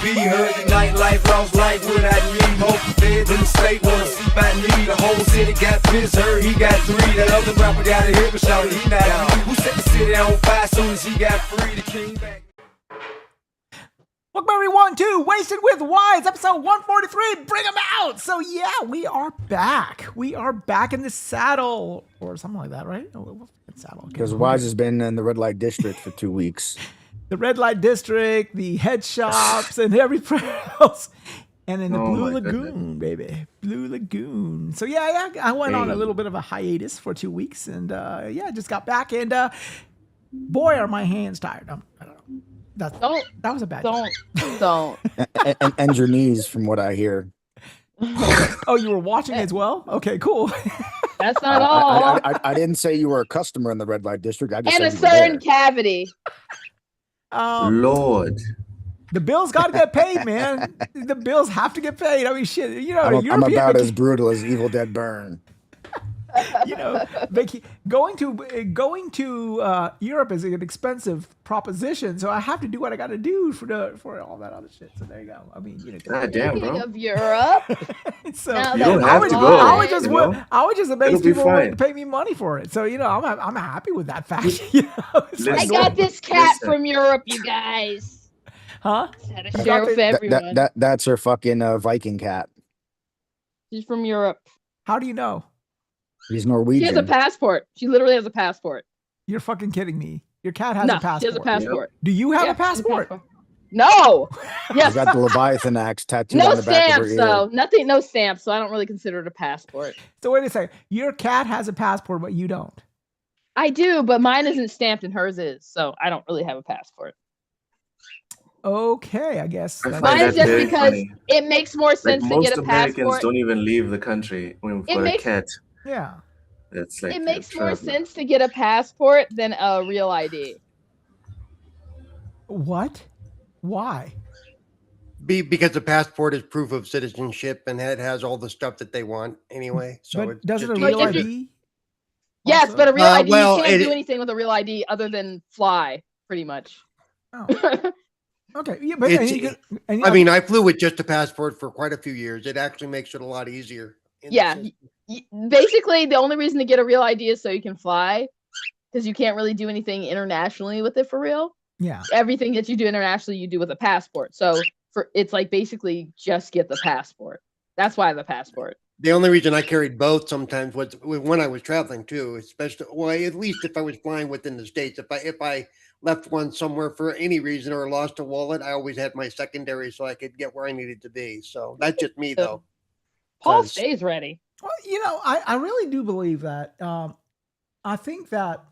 be heard. The nightlife, lost life without me. Most feds in the state wanna see by me. The whole city got pissed, heard he got 3. That other rapper got a hit, but shout he not me. Who set the city on fire soon as he got free? The king back. Welcome everyone to Wasted with Wize, episode 143. Bring them out. So yeah, we are back. We are back in the saddle, or something like that, right? Saddle. Because Wize has been in the red light district for 2 weeks. The red light district, the head shops, and everything else. And in the Blue Lagoon, baby. Blue Lagoon. So yeah, I went on a little bit of a hiatus for 2 weeks, and yeah, just got back, and boy, are my hands tired. I don't know. That was a bad Don't. and your knees, from what I hear. Oh, you were watching as well? Okay, cool. That's not all. I didn't say you were a customer in the red light district. I just And a said you were certain there. cavity. Lord. The bills got to get paid, man. The bills have to get paid. I mean, shit. You know, I'm about as brutal as Evil Dead Burn. You know, going to Europe is an expensive proposition, so I have to do what I got to do for all that other shit. So there you go. I mean, you know, God damn, bro. Of Europe. so you don't have to go. I would just amaze people willing to fine. pay me money for it. So you know, I'm happy with that fact. You know, it's I like, got this cat from Europe, you guys. huh? Had to share with everyone. That's her fucking Viking cat. She's from Europe. How do you know? He's Norwegian. She has a passport. She literally has a passport. You're fucking kidding me. Your cat has No, a passport. she has a passport. Do you have Yeah, a passport? No. Yes. She's got the Leviathan axe tattooed No on the back of her stamps, ear. though. Nothing. No stamps. So I don't really consider it a passport. So wait a second. Your cat has a passport, but you don't. I do, but mine isn't stamped and hers is. So I don't really have a passport. Okay, I guess. I that's- find Mine is that just very because funny. it makes more Like sense to most get a Americans passport. don't even leave the country when we've It got makes- a cat. Yeah. That's like It makes more traveler. sense to get a passport than a real ID. What? Why? Because the passport is proof of citizenship and it has all the stuff that they want anyway. So But doesn't a just real Like, if ID? Yes, also- but a real ID, well, you can't it- do anything with a real ID other than fly, pretty much. Oh. Okay. Yeah, but It's- and you could- and, I mean, I flew with just a passport for quite a few years. It actually makes it a lot easier. in the Yeah. system. Basically, the only reason to get a real ID is so you can fly, because you can't really do anything internationally with it for real. yeah. Everything that you do internationally, you do with a passport. So it's like basically just get the passport. That's why the passport. The only reason I carried both sometimes was when I was traveling too, especially, well, at least if I was flying within the States. If I left one somewhere for any reason or lost a wallet, I always had my secondary so I could get where I needed to be. So that's just me though. Paul Because- stays ready. Well, you know, I really do believe that. I think that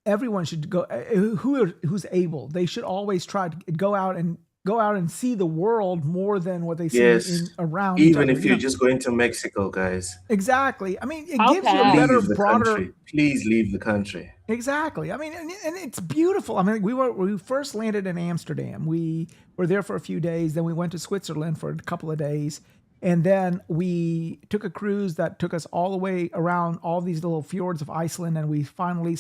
everyone should go who's able. They should always try to go out and see the world more than what they see Yes. around. each Even other, if you you're know? just going to Mexico, guys. Exactly. I mean, it How gives you a bad? better, Leave the broader. country. Please leave the country. Exactly. I mean, and it's beautiful. I mean, we first landed in Amsterdam. We were there for a few days. Then we went to Switzerland for a couple of days. And then we took a cruise that took us all the way around all these little fjords of Iceland. And we finally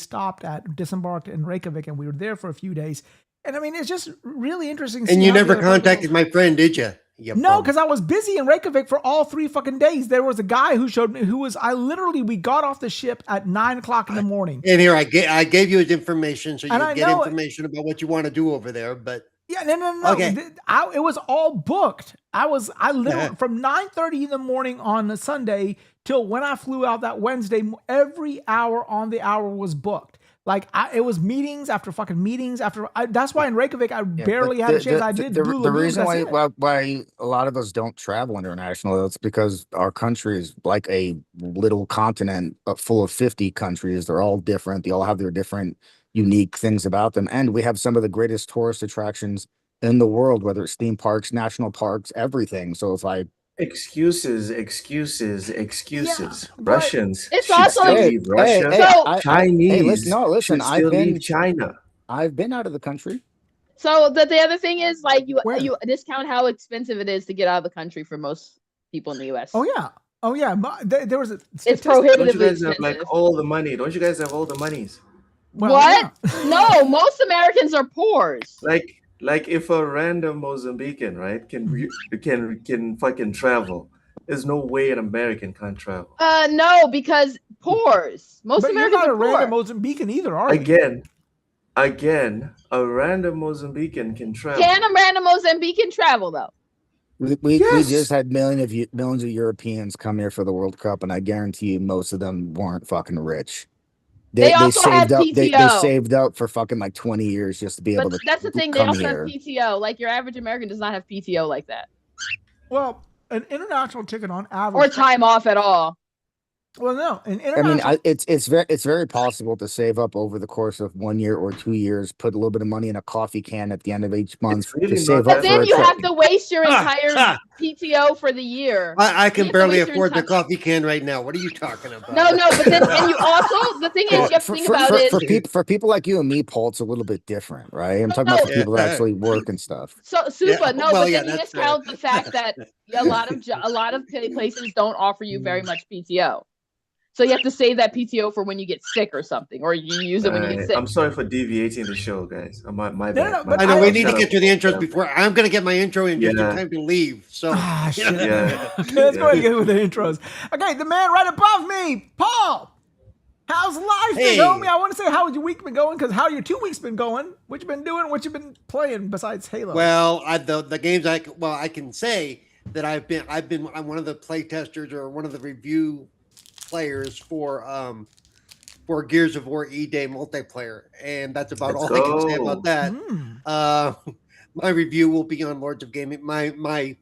disembarked in Reykjavik, and we were there for a few days. And I mean, it's just really interesting. And seeing you how never the other contacted people- my friend, did you? No, because I was busy in Reykjavik for all 3 fucking days. There was a guy who showed me we got off the ship at 9:00 in the morning. And here I gave you his information so you And I could get know it- information about what you want to do over there. But Yeah, no. Okay. It was all booked. I literally from 9:30 in the morning on a Sunday till when I flew out that Wednesday, every hour on the hour was booked. Like it was meetings after fucking meetings after. That's why in Reykjavik I barely had a chance. I did Blue the Lagoon, reason that's why, it. why a lot of us don't travel international, it's because our country is like a little continent full of 50 countries. They're all different. They all have their different unique things about them. And we have some of the greatest tourist attractions in the world, whether it's theme parks, national parks, everything. So if I Excuses. but Russians it's should also- still Hey, leave Russia. So- Chinese listen, should still leave China. I've been out of the country. So the other thing is like Where? you discount how expensive it is to get out of the country for most people in the US. Oh yeah. There was a It's statistic- Don't you prohibitively guys have like expensive. all the money? Don't you guys have all the monies? Well, What? yeah. No, most Americans are poor. Like Like if a random Mozambican, right, can fucking travel, there's no way an American can't travel. No, because pores. Most But you're Americans not a are random poor. Mozambican either, are you? Again, a random Mozambican can travel. Can a random Mozambican travel though? We Yes. just had millions of Europeans come here for the World Cup, and I guarantee you most of them weren't fucking rich. They also have saved up. They PTO. saved up for fucking like 20 years just to be able But to that's the thing. They come also here. have PTO. Like your average American does not have PTO like that, Well, an international ticket on or average. time off at all. Well, no, an I mean, international. it's very possible to save up over the course of 1 year or 2 years, put a little bit of money in a coffee can at the end of each month It's really to not save that up But for then a you trip. have to waste your entire PTO for the year. I can You have to barely waste your afford the entire- coffee can right now. What are you talking about? No, but then and you also the thing is you have to think about is For people like you and me, Paul, it's a little bit different, right? I'm talking about for No. people that actually work and stuff. so super. Yeah, No, well, but yeah, then you that's discount fair. the fact that a lot of places don't offer you very much PTO. So you have to save that PTO for when you get sick or something, or you use it when you get sick. I'm sorry for deviating the show, guys. My No, bad. no, My but I know bad. we I- need to Shut get up. to the intros before I'm going to get my intro in just in Yeah. time to leave. So Ah, shit. Yeah. Okay, let's go ahead and get with the intros. Okay, the man right above me, Paul. How's life Hey. been, homie? I want to say how's your week been going, because how your 2 weeks been going? What you been doing? What you been playing besides Halo? well, the games I can say that I'm one of the play testers or one of the review players for Gears of War E-Day multiplayer, and that's about Let's all I can say go. about that. Hmm. My review will be on Lords of Gaming. My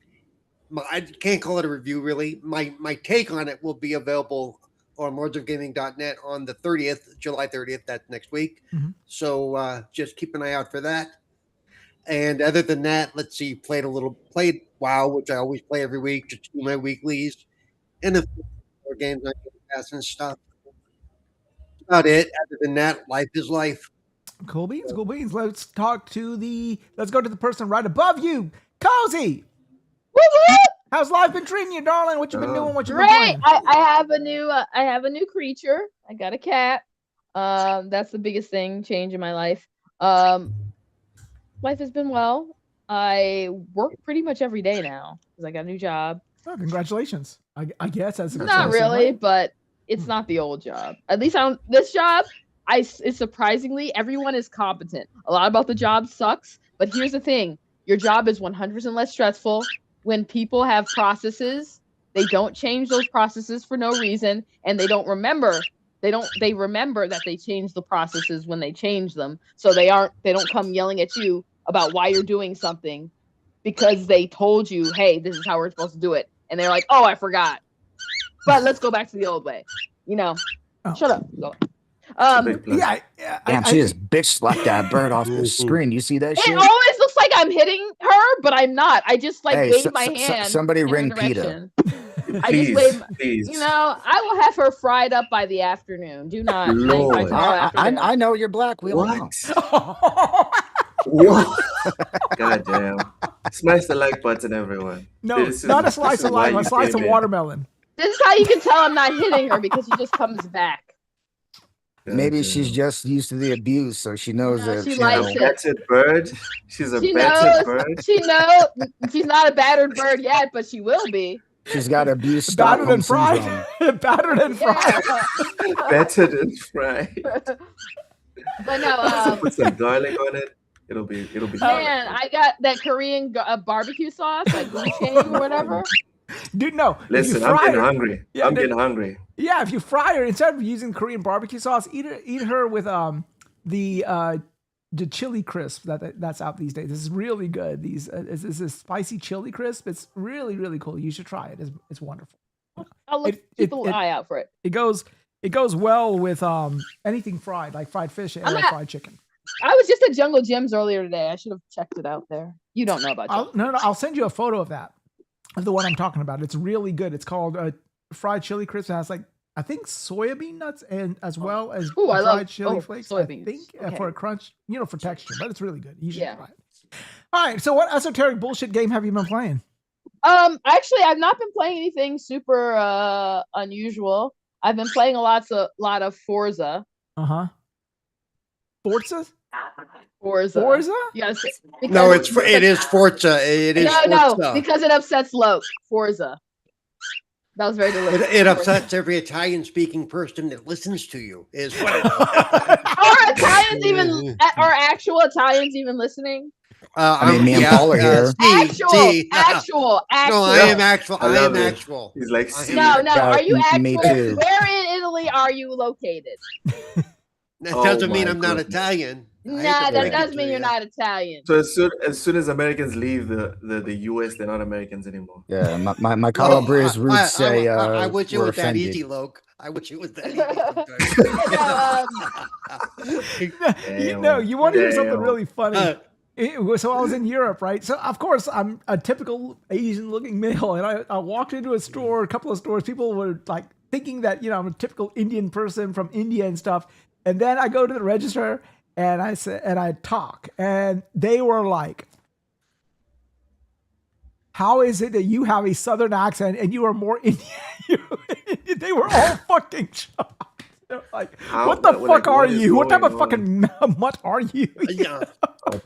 I can't call it a review really. My take on it will be available on lordsofgaming.net on the 30th, July 30th. That's next week. Mhm. So just keep an eye out for that. And other than that, let's see, played WoW, which I always play every week, just to do my weeklies, and a few more games on GamePass and stuff. That's about it. Other than that, life is life. Cool beans, cool beans. Let's go to the person right above you, Cozy. How's life been treating you, darling? What you been doing? What you been Great. playing? I have a new creature. I got a cat. That's the biggest thing, change in my life. Life has been well. I work pretty much every day now because I got a new job. Oh, congratulations. I guess that's Not really, but it's not the old job. At least on this job, it's surprisingly everyone is competent. A lot about the job sucks, but here's the thing: your job is 100% less stressful. When people have processes, they don't change those processes for no reason, and they don't remember. They remember that they changed the processes when they change them, so they don't come yelling at you about why you're doing something because they told you, hey, this is how we're supposed to do it, and they're like, oh, I forgot. But let's go back to the old way. Oh. Shut up. Go. Big plus. Yeah. Damn, she just bitch slapped that bird off the screen. You see that It shit? always looks like I'm hitting her, but I'm not. I just Hey, wave my hand. somebody in her ring PETA. direction. I Please, just wave. please. I will have her fried up by the afternoon. Do not think Lord. tomorrow afternoon. I know you're black. We all know. What? God damn. Smash the like button, everyone. No, This is- not a this slice is of why lime, a you slice came of in. watermelon. This is how you can tell I'm not hitting her because she just comes back. God Maybe damn. she's just used to the abuse, so she knows No, that. she you likes know, it. Battered bird. She's a She battered knows. bird. She knows. She's not a battered bird yet, but she will be. She's got abuse Battered Stockholm and fried. syndrome. Battered and fried. Yeah. Battered and fried. But no, Put some garlic on it. It'll be man, I got that Korean barbecue sauce, like gochujang or whatever. Dude, no. if you Listen, I'm fry getting her- hungry. Yeah, I'm no- getting hungry. Yeah, if you fry her, instead of using Korean barbecue sauce, eat her with the chili crisp that's out these days. This is really good. This is a spicy chili crisp. It's really, really cool. You should try it. It's wonderful. I'll keep an eye out for it. It goes well with anything fried, like fried fish and fried chicken. I was just at Jungle Gyms earlier today. I should have checked it out there. You don't know about Jungle. I'll send you a photo of that, of the one I'm talking about. It's really good. It's called fried chili crisp. It has I think soybean nuts and as well as Ooh, I love- fried chili flakes. soybeans. I think Okay. for a crunch, for texture, but it's really good. You should Yeah. try it. All right. So what esoteric bullshit game have you been playing? Actually, I've not been playing anything super unusual. I've been playing a lot of Forza. Forza? Forza. Forza? Yes. No, it is Forza. It is no, Forza. because it upsets Loke. Forza. That was very delicious. It upsets every Italian-speaking person that listens to you. Is what it Are Italians even? Are actual Italians even listening? I mean, me and Paul are here. Actual. No, I am actual. I I am love it. actual. He's like, No. Yeah, Are you actual? me too. Where in Italy are you located? That Oh doesn't mean my I'm not goodness. Italian. I hate Nah, to that break it does to mean you're you. not Italian. So as soon as Americans leave the US, they're not Americans anymore. Yeah, my Well, Calabrese roots say I wish it we're was that offended. easy, Loke. I wish it was that easy. You want to hear something Damn. really funny? So I was in Europe, right? So of course I'm a typical Asian-looking male, and I walked into a couple of stores. People were like thinking that I'm a typical Indian person from India and stuff. And then I go to the register and I talk, and they were like, "How is it that you have a Southern accent and you are more Indian?" They were all fucking shocked. They're like, "What the fuck are you? What type of fucking mutt are you?" Yeah.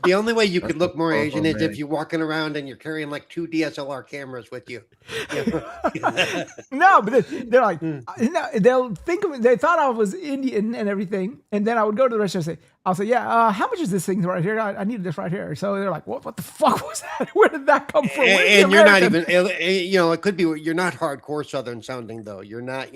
The only way you could look more Oh, Asian is man. if you're walking around and you're carrying like 2 DSLR cameras with you. No, but they're like, they'll think of it. They thought I was Indian and everything, and then I would go to the restaurant and say, "I'll say, yeah, how much is this thing right here? I need this right here." So they're like, "What the fuck was that? Where did that come from?" And you're not even, it could be you're not hardcore Southern sounding though. You're not,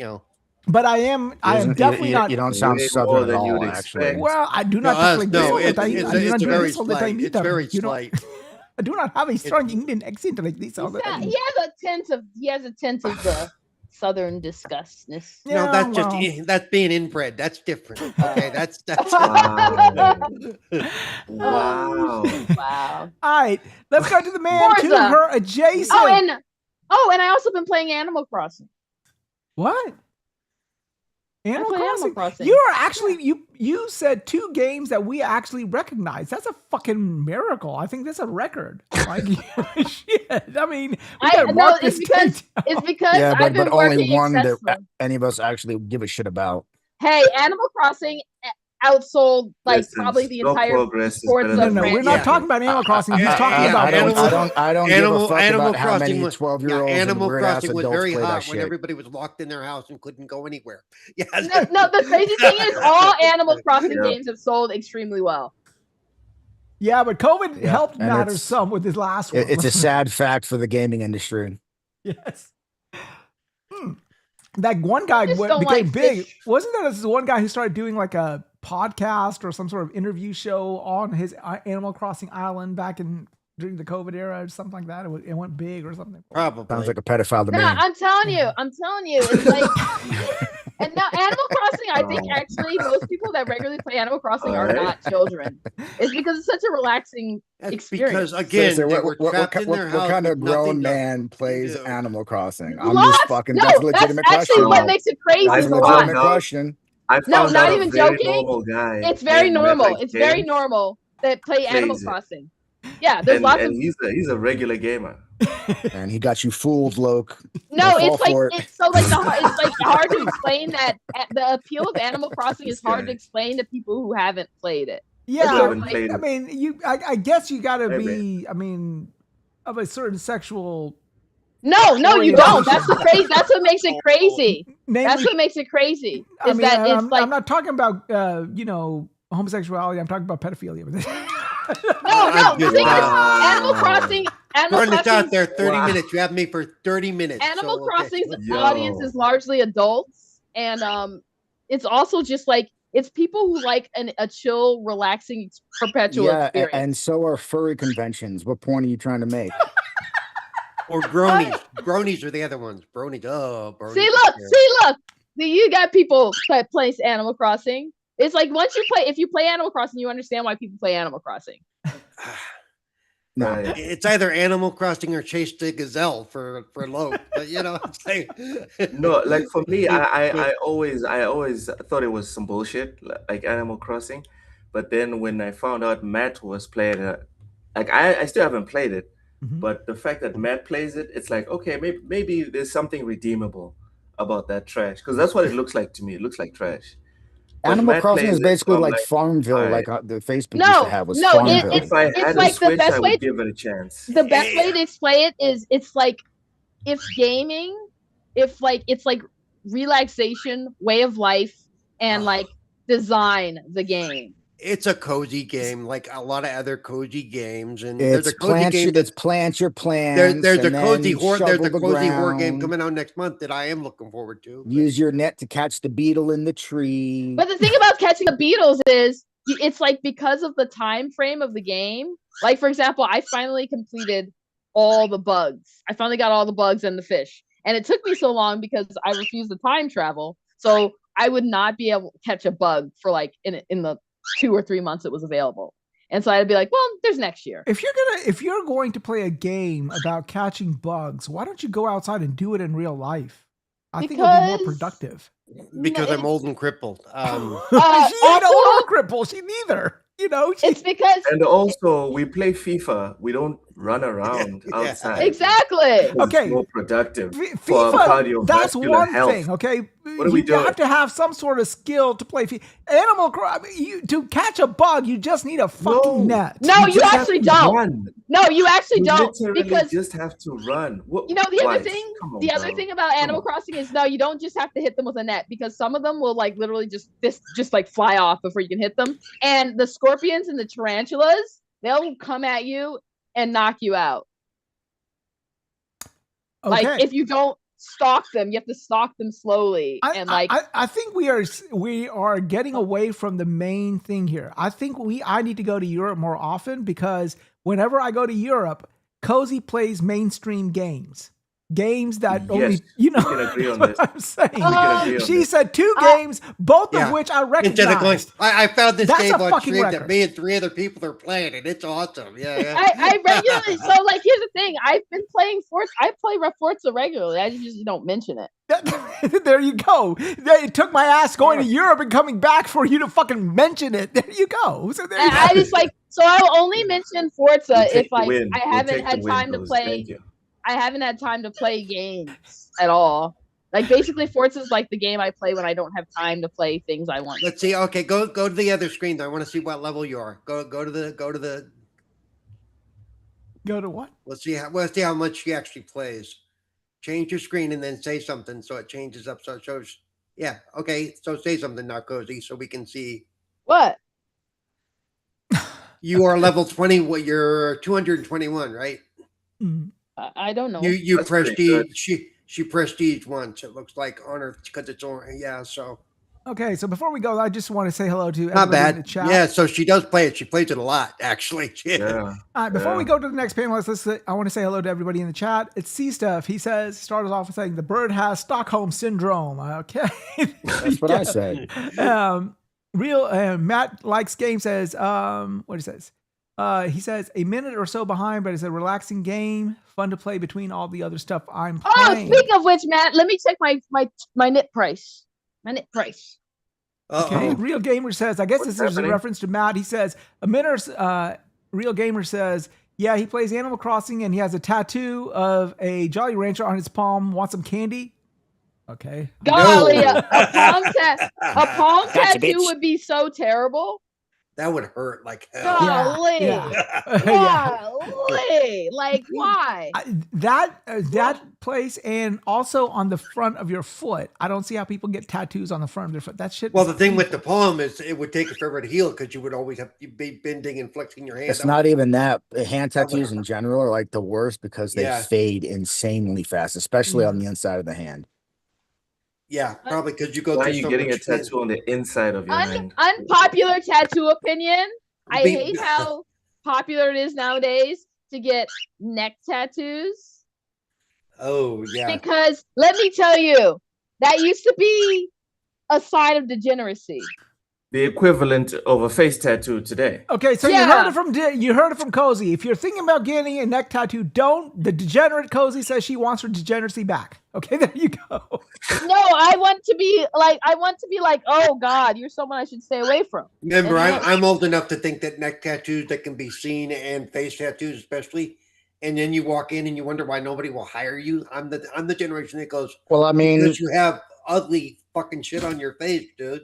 But I am definitely not. You don't sound Way more Southern at than all, you'd actually. expect. Well, I do not. it's very slight. It's very slight. I do not have a strong Indian accent like this. He has a tint of the Southern disgustness. No, that's being inbred. That's different. Okay, that's Wow. Wow. All right, let's go to the man to Forza. her adjacent. And I also been playing Animal Crossing. What? Animal play Crossing? Animal Crossing. You are actually you said 2 games that we actually recognize. That's a fucking miracle. I think that's a record. Like shit. I mean, it's because Yeah, I've been but only working one that excessively. any of us actually give a shit about. Hey, Animal Crossing outsold Listen, probably the no entire progress is sports better no, than no, no we're not talking about Animal Crossing. He's talking about I don't give a fuck Animal about how Crossing many was 12-year-olds and Animal weird-ass Crossing was adults very play that hot when shit. everybody was locked in their house and couldn't go anywhere. Yeah. No, the crazy thing is all Animal Crossing games have sold extremely well. Yeah, but COVID helped and matters it's- some with his last one. It's a sad fact for the gaming industry. Yes. That one guy just became don't like big. fish. Wasn't there this one guy who started doing like a podcast or some sort of interview show on his Animal Crossing island back during the COVID era or something like that? It went big or something. Probably. Sounds like a pedophile to No, me. I'm telling you, it's like. And now Animal Crossing, I think actually most people that regularly play Animal Crossing are Alright. not children. It's because it's such a relaxing That's experience. because again, So they were trapped in their house. what kind of with nothing grown to man plays do. Animal Crossing? I'm Lots? just fucking. No, That's a that's legitimate actually question. what makes it crazy. That's a I a lot. legitimate found out- question. I No, found not out a even very joking. normal guy. It's very named normal. Method It's very James, normal that play Animal plays it. Crossing. Yeah, there's and, lots and of he's a regular gamer. And he got you fooled, Loke. no. Don't It's fall for like it. it's so like it's like hard to explain that the appeal of Animal Crossing is hard to guy. explain to people who haven't played it. Yeah, haven't played I it. mean, I guess you got to Hey, be. I mean, of a certain sexual. No, you Orientation. don't. That's the crazy. That's what makes it crazy. Namely, That's what makes it crazy. I Is mean, that it's I'm like not talking about homosexuality. I'm talking about pedophilia. no. The thing is, Wow. Animal Crossing. Throwing this out there, 30 Wow. minutes. You have me for 30 minutes. Animal so, Crossing's Yo. audience is largely adults, and it's also just like it's people who like a chill, relaxing, perpetual Yeah, experience. and so are furry conventions. What point are you trying to make? Or bronies. Bronies are the other ones. Bronies. Oh, bronies. See, are look. You got people that play Animal Crossing. It's like if you play Animal Crossing, you understand why people play Animal Crossing. No. Right. It's either Animal Crossing or Chase the Gazelle for Loke. But it's like No, like for me, I always thought it was some bullshit, like Animal Crossing. But then when I found out Matt was playing it, like I still haven't played it, but the fact that Matt plays it, it's like, okay, maybe there's something redeemable about that trash, because that's what it looks like to me. It looks like trash. But Animal Matt Crossing plays is it, basically so I'm like like, Farmville, alright. like the Facebook used to No, have was no, Farmville. If I it's had a like the Switch, best I way. would give it a chance. The best way to explain it is it's like if gaming, if like it's like relaxation, way of life, and like design the game. It's a cozy game, like a lot of other cozy games, and there's a cozy It's game plant your there's plants, there's a and cozy then horror there's shovel a the cozy horror game ground. coming out next month that I am looking forward to. But Use your net to catch the beetle in the tree. But the thing about catching the beetles is it's like because of the time frame of the game. Like for example, I finally completed all the bugs. I finally got all the bugs and the fish. And it took me so long because I refused to time travel. So I would not be able to catch a bug for like in the 2 or 3 months it was available. And so I'd be like, well, there's next year. If you're going to play a game about catching bugs, why don't you go outside and do it in real life? I think it'll be more productive. because I'm old and crippled. She ain't old or crippled. She neither. You know, it's because And also, we play FIFA. We don't run around outside. exactly. Okay. It's more productive for FIFA, cardiovascular that's one health. thing, okay? What are we doing? You have to have some sort of skill to play FIFA. Animal Crossing, to catch a bug, you just need a fucking net. No, you just actually have to don't. run. No, you actually You don't literally because just have to run. you know the other Wize, thing. come on, The other bro. thing about Come Animal on. Crossing is no, you don't just have to hit them with a net because some of them will like literally just like fly off before you can hit them. And the scorpions and the tarantulas, they'll come at you and knock you out. Okay. Like if you don't stalk them, you have to stalk them slowly. I think we are getting away from the main thing here. I think I need to go to Europe more often because whenever I go to Europe, Cozy plays mainstream games. Games that only, you know, we can agree on what this. I'm saying. We can agree on She this. said 2 games, both of which I Instead of going, recognize. I found this That's game a on fucking stream record. that me and 3 other people are playing, and it's awesome. Yeah. I regularly so like here's the thing. I've been playing Forza. I play Forza regularly. I just don't mention it. There you go. It took my ass going to Europe and coming back for you to fucking mention it. There you go. So there you go. I just like so I'll only mention Forza We'll take if like the win. I We'll haven't take had the win, time to Cozy. play. Thank you. I haven't had time to play games at all. Like basically, Forza is like the game I play when I don't have time to play things I want. Let's see. Okay, go to the other screen. Though. I want to see what level you are. Go to the. Go to what? Let's see how much she actually plays. Change your screen and then say something so it changes up. So it shows. Yeah. Okay. So say something now, Cozy, so we can see. What? You are level 20. What you're 221, right? I don't know. You That's pretty good. prestige. She prestige once. It looks like on her because it's on. Yeah. So Okay, so before we go, I just want to say hello to not everybody in bad. the chat. Yeah. So she does play it. She plays it a lot, actually. Yeah. All right, before we go to the next panelist, I want to say hello to everybody in the chat. It's C Stuff. He says, started off with saying the bird has Stockholm syndrome. Okay. That's what I said. Matt Likes Game says, what he says? He says, a minute or so behind, but it's a relaxing game, fun to play between all the other stuff I'm playing. Oh, speaking of which, Matt, let me check my knit price. My knit price. Okay, Real Gamer says, I guess What's this is a happening? reference to Matt. He says, Real Gamer says, yeah, he plays Animal Crossing and he has a tattoo of a Jolly Rancher on his palm. Want some candy? Okay. Golly, No. a palm Gotcha, tattoo bitch. would be so terrible. That would hurt like hell. Golly. Yeah. Golly. Like, why? That place and also on the front of your foot. I don't see how people get tattoos on the front of their foot. That shit. Well, the thing with the palm is it would take forever to heal because you would always have to be bending and flexing your hand. It's not even that. Hand tattoos in general are like the worst because they Yeah. fade insanely fast, especially on the inside of the hand. Yeah, probably because you go Why are through you so getting a much pain. tattoo on the inside of your hand? Unpopular tattoo opinion. I Be- hate how popular it is nowadays to get neck tattoos. Oh, yeah. Because let me tell you, that used to be a sign of degeneracy. The equivalent of a face tattoo today. Okay, so Yeah. you heard it from Cozy. If you're thinking about getting a neck tattoo, don't. The degenerate Cozy says she wants her degeneracy back. Okay, there you go. No, I want to be like, oh God, you're someone I should stay away from. Remember, And I'm old enough to think that neck tattoos that can be seen and face tattoos especially, and then you walk in and you wonder why nobody will hire you. I'm the generation that goes, Well, I mean, because you have ugly fucking shit on your face, dude.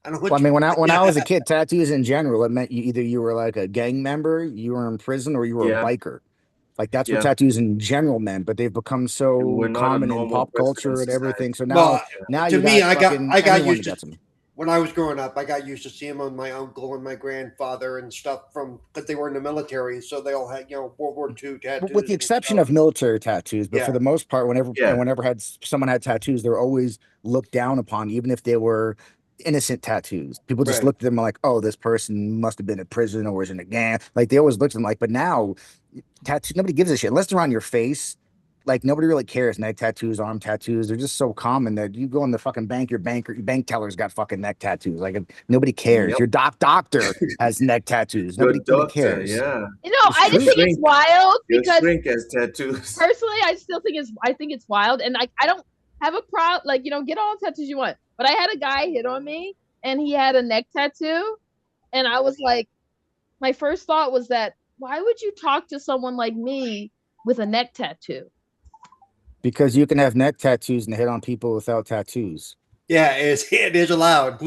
I don't know Well, what I mean, when I was a yeah. kid, tattoos in general, it meant you were like a gang member, you were in prison, or you were a Yeah, biker. Like that's what yeah. tattoos in general meant, but they've become You were so not a common in normal pop person in culture and everything. society. So now, Well, now to you me, got fucking I got anyone used that to gets them. when I was growing up. I got used to seeing on my uncle and my grandfather and stuff from because they were in the military, so they all had World War II With the tattoos and exception stuff. of military tattoos, but for Yeah, the most part, Yeah, whenever someone had tattoos, they were always looked down upon, even if they were innocent tattoos. People just right. looked at them like, oh, this person must have been in prison or was in a gang. Like they always looked at them like, but now tattoos, nobody gives a shit unless they're on your face. Like nobody really cares. Neck tattoos, arm tattoos, they're just so common that you go in the fucking bank, your bank teller's got fucking neck tattoos. Like nobody cares. yep. Your doctor has neck tattoos. Your Nobody doctor, cares. yeah. It's I Your just true. think it's shrink, wild your because shrink has tattoos. personally, I think it's wild, and I don't have a problem. Like, get all the tattoos you want, but I had a guy hit on me, and he had a neck tattoo, and I was like, my first thought was that why would you talk to someone like me with a neck tattoo? Because you can have neck tattoos and hit on people without tattoos. Yeah, it is allowed.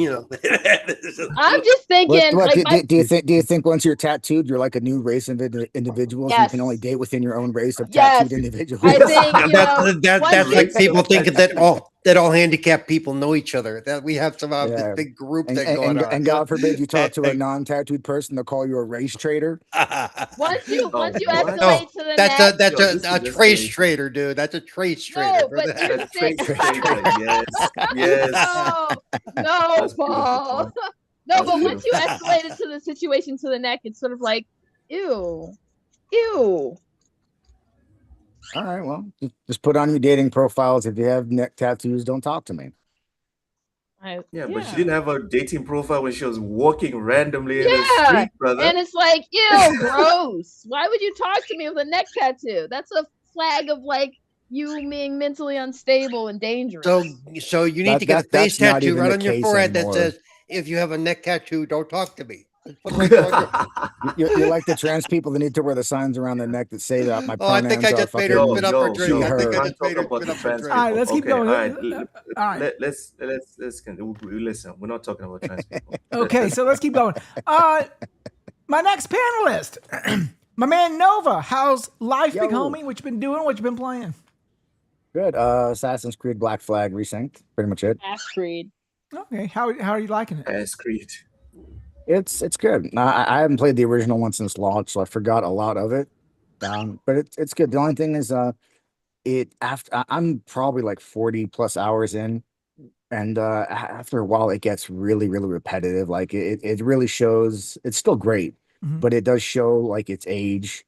I'm just thinking, What like, my do you think once you're tattooed, you're like a new race of individuals and you can only yes, date within your own race of tattooed yes, I individuals? think Yeah, once that's you like Race of people thinking tattoos. that all handicapped people know each other. That we have somehow this Yeah. big group thing going on. And God forbid you talk to a non-tattooed person, they'll call you a race traitor. once Oh, you what? No, escalate to the neck, that's Yo, this a is trace escalating. trader, dude. That's a trace trader, no, but brother. here's A the thing. trace trader. Yes, yes. No, no, That's Paul. beautiful. No, That's but once you beautiful. escalate it to the situation to the neck, it's sort of like, ew, ew. All right, well, just put on your dating profiles. If you have neck tattoos, don't talk to me. Yeah, but she Yeah. didn't have a dating profile when she was walking randomly in the Yeah. street, brother. And it's like, ew, gross. Why would you talk to me with a neck tattoo? That's a flag of like you being mentally unstable and dangerous. So you need to get a face That's not tattoo even right the on your case forehead that anymore. says, "If you have a neck tattoo, don't talk to me." Just put it right there on your. You're like the trans people that need to wear the signs around their neck that say that my Oh, I think I pronouns are just made her Yo, spit fucking up her yo, drink. she, yo, I we think I her. can't just talk made her about spit the up her trans drink. All right, people. let's keep Okay, all going. right. All right. Listen. We're not talking about trans people. Okay, so let's keep going. My next panelist, my man Nova. How's life, big Yo, homie? What you been doing? What you been playing? good. Assassin's Creed Black Flag resynced. Pretty much it. Ass Creed. Okay, how are you liking it? Ass Creed. It's good. I haven't played the original one since launch, so I forgot a lot of it. But it's good. The only thing is, I'm probably like 40 plus hours in, and after a while, it gets really repetitive. Like it really shows. It's still great, Mhm. but it does show like its age.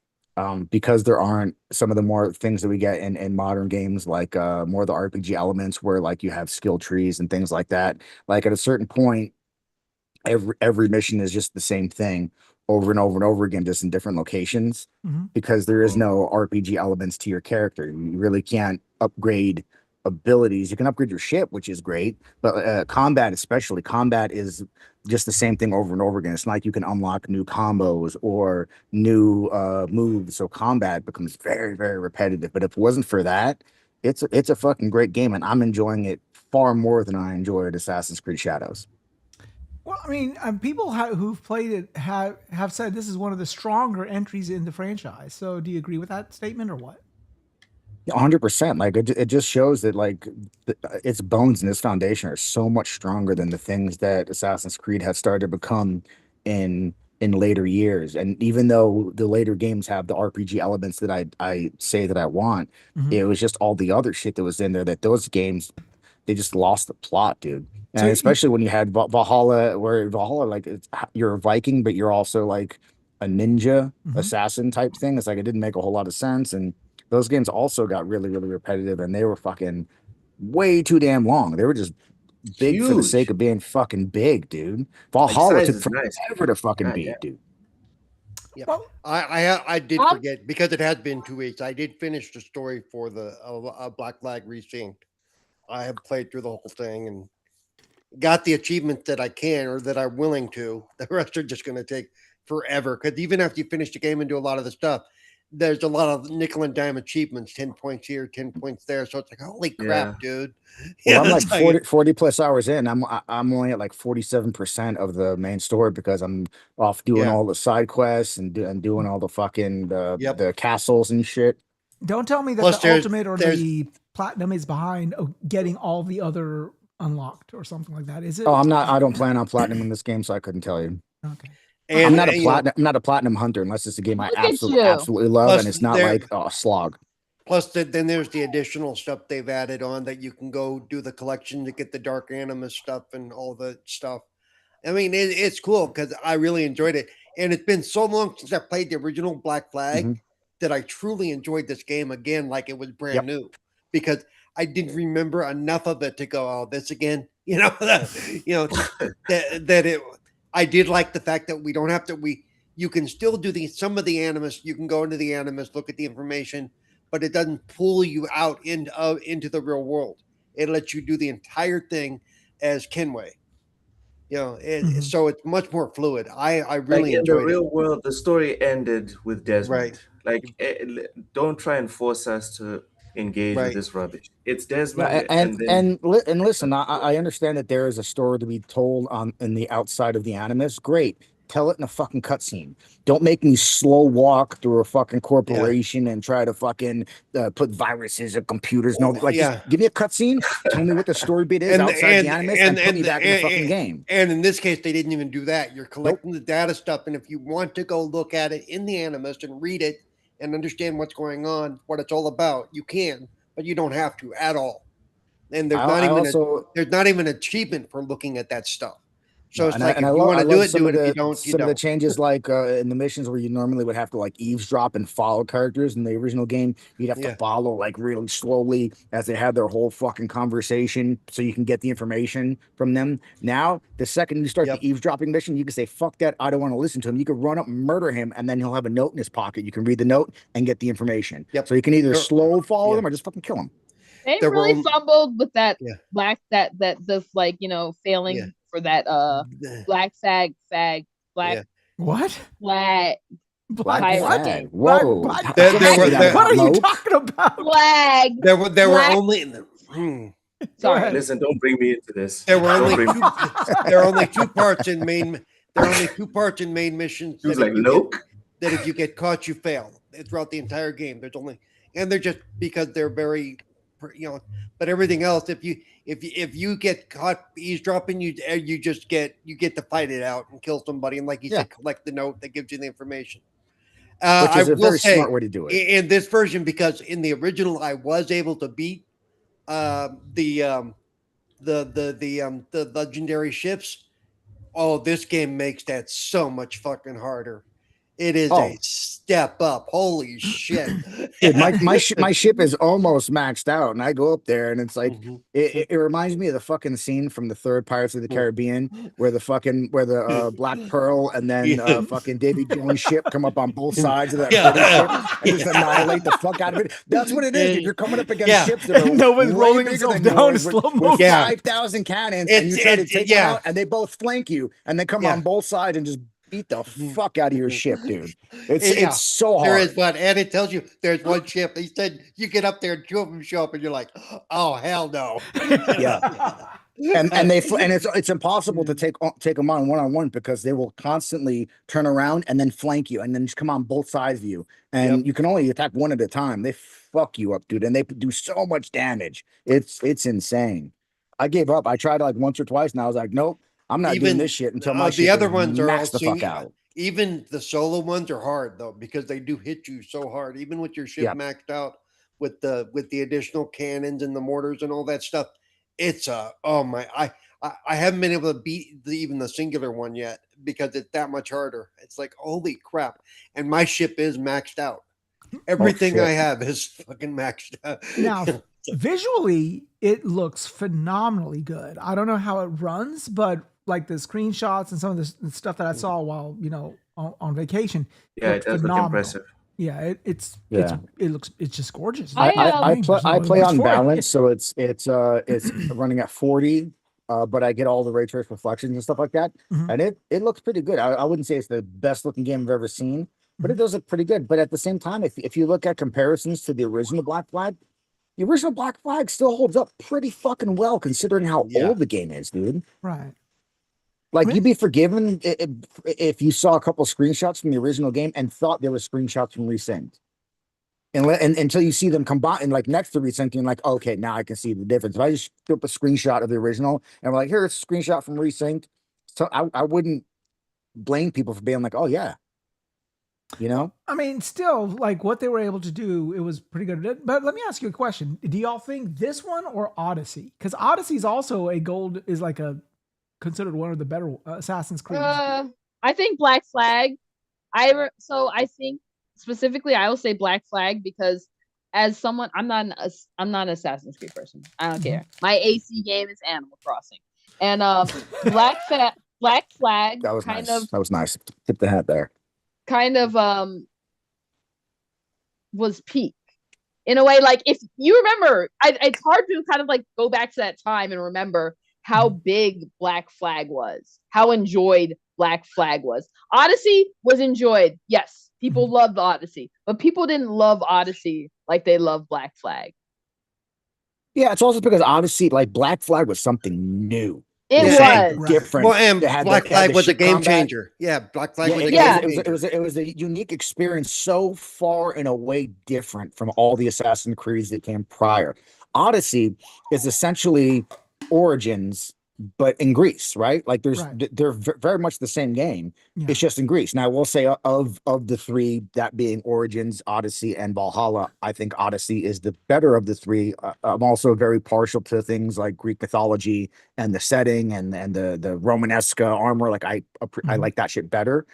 Because there aren't some of the more things that we get in modern games, like more of the RPG elements where like you have skill trees and things like that. Like at a certain point, every mission is just the same thing over and over and over again, just in different locations, Mhm. because there is Mhm. no RPG elements to your character. You really can't upgrade abilities. You can upgrade your ship, which is great, but combat, especially combat, is just the same thing over and over again. It's not like you can unlock new combos or new moves. So combat becomes very repetitive. But if it wasn't for that, it's a fucking great game, and I'm enjoying it far more than I enjoyed Assassin's Creed Shadows. Well, I mean, people who've played it have said this is one of the stronger entries in the franchise. So, do you agree with that statement or what? 100%. Like it just shows that like its bones and its foundation are so much stronger than the things that Assassin's Creed has started to become in later years. And even though the later games have the RPG elements that I say that I want, Mhm. it was just all the other shit that was in there that those games, they just lost the plot, dude. So, And especially when you had Valhalla, where Valhalla, like you're a Viking, but you're also like a ninja mhm. assassin type thing. It's like it didn't make a whole lot of sense. And those games also got really repetitive, and they were fucking way too damn long. They were just big for the sake Huge. of being fucking big, dude. Like Valhalla size took is nice. forever to fucking God damn. beat, dude. Yeah, Well, I did Um, forget because it has been 2 weeks. I did finish the story for the Black Flag Resynced. I have played through the whole thing and got the achievements that I can or that I'm willing to. The rest are just going to take forever because even after you finish the game and do a lot of the stuff, there's a lot of nickel and dime achievements, 10 points here, 10 points there. So it's like, holy crap, dude. Well, I'm it's like 40 plus hours in. I'm only at like 47% of the main story because I'm off doing Yeah. all the side quests and doing all the fucking Yep. the castles and shit. Don't tell me that Plus the ultimate or there's- the platinum is behind getting all the other unlocked or something like that. Is it? Oh, I don't plan on platinum in this game, so I couldn't tell you. Okay. and I'm not a you know, I'm not a platinum hunter unless it's a game I Look at absolutely you. love, Plus and it's not there- like a slog. Plus, then there's the additional stuff they've added on that you can go do the collection to get the Dark Animus stuff and all the stuff. I mean, it's cool because I really enjoyed it. And it's been so long since I played the original Black Flag that I truly enjoyed this game again like it was brand new because I didn't remember enough of it to go, oh, this again. You know, that it. I did like the fact that we don't have to, you can still do some of the Animus. You can go into the Animus, look at the information, but it doesn't pull you out into the real world. It lets you do the entire thing as Kenway. You know, so it's much more fluid. I really in the enjoyed real it. world, the story ended with Desmond. Right. Like, don't try and force us to engage with Right. this rubbish. It's Desmond, Yeah, then and listen, I understand that there is a story to be told in the outside of the Animus. Great. Tell it in a fucking cutscene. Don't make me slow walk through a fucking corporation and try to fucking put viruses or computers. No, like just give me a cutscene. Tell me what the story bit is outside the Animus, and put me back in the fucking game. And in this case, they didn't even do that. You're collecting the data stuff, and if you want to go look at it in the Animus and read it and understand what's going on, what it's all about, you can, but you don't have to at all. And there's not even an achievement for looking at that stuff. So it's like, if you want to do it, do it. If you don't, you don't. Some of the changes, like in the missions where you normally would have to like eavesdrop and follow characters in the original game, you'd have to follow like really slowly as they had their whole fucking conversation so you can get the information from them. Now, the second you start the eavesdropping mission, you can say, fuck that, I don't want to listen to him. You can run up and murder him, and then he'll have a note in his pocket. You can read the note and get the information. So you can either slow follow them or just fucking kill them. They really fumbled with that black that the like, you know, failing for that black flag what flag flag. Whoa! What are you talking about? Flag. There were only. Sorry. Listen, don't bring me into this. There were only there are only two parts in main. There are only two parts in main missions. That like nope. That if you get caught, you fail. Throughout the entire game, there's only, and they're just because they're very, you know. But everything else, if you get caught eavesdropping, you get to fight it out and kill somebody, and like you said, collect the note that gives you the information. Which is a very smart way to do it in this version, because in the original I was able to beat the legendary ships. Oh, this game makes that so much fucking harder. It is a step up. Holy shit. Dude, my ship is almost maxed out, and I go up there and it's like it reminds me of the fucking scene from the third Pirates of the Caribbean where the Black Pearl and then fucking Davy Jones' ship come up on both sides of that ship and just annihilate the fuck out of it. That's what it is. Dude. You're coming up against ships that are no one's rolling himself down in slow motion. With 5,000 cannons, and you try to take them out, and they both flank you, and they come on both sides and just beat the fuck out of your ship, dude. It's so hard. There is one, and it tells you there's one ship. He said you get up there and two of them show up, and you're like, oh hell no. And it's impossible to take them on one-on-one because they will constantly turn around and then flank you and then just come on both sides of you, and you can only attack one at a time. They fuck you up, dude, and they do so much damage. It's insane. I gave up. I tried like once or twice, and I was like, nope. I'm not doing this shit until my the other ones are maxed the fuck out. Even the solo ones are hard though, because they do hit you so hard. Even with your ship maxed out with the additional cannons and the mortars and all that stuff, it's I haven't been able to beat even the singular one yet because it's that much harder. It's like holy crap, and my ship is maxed out. Everything I have is fucking maxed out. Now, visually, it looks phenomenally good. I don't know how it runs, but like the screenshots and some of the stuff that I saw while on vacation, it does look impressive. Yeah, it's just gorgeous. I play on balance, so it's running at 40, but I get all the ray trace reflections and stuff like that, and it looks pretty good. I wouldn't say it's the best looking game I've ever seen, but it does look pretty good. But at the same time, if you look at comparisons to the original Black Flag, the original Black Flag still holds up pretty fucking well considering how old the game is, dude. Right. Like Really? you'd be forgiven if you saw a couple screenshots from the original game and thought there were screenshots from Resynced. And until you see them combine and like next to Resynced, you're like, okay, now I can see the difference. If I just threw up a screenshot of the original and we're like, here's a screenshot from Resynced, so I wouldn't blame people for being like, oh yeah, you know. I mean, still, like what they were able to do, it was pretty good. But let me ask you a question: do y'all think this one or Odyssey? Because Odyssey is also is like considered one of the better Assassin's Creed. I think Black Flag. So I think specifically I will say Black Flag because as someone I'm not an Assassin's Creed person. I don't care. My AC game is Animal Crossing, and Black Flag That was kind nice. of That was nice. Tip the hat there. kind of was peak in a way. Like if you remember, it's hard to kind of like go back to that time and remember how big Black Flag was, how enjoyed Black Flag was. Odyssey was enjoyed. Yes, people loved Odyssey, but people didn't love Odyssey like they love Black Flag. Yeah, it's also because Odyssey, like Black Flag, was something new. It Yeah. was different. Well, and They had Black had Flag was a ship game combat. changer. Yeah, Black Flag was a Yeah. game changer. It was a unique experience, so far in a way different from all the Assassin's Creeds that came prior. Odyssey is essentially Origins, but in Greece, right? Like they're very much the same game. Yeah. It's just in Greece. Now, I will say of the three, that being Origins, Odyssey, and Valhalla, I think Odyssey is the better of the three. I'm also very partial to things like Greek mythology and the setting and the Romanesque armor. Like I like that shit better.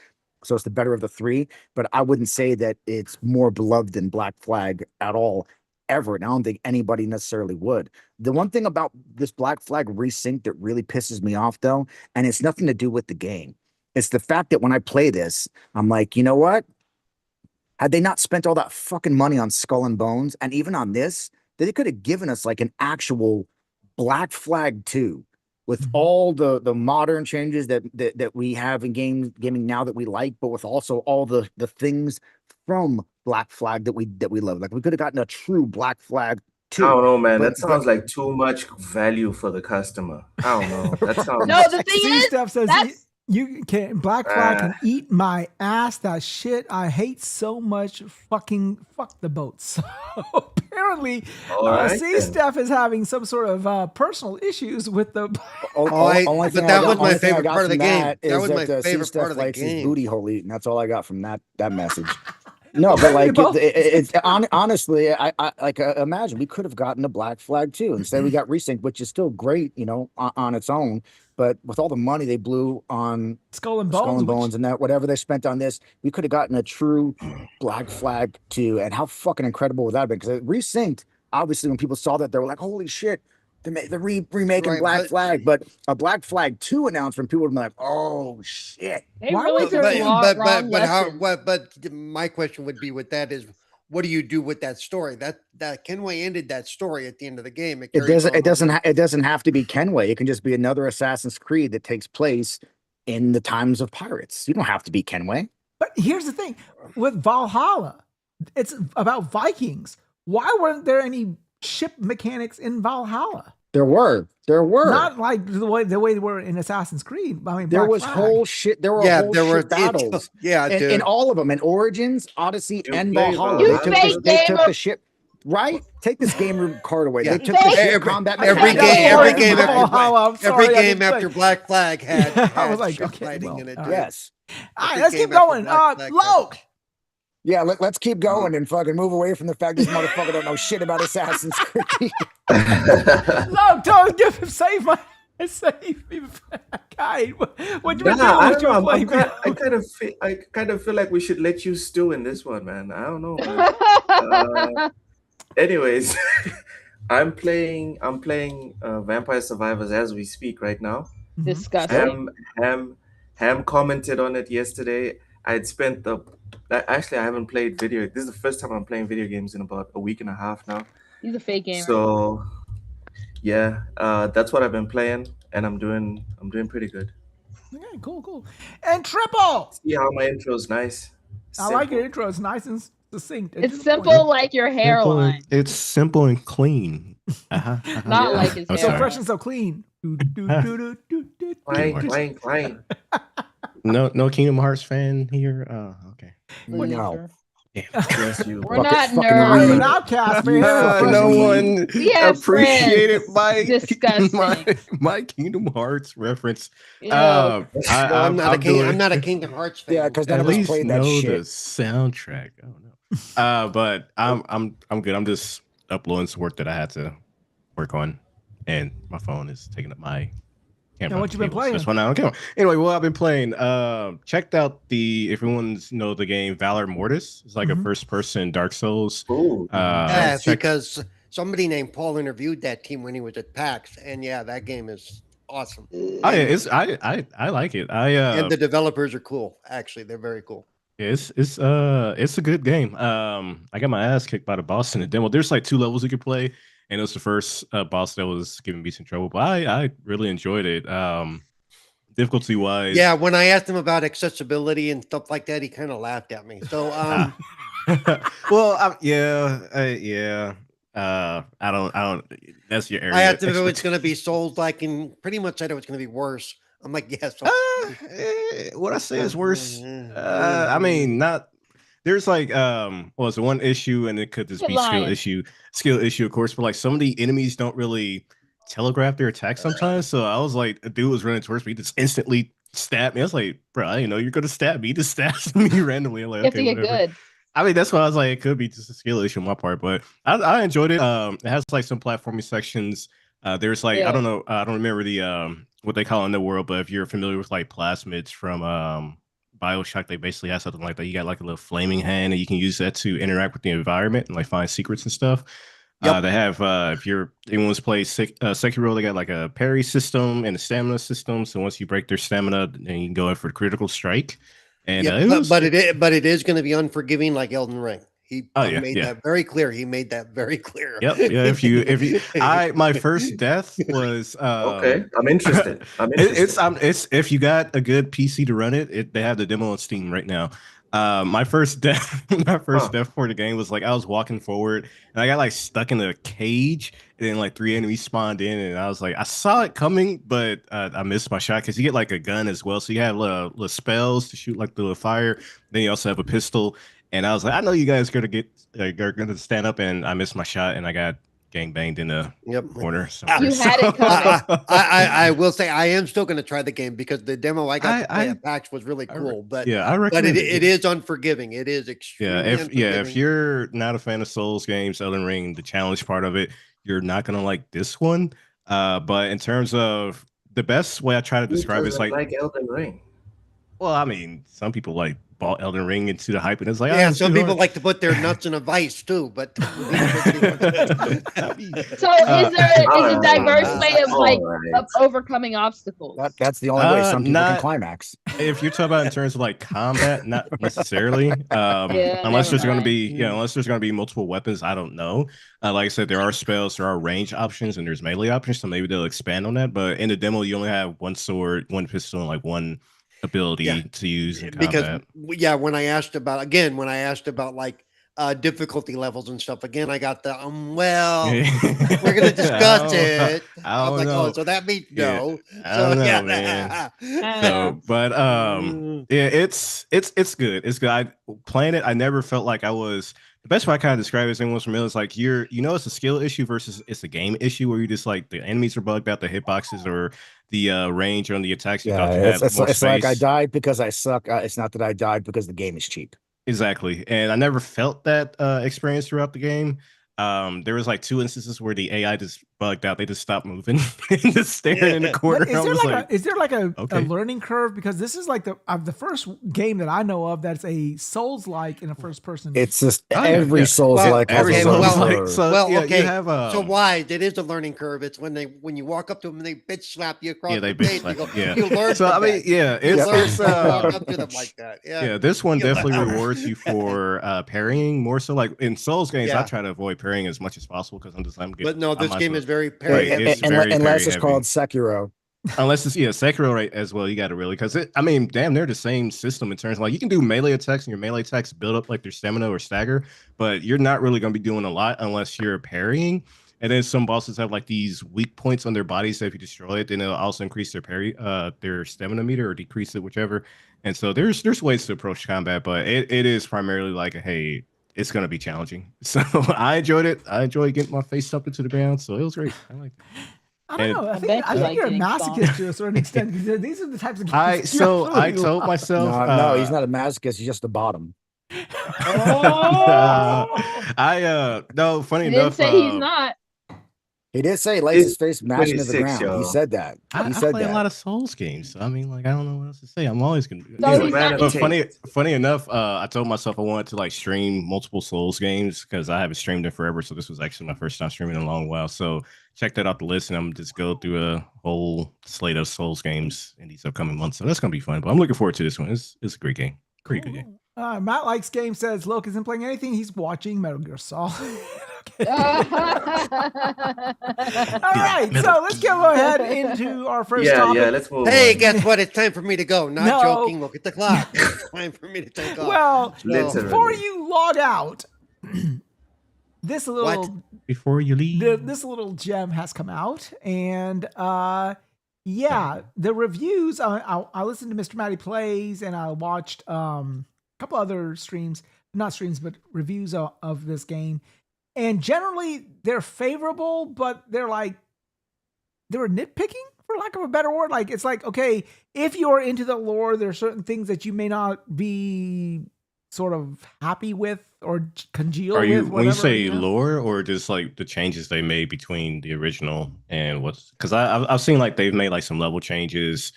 So it's the better of the three, but I wouldn't say that it's more beloved than Black Flag at all, ever. And I don't think anybody necessarily would. The one thing about this Black Flag Resync that really pisses me off, though, and it's nothing to do with the game, it's the fact that when I play this, I'm like, you know what? Had they not spent all that fucking money on Skull and Bones and even on this, they could have given us like an actual Black Flag 2 with all the modern changes that we have in gaming now that we like, but with also all the things from Black Flag that we love. Like we could have gotten a true Black Flag 2. I don't know, man. But- That sounds like too much value for the customer. I don't know. That sounds. No, the thing See, is, Steph says that's you can Black Flag can eat my ass. That shit I hate so much. Fucking fuck the boats. So apparently, All right, see, then. Steph is having some sort of personal issues with the. Only but thing that I was got- my only thing I favorite got part of the from game. that That is was my C favorite Steph part of the likes his game. booty hole eating. That's all I got from that message. No, but like both- it's honestly, I like imagine we could have gotten a Black Flag 2. Instead, we got Resync, which is still great, you know, on its own. But with all the money they blew on Skull and Bones, Bones and that whatever they spent on this, we could have gotten a true Black Flag 2. And how fucking incredible would that have been? Because Resynced, obviously, when people saw that, they were like, "Holy shit!" They're remaking Right, Black but- Flag, but a Black Flag 2 announcement, people would be like, "Oh shit!" they Why really would took there- wrong how? lessons. But my question would be with that is, what do you do with that story? That Kenway ended that story at the end of the game. It carries on it doesn't have to be Kenway. It can just be another Assassin's Creed that takes place in the times of pirates. You don't have to be Kenway. But here's the thing with Valhalla, it's about Vikings. Why weren't there any ship mechanics in Valhalla? There were. Not like the way they were in Assassin's Creed. I mean, There Black was Flag. whole shit. There were Yeah, whole there were shit battles. Yeah, dude. in all of them, in Origins, Odyssey, You and played Valhalla. Valhalla. They You took, fake the gamer. ship. Right? Take this game room card away. Yeah. They took the ship Every- combat. every mechanics. game, every Sorry, game Valhalla, I'm after sorry, every I game didn't after play. Black Flag had, I had was like, ship okay, fighting well, in it. all dude. right. Yes. All right, Every let's game keep after going. Black Flag had- Loke. Yeah, let's keep going and fucking move away from the fact this motherfucker don't know shit about Assassin's Creed. Loke, don't give him save me. Guy, what you been doing? Nah, I What don't you know. been playing? I kind of feel like we should let you stew in this one, man. I don't know, man. Anyways, I'm playing Vampire Survivors as we speak right now. Disgusting. Ham commented on it yesterday. I haven't played video. This is the first time I'm playing video games in about a week and a half now. He's a fake gamer. So yeah, that's what I've been playing, and I'm doing pretty good. Okay, cool. And Triple. See how my intro's nice. I like your intro. It's nice and succinct. It's simple like your hairline. It's simple and clean. Not like his I'm So hairline. fresh and so clean. Clang. No Kingdom Hearts fan here. Okay. No. Yes, you. We're not Fucking You're an nerds. outcast, man. No one We have appreciated friends. Disgusting. my Kingdom Hearts reference. Ew. No, I'm not a doing- I'm not a Kingdom Hearts fan. Yeah, because none At of us least played that know shit. the soundtrack. Oh no. But I'm good. I'm just uploading some work that I had to work on, and my phone is taking up my camera. And what you been cable, so playing? that's why now I don't care. Anyway, what I've been playing. Checked out if everyone's know the game Valor Mortis. It's like a first-person Dark Souls. Ooh. Yeah, because somebody named Paul interviewed that team when he was at PAX, and yeah, that game is awesome. Oh yeah, I like it. And the developers are cool. Actually, they're very cool. It's a good game. I got my ass kicked by the boss in the demo. There's like 2 levels you could play, and it was the first boss that was giving me some trouble. But I really enjoyed it. Difficulty wise, Yeah, when I asked him about accessibility and stuff like that, he kind of laughed at me. So, well, yeah. I don't. That's your area. I asked him if it was going to be Souls-like, and pretty much said it was going to be worse. I'm like, yes. What I say is worse. I mean, not. There's like it's one issue, and it could just Quit be lying. skill issue, of course. But like some of the enemies don't really telegraph their attacks sometimes. So I was like, a dude was running towards me, he just instantly stabbed me. I was like, bro, I didn't know you're gonna stab me. He just stabs me randomly. I'm like, You have to okay, get whatever. good. I mean, that's why I was like, it could be just a skill issue on my part, but I enjoyed it. It has like some platforming sections. There's like Yeah. I don't know, I don't remember the what they call it in the world, but if you're familiar with like plasmids from BioShock, they basically have something like that. You got like a little flaming hand, and you can use that to interact with the environment and like find secrets and stuff. Yep. They have if anyone's played Sekiro, they got like a parry system and a stamina system. So once you break their stamina, then you can go in for the critical strike. And Yeah, but it is going to be unforgiving like Elden Ring. He made yeah. that very clear. He made that very clear. Yep. Yeah. If you, my first death was Okay, I'm interested. It's if you got a good PC to run it, they have the demo on Steam right now. My first death, death for the game was like I was walking forward and I got like stuck in a cage, and then like 3 enemies spawned in, and I was like, I saw it coming, but I missed my shot because you get like a gun as well, so you have little spells to shoot like the fire. Then you also have a pistol, and I was like, I know you guys are gonna stand up, and I missed my shot, and I got gang banged in the corner. You had it coming. I will say I am still going to try the game because the demo I got to play at PAX was really cool. But yeah, I recommend it is unforgiving. It is extremely unforgiving. If you're not a fan of Souls games, Elden Ring, the challenge part of it, you're not gonna like this one. But in terms of the best way I try to describe it is like Elden Ring. Well, I mean, some people like bought Elden Ring into the hype, and it's like, yeah, some people like to put their nuts in a vice too. But So is a diverse way of like of overcoming obstacles? That's the only way some people can climax. If you're talking about in terms of like combat, not necessarily. Unless there's going to be multiple weapons. I don't know. Like I said, there are spells, there are range options, and there's melee options. So maybe they'll expand on that. But in the demo, you only have one sword, one pistol, and like one ability to use in combat. Because when I asked about like difficulty levels and stuff, again I got the we're gonna discuss it. I'm like, oh, so that means no. I don't know, man. So, but it's good. It's good. I playing it, I never felt like I was. The best way I kind of describe it is anyone's familiar is like it's a skill issue versus it's a game issue where you just like the enemies are bugged out, the hitboxes or the range on the attacks. It's like I died because I suck. It's not that I died because the game is cheap. Exactly. And I never felt that experience throughout the game. There was like 2 instances where the AI just bugged out. They just stopped moving and just staring in the corner. Is there like a learning curve? Because this is like the first game that I know of that's a Souls-like in a first person. It's just every Souls-like. So why? It is a learning curve. It's when you walk up to them and they bitch slap you across the face. You learn. So I mean, it's walk up to them like that. Yeah, this one definitely rewards you for parrying more so. Like in Souls games, I try to avoid parrying as much as possible because I'm good. But no, this game is very parry. Unless it's called Sekiro. Unless it's Sekiro right as well, you got to really because I mean, damn, they're the same system in terms of like you can do melee attacks and your melee attacks build up like their stamina or stagger, but you're not really going to be doing a lot unless you're parrying. And then some bosses have like these weak points on their bodies. So if you destroy it, then it'll also increase their their stamina meter or decrease it, whichever. And so there's ways to approach combat, but it is primarily like, hey, it's going to be challenging. So I enjoyed it. I enjoyed getting my face stuck into the ground. So it was great. I liked it. I don't know. I think like you're a getting masochist to a certain extent. These are the types of games. I told myself, no, he's not a masochist. He's just the bottom. No, funny He enough, didn't say he's not. He did say he likes his face mashing to the 26, ground. yo. He said that. I said play that. a lot of Souls games. So I mean, like, I don't know what else to say. I'm always gonna. So he's not But into funny enough, I told myself I wanted to like stream multiple Souls games because I haven't streamed it forever. So this was actually my first time streaming in a long while. So check that out the list, and I'm just go through a whole slate of Souls games in these upcoming months. So that's gonna be fun. But I'm looking forward to this one. It's a great game. Pretty good game. Matt Likes Game says Loke isn't playing anything. He's watching Metal Gear Solid. All right, so let's go ahead into our first topic. Yeah, let's move Hey, on. guess what? It's time for me to go. Not No. joking. Look at the clock. It's time for me to take off. Well, Literally. before you log out, this little Before you leave, this little gem has come out, and yeah, the reviews. I listened to Mr. Matty Plays, and I watched a couple other streams, not streams, but reviews of this game. And generally, they're favorable, but they're nitpicking, for lack of a better word. Like, it's like, okay, if you're into the lore, there are certain things that you may not be sort of happy with or congeal are you with. when you whatever, say lore or just like the changes they made between the original and what's because I've seen like they've made like some level changes,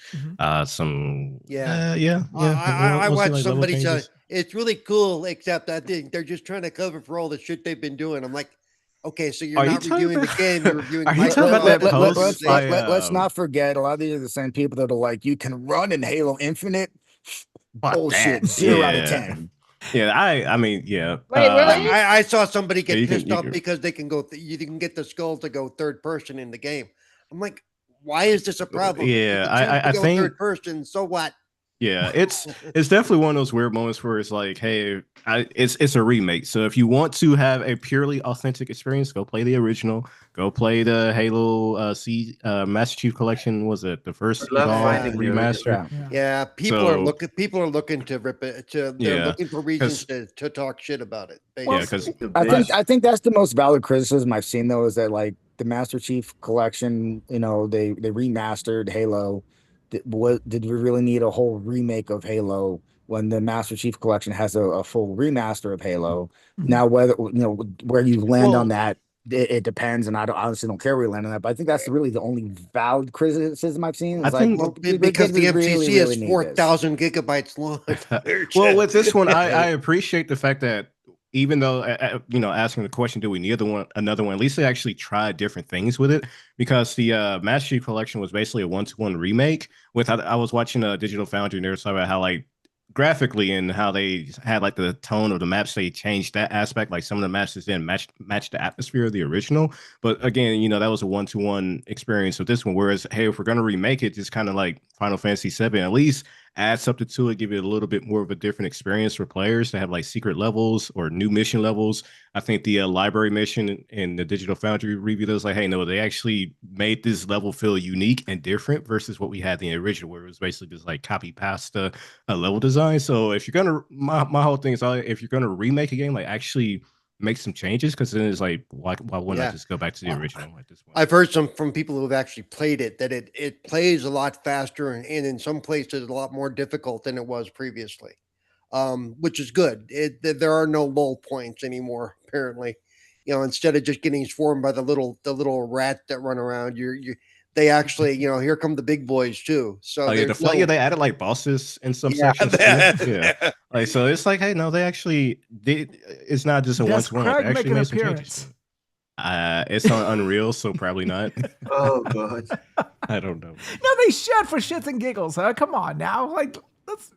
some I we'll see, watched like, somebody level say changes. it's really cool, except I think they're just trying to cover for all the shit they've been doing. I'm like, okay, so you're Are you not talking reviewing the about- game, you're reviewing. Are you talking about that post? Let's not forget, a lot of these are the same people that are like, you can run in Halo Infinite. Bullshit. 0 out of 10. Yeah, I mean, yeah. Wait, really? I saw somebody get Yeah, pissed off can- because they can go. You can get the skull to go third person in the game. I'm like, why is this a problem? Yeah, If it chooses to I go think third person. So what? Yeah, it's definitely one of those weird moments where it's like, hey, it's a remake. So if you want to have a purely authentic experience, go play the original. Go play the Halo Master Chief Collection. Was it the first Love Evolve finding the remaster? Yeah, people are looking. People are looking to rip it. They're looking for reasons to talk shit about it. Yeah, because I think that's the most valid criticism I've seen though, is that like the Master Chief Collection, you know, they remastered Halo. Did we really need a whole remake of Halo when the Master Chief Collection has a full remaster of Halo? Now, whether where you land on that, it depends, and I honestly don't care where you land on that. But I think that's really the only valid criticism I've seen. I think because the MCC is 4,000 gigabytes long. Well, with this one, I appreciate the fact that even though asking the question, do we need another one? At least they actually tried different things with it, because the Master Chief Collection was basically a 1-to-1 remake. I was watching a Digital Foundry, and they were talking about how like graphically and how they had like the tone of the maps, they changed that aspect. Like some of the maps didn't match the atmosphere of the original. But again, that was a 1-to-1 experience with this one. Whereas, hey, if we're gonna remake it, just kind of like Final Fantasy VII, at least add something to it, give it a little bit more of a different experience for players to have like secret levels or new mission levels. I think the library mission in the Digital Foundry review, that was like, hey, no, they actually made this level feel unique and different versus what we had in the original, where it was basically just like copy pasta level design. So if you're gonna, my whole thing is, if you're gonna remake a game, like actually make some changes, because then it's like, why wouldn't I just go back to the original at this point? I've heard from people who have actually played it that it plays a lot faster and in some places a lot more difficult than it was previously, which is good. There are no lull points anymore, apparently. Instead of just getting swarmed by the little rat that run around, they actually, here come the big boys too. So they added like bosses in some sections. Yeah. Like, so it's like, hey, no, they actually did. It's not just a 1-to-1. They actually made some changes. It's on Unreal, so probably not. Oh god, I don't know. No, they should, for shits and giggles. Come on now, like let's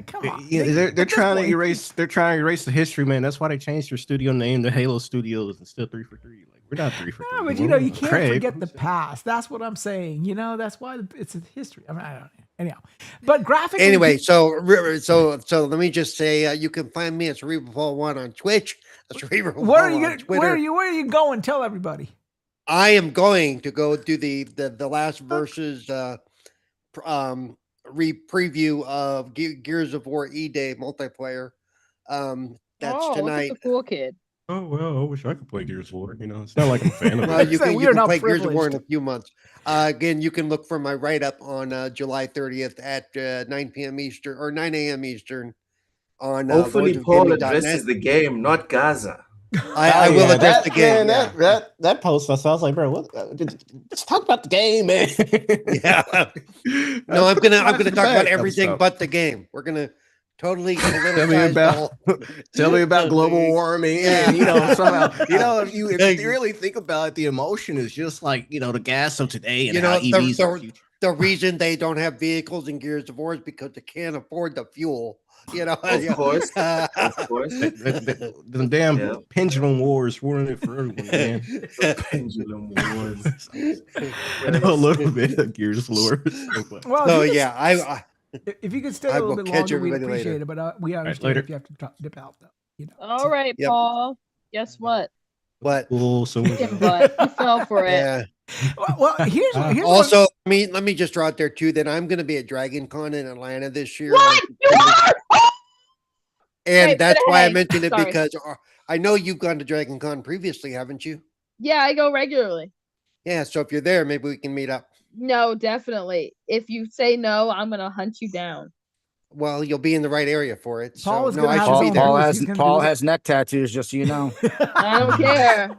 come on. Yeah, they're trying to erase. They're trying to erase the history, man. That's why they changed their studio name to Halo Studios instead of 343. Like, We're not 3 for 3. Yeah, but you can't Craig, forget the past. That's what I'm saying. That's why it's a history. I don't know. Anyhow, but graphically. Anyway, so let me just say, you can find me at Cerebral1 on Twitch. Cerebral where are you on Twitter. Where are you going? Tell everybody. I am going to go do the last versus preview of Gears of War E-Day multiplayer. That's Look tonight. at the cool kid. Oh well, I wish I could play Gears of War. It's not like I'm a fan of Well, it. you can play Gears of War in privileged. a few months. Again, you can look for my write-up on July 30th at 9 p.m. Eastern or 9 a.m. Eastern on Hopefully Paul lordsofgaming.net. addresses the game, not Gaza. I will address the game. Man, that post, I was like, bro, what? Let's talk about the game, man. Yeah. No, I'm gonna talk about everything but the game. We're gonna totally tell me about global warming. Yeah. And somehow, if you really think about it, the emotion is just like the gas of today and how EVs are the reason they don't have vehicles in Gears of War is because they can't afford the fuel. Of course. The damn pendulum wars ruining it for everyone, man. The pendulum wars. I know a little bit of Gears lore. Well, If you could stay a little bit longer, we'd appreciate it. But we understand if you have to dip out, though. All right, Yep. Paul. Guess what? What? Cool. So Chicken butt. You fell for it. Yeah. Well, here's Also, let me just throw out there too that I'm going to be at Dragon Con in Atlanta this year. What? You are? And Wait, that's why I hey, mentioned it sorry. because I know you've gone to Dragon Con previously, haven't you? Yeah, I go regularly. Yeah. So if you're there, maybe we can meet up. No, definitely. If you say no, I'm gonna hunt you down. Well, you'll be in the right area for it. Paul is so, gonna I have should his be own there. booth. Paul has neck tattoos, just so you know. I don't care.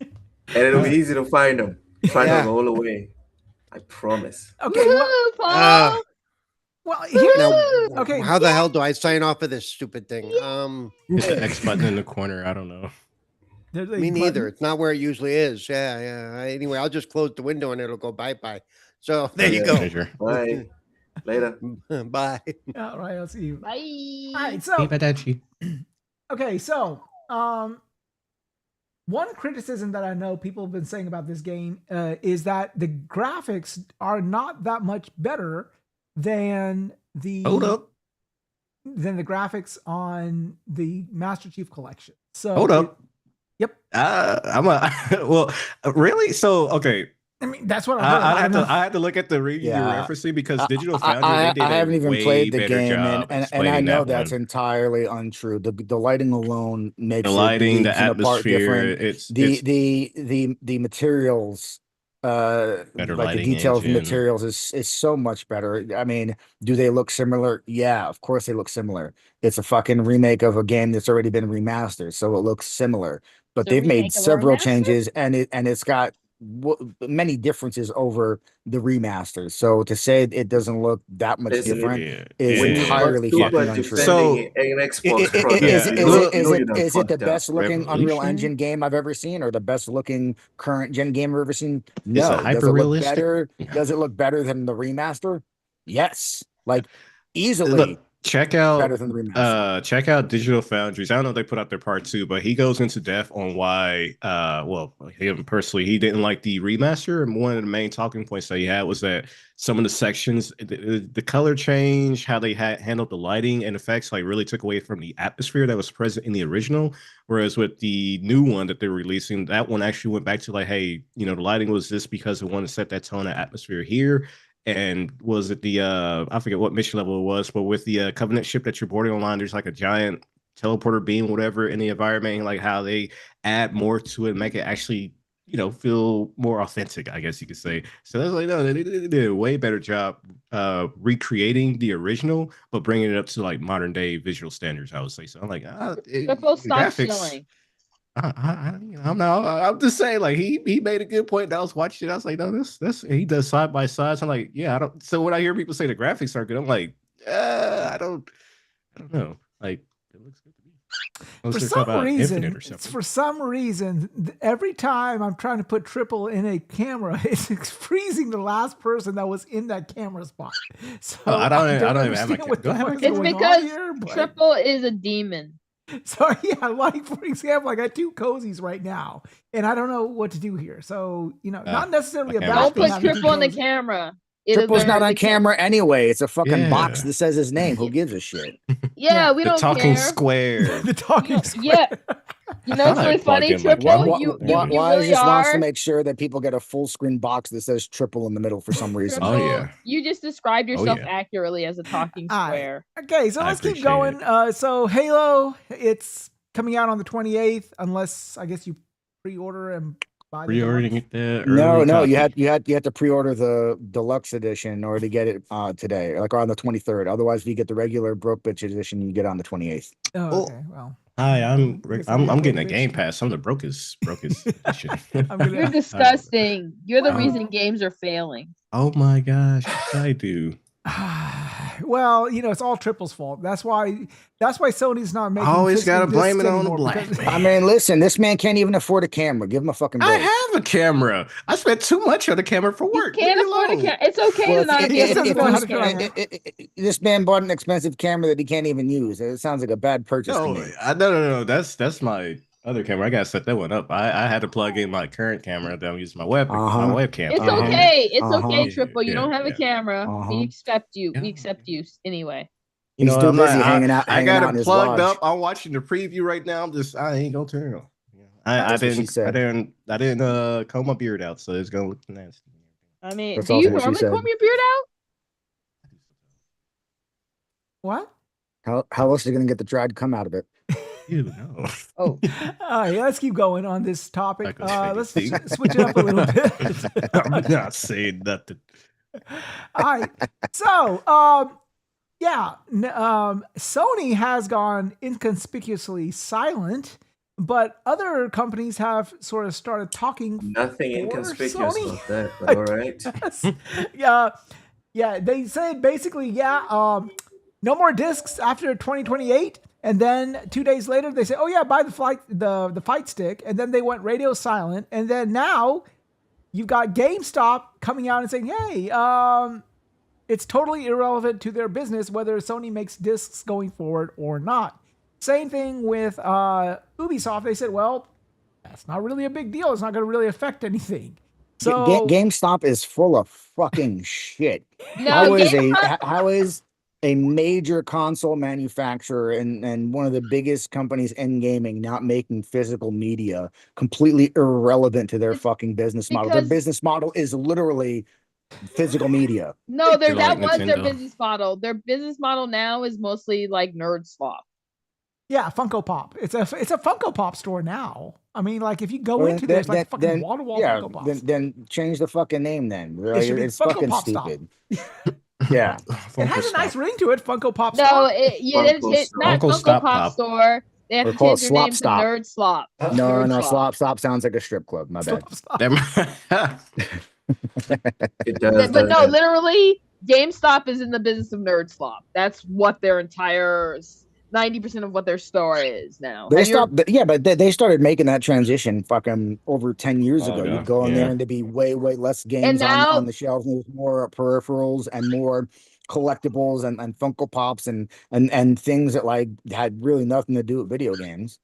And it'll be easy to find them. Find Yeah. them all the way. I promise. Okay. Well, Woo, Paul. here's Now, okay. how the hell do I sign off of this stupid thing? Hit the X button in the corner. I don't know. Me neither. It's not where it usually is. Yeah. Anyway, I'll just close the window and it'll go bye-bye. So there you go. Pleasure. Bye. Later. Bye. All right, I'll see you. Bye. All right, so okay, so one criticism that I know people have been saying about this game is that the graphics are not that much better than the graphics on the Master Chief Collection. So Hold up. Yep. Really? So okay. I mean, that's what I heard. I had to look at the review you're referencing because Digital Foundry, I they did haven't even played the game, and I know that that's entirely untrue. The lighting alone makes the lighting, the apart atmosphere, different. The materials, like the details of the materials is so much better. I mean, do they look similar? Yeah, of course they look similar. It's a fucking remake of a game that's already been remastered, so it looks similar. But they've made several changes, and it's got many differences over the remasters. So to say it doesn't look that much different is entirely fucking untrue. So is it the best looking Unreal Engine game I've ever seen, or the best looking current gen game I've ever seen? No. Does it look better? Does it look better than the remaster? Yes, like easily. Check out better than the remaster. Check out Digital Foundries. I don't know if they put out their part 2, but he goes into depth on why him personally, he didn't like the remaster, and one of the main talking points that he had was that some of the sections, the color change, how they handled the lighting and effects, like really took away from the atmosphere that was present in the original. Whereas with the new one that they're releasing, that one actually went back to like, hey, the lighting was just because it wanted to set that tone of atmosphere here. And was it the I forget what mission level it was, but with the Covenant ship that you're boarding online, there's like a giant teleporter beam, whatever, in the environment, like how they add more to it, make it actually, feel more authentic, I guess you could say. So that's like, no, they did a way better job recreating the original, but bringing it up to like modern day visual standards, I would say. So I'm like, Triple stop chilling. I'm just saying, like he made a good point. I was watching it. I was like, no, this he does side by sides. I'm like, yeah, I don't. So when I hear people say the graphics are good, I'm like, I don't know. Like it looks good to me. For some reason, every time I'm trying to put triple in a camera, it's freezing the last person that was in that camera spot. So I don't even have my what the fuck is It's going on because here, but triple is a demon. So yeah, like for example, I got 2 cozies right now, and I don't know what to do here. So not necessarily a my bad camera's Don't thing. put supposed to having be two Triple on the cozies. camera. Triple's not on camera anyway. It's a fucking box Yeah. that says his name. Who gives a shit? Yeah, we The don't talking care. square. The talking You- square. yeah. You know, I it's thought I really plugged funny, in my Triple. camera. You Wise really just wants to are. make sure that people get a full screen box that says triple in the middle for some reason. Oh, Triple, yeah. you just described Oh, yourself yeah. accurately as a talking All right. square. Okay, so I let's keep appreciate going. So Halo, it's coming out on the 28th, unless I guess you pre-order and buy the Pre-ordering deluxe. it there. No, you copy. had to pre-order the deluxe edition or to get it today, like on the 23rd. Otherwise, if you get the regular broke bitch edition, you get it on the 28th. Oh, okay, well. Hi, I'm guess I'll be the I'm getting a broke bitch. Game Pass. I'm the brokest edition. You're disgusting. You're the Well- reason games are failing. Oh my gosh, what did I do? Well, it's all Triple's fault. That's why Sony's not making. Always physical gotta blame discs it on the anymore black because- man. I mean, listen, this man can't even afford a camera. Give him a fucking break. I have a camera. I spent too much on the camera for You work. can't Leave me afford a alone. camera. It's okay to not be able to if- afford a if- camera. this man bought an expensive camera that he can't even use. It sounds like a bad purchase to No, me. no. That's my other camera. I gotta set that one up. I had to plug in my current camera that I'm using my webcam. It's Uh-huh. okay. It's Uh-huh. okay, Triple. You Yeah, don't have a yeah. camera. Uh-huh. We accept you. Yeah. We accept you anyway. He's too busy hanging out. I hanging got out in it his plugged lodge. up. I'm watching the preview right now. I ain't gonna turn it on. I That's what she didn't. said. I didn't comb my beard out, so it's gonna look nasty. I mean, That's do you also what she normally said. comb your beard out? What? How else are you gonna get the dried cum out of it? Ew, no. Oh, All right, let's keep going on this topic. Not gonna Let's say anything. switch it up a little bit. I'm not saying nothing. All right. So, Sony has gone inconspicuously silent, but other companies have sort of started talking. Nothing for inconspicuous Sony? about that, but all right. Yeah. They said basically, no more discs after 2028. And then 2 days later, they say, "Oh yeah, buy the fight stick." And then they went radio silent. And then now you've got GameStop coming out and saying, "Hey, it's totally irrelevant to their business whether Sony makes discs going forward or not." Same thing with Ubisoft. They said, "Well, that's not really a big deal. It's not going to really affect anything." So GameStop is full of fucking shit. no, How is a major console manufacturer and one of the biggest companies in gaming not making physical media completely irrelevant to their fucking business model? Their because- business model is literally physical media. No, They're that like was their Nintendo. business model. Their business model now is mostly like nerd slop. yeah, Funko Pop. It's a Funko Pop store now. I mean, like if you go Well, into this, like fucking wall to wall yeah, Funko Pops. then change the fucking name then. It should be It's Funko fucking Pop Stop. stupid. Yeah. It has a nice ring to it, Funko Pop No, Stop. it's not Funko Funko Stop Pop Pop. store. They have Or to call it change their name to Slop Nerd Slop. No, Nerd Slop sounds like a strip club. My bad. Stop, stop. It does. But no, literally, GameStop is in the business of nerd slop. That's what their entire 90% of what their store is now. They stopped, but they started making that transition fucking over 10 years Oh, ago. yeah. You'd go in Yeah. there and there'd be way less games now- on the shelves, and there's more peripherals and more collectibles and Funko Pops and things that like had really nothing to do with video games.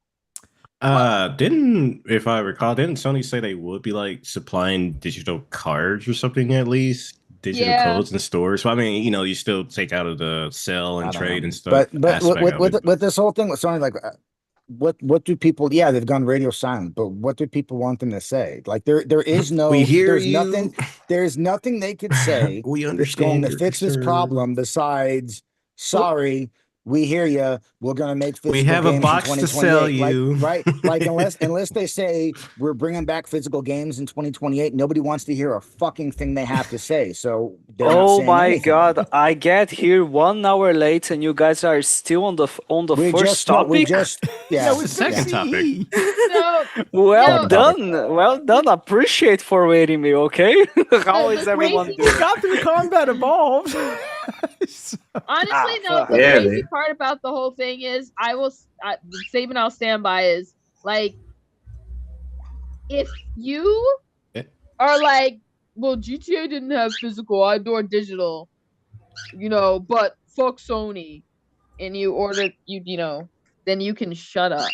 If I recall, didn't Sony say they would be like supplying digital cards or something at least? Digital Yeah. codes in stores. So I mean, you still take out of the sell I and don't trade know. and stuff. But aspect of it. with this whole thing with Sony, like what do people? Yeah, they've gone radio silent, but what do people want them to say? Like there is no, We hear there's you. nothing, there's nothing they could say We that's understand going to your fix this concern. problem besides, sorry, we hear you. We're gonna make physical We have a games in box to sell 2028. you. Like, right? Like unless they say we're bringing back physical games in 2028, nobody wants to hear a fucking thing they have to say. So they're not Oh saying my anything. god, I get here 1 hour late and you guys are still on the We first just, we topic. just, yeah. we the second took topic. CE. No, Well No. done. Well done. Appreciate for waiting me, okay? How is the everyone crazy- doing? We got through Combat Evolved. So- honestly, no. fuck. The Yeah, crazy they- part about the whole thing is, the statement I'll stand by is like, if you Eh. are like, well, GTA didn't have physical, I adore digital, but fuck Sony, and you order, then you can shut up.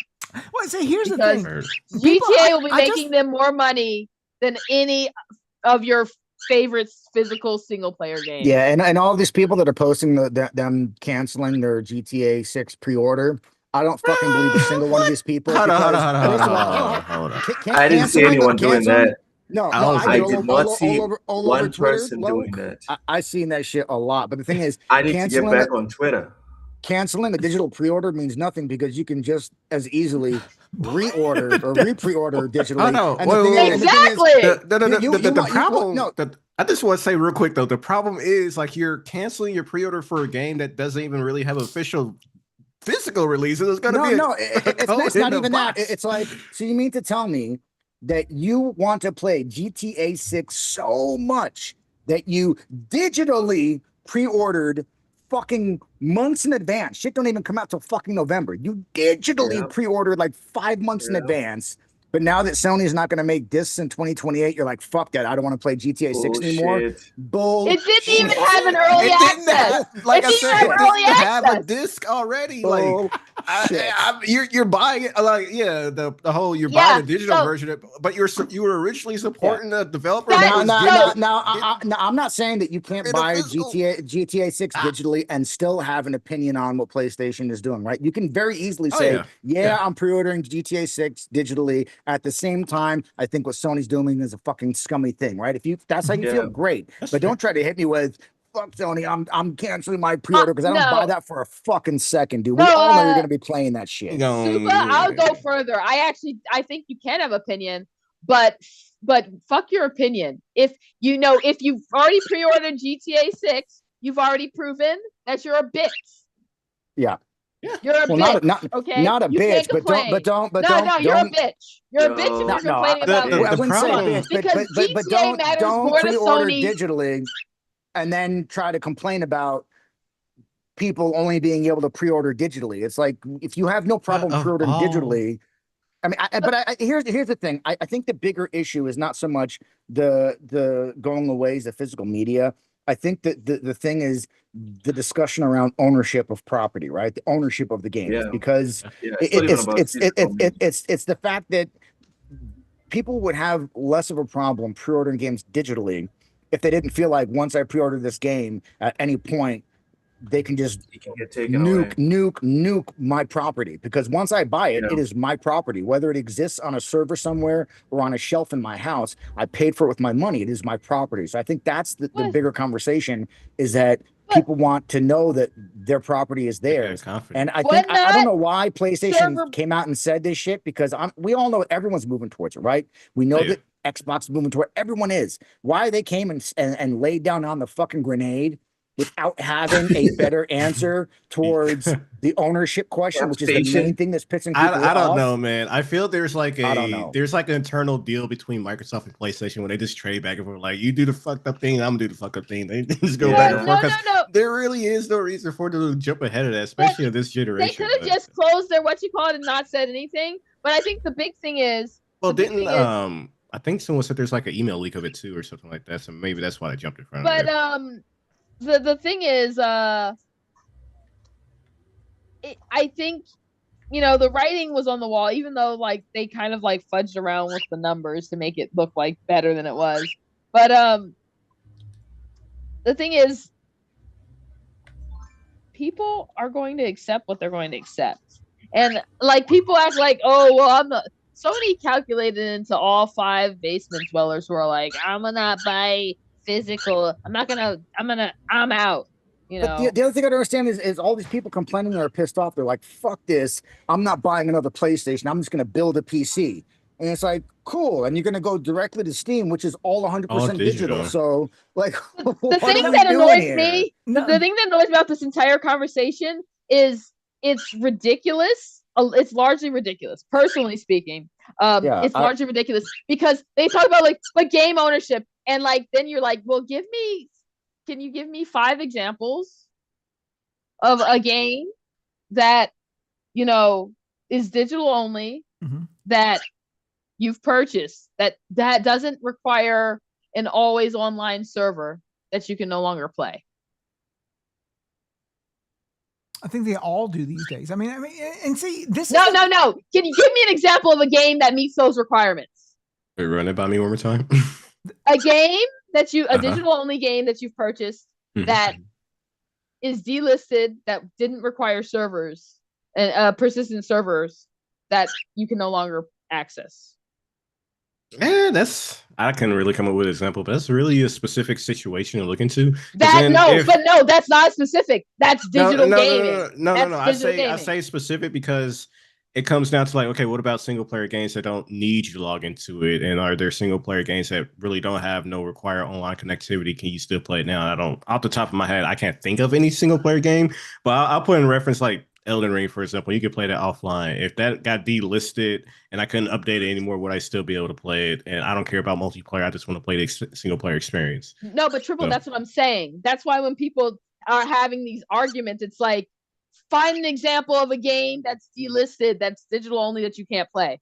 Well, see, here's the Because thing. GTA will be making them more money than any of your favorite physical single player games. Yeah, and all these people that are posting them canceling their GTA 6 pre-order, I don't fucking believe a single one of these people. Hold on, because hold first of all, on. I didn't see anyone doing that. No, I did did not see all over one Twitter, person doing that. I seen that shit a lot. But the thing is, I need to get back on Twitter. Canceling a digital pre-order means nothing because you can just as easily reorder or re-pre-order digitally. The problem. I just want to say real quick though, the problem is like you're canceling your pre-order for a game that doesn't even really have official physical release. It's going to it's not even that. It's like, so you mean to tell me that you want to play GTA 6 so much that you digitally pre-ordered fucking months in advance. Shit don't even come out till fucking November. You digitally pre-ordered like 5 months in advance. But now that Sony's not going to make discs in 2028, you're like, fuck that. I don't want to play GTA 6 anymore. Bullshit. It didn't even have an early access. Like I said, it didn't have a disc already. Like you're buying it. Like the whole you're buying a digital version, but you were originally supporting the developer. I'm not saying that you can't buy GTA 6 digitally and still have an opinion on what PlayStation is doing. Right? You can very easily say, I'm pre-ordering GTA 6 digitally. At the same time, I think what Sony's doing is a fucking scummy thing, right? If that's how you feel, great. But don't try to hit me with fuck Sony. I'm canceling my pre-order because I don't buy that for a fucking second, dude. We all know you're gonna be playing that shit. I'll go further. I think you can have opinion, but fuck your opinion. If you've already pre-ordered GTA 6, you've already proven that you're a bitch. Yeah. You're a bitch. Not a bitch, but don't. You're a bitch. You're a bitch if you're complaining about it. I wouldn't say bitch, because but don't pre-order digitally and then try to complain about people only being able to pre-order digitally. It's like if you have no problem pre-ordering digitally. I mean, here's the thing. I think the bigger issue is not so much the going away as the physical media. I think that the thing is the discussion around ownership of property, right? The ownership of the game, because it's the fact that people would have less of a problem pre-ordering games digitally if they didn't feel like once I pre-ordered this game at any point they can just nuke my property, because once I buy it, it is my property, whether it exists on a server somewhere or on a shelf in my house. I paid for it with my money. It is my property. So I think that's the bigger conversation, is that people want to know that their property is theirs. And I think I don't know why PlayStation came out and said this shit, because we all know everyone's moving towards it, right? We know that Xbox is moving toward it. Everyone is. Why they came and laid down on the fucking grenade without having a better answer towards the ownership question, which is the main thing that's pissing people off. I don't know, man. I feel there's like an internal deal between Microsoft and PlayStation when they just trade back and forth. Like, you do the fucked up thing, I'm gonna do the fucked up thing. They just go back and forth. No. There really is no reason for them to jump ahead of that, especially in this generation. They could have just closed their and not said anything. But I think the big thing is, I think someone said there's like an email leak of it too or something like that. So maybe that's why they jumped in front of it. But the thing is, I think, the writing was on the wall, even though like they kind of like fudged around with the numbers to make it look like better than it was. But the thing is, people are going to accept what they're going to accept, and like people act like, oh well, Sony calculated into all 5 basement dwellers who are like, I'm gonna buy physical. I'm out. But the other thing I don't understand is all these people complaining are pissed off. They're like, fuck this. I'm not buying another PlayStation. I'm just going to build a PC. And it's like, cool. And you're going to go directly to Steam, which is all 100% digital. So, like, the thing that annoys me, the thing that annoys me about this entire conversation is it's ridiculous. It's largely ridiculous, personally speaking. It's largely ridiculous because they talk about like game ownership, and like then you're like, well, can you give me 5 examples of a game that is digital only, that you've purchased that doesn't require an always online server that you can no longer play? I think they all do these days. I mean, and see, this No. is Can you give me an example of a game that meets those requirements? Wait, run it by me one more time. A game that a digital only game that you've purchased that is delisted, that didn't require servers and persistent servers that you can no longer access. I can really come up with an example, but that's really a specific situation to look into. But no, that's not specific. That's digital gaming. No. I say specific because it comes down to like, okay, what about single player games that don't need you to log into it? And are there single player games that really don't have no required online connectivity? Can you still play it now? Off the top of my head, I can't think of any single player game, but I'll put in reference like Elden Ring, for example. You could play that offline. If that got delisted and I couldn't update it anymore, would I still be able to play it? And I don't care about multiplayer. I just want to play the single player experience. No, but Triple, that's what I'm saying. That's why when people are having these arguments, it's like, find an example of a game that's delisted, that's digital only, that you can't play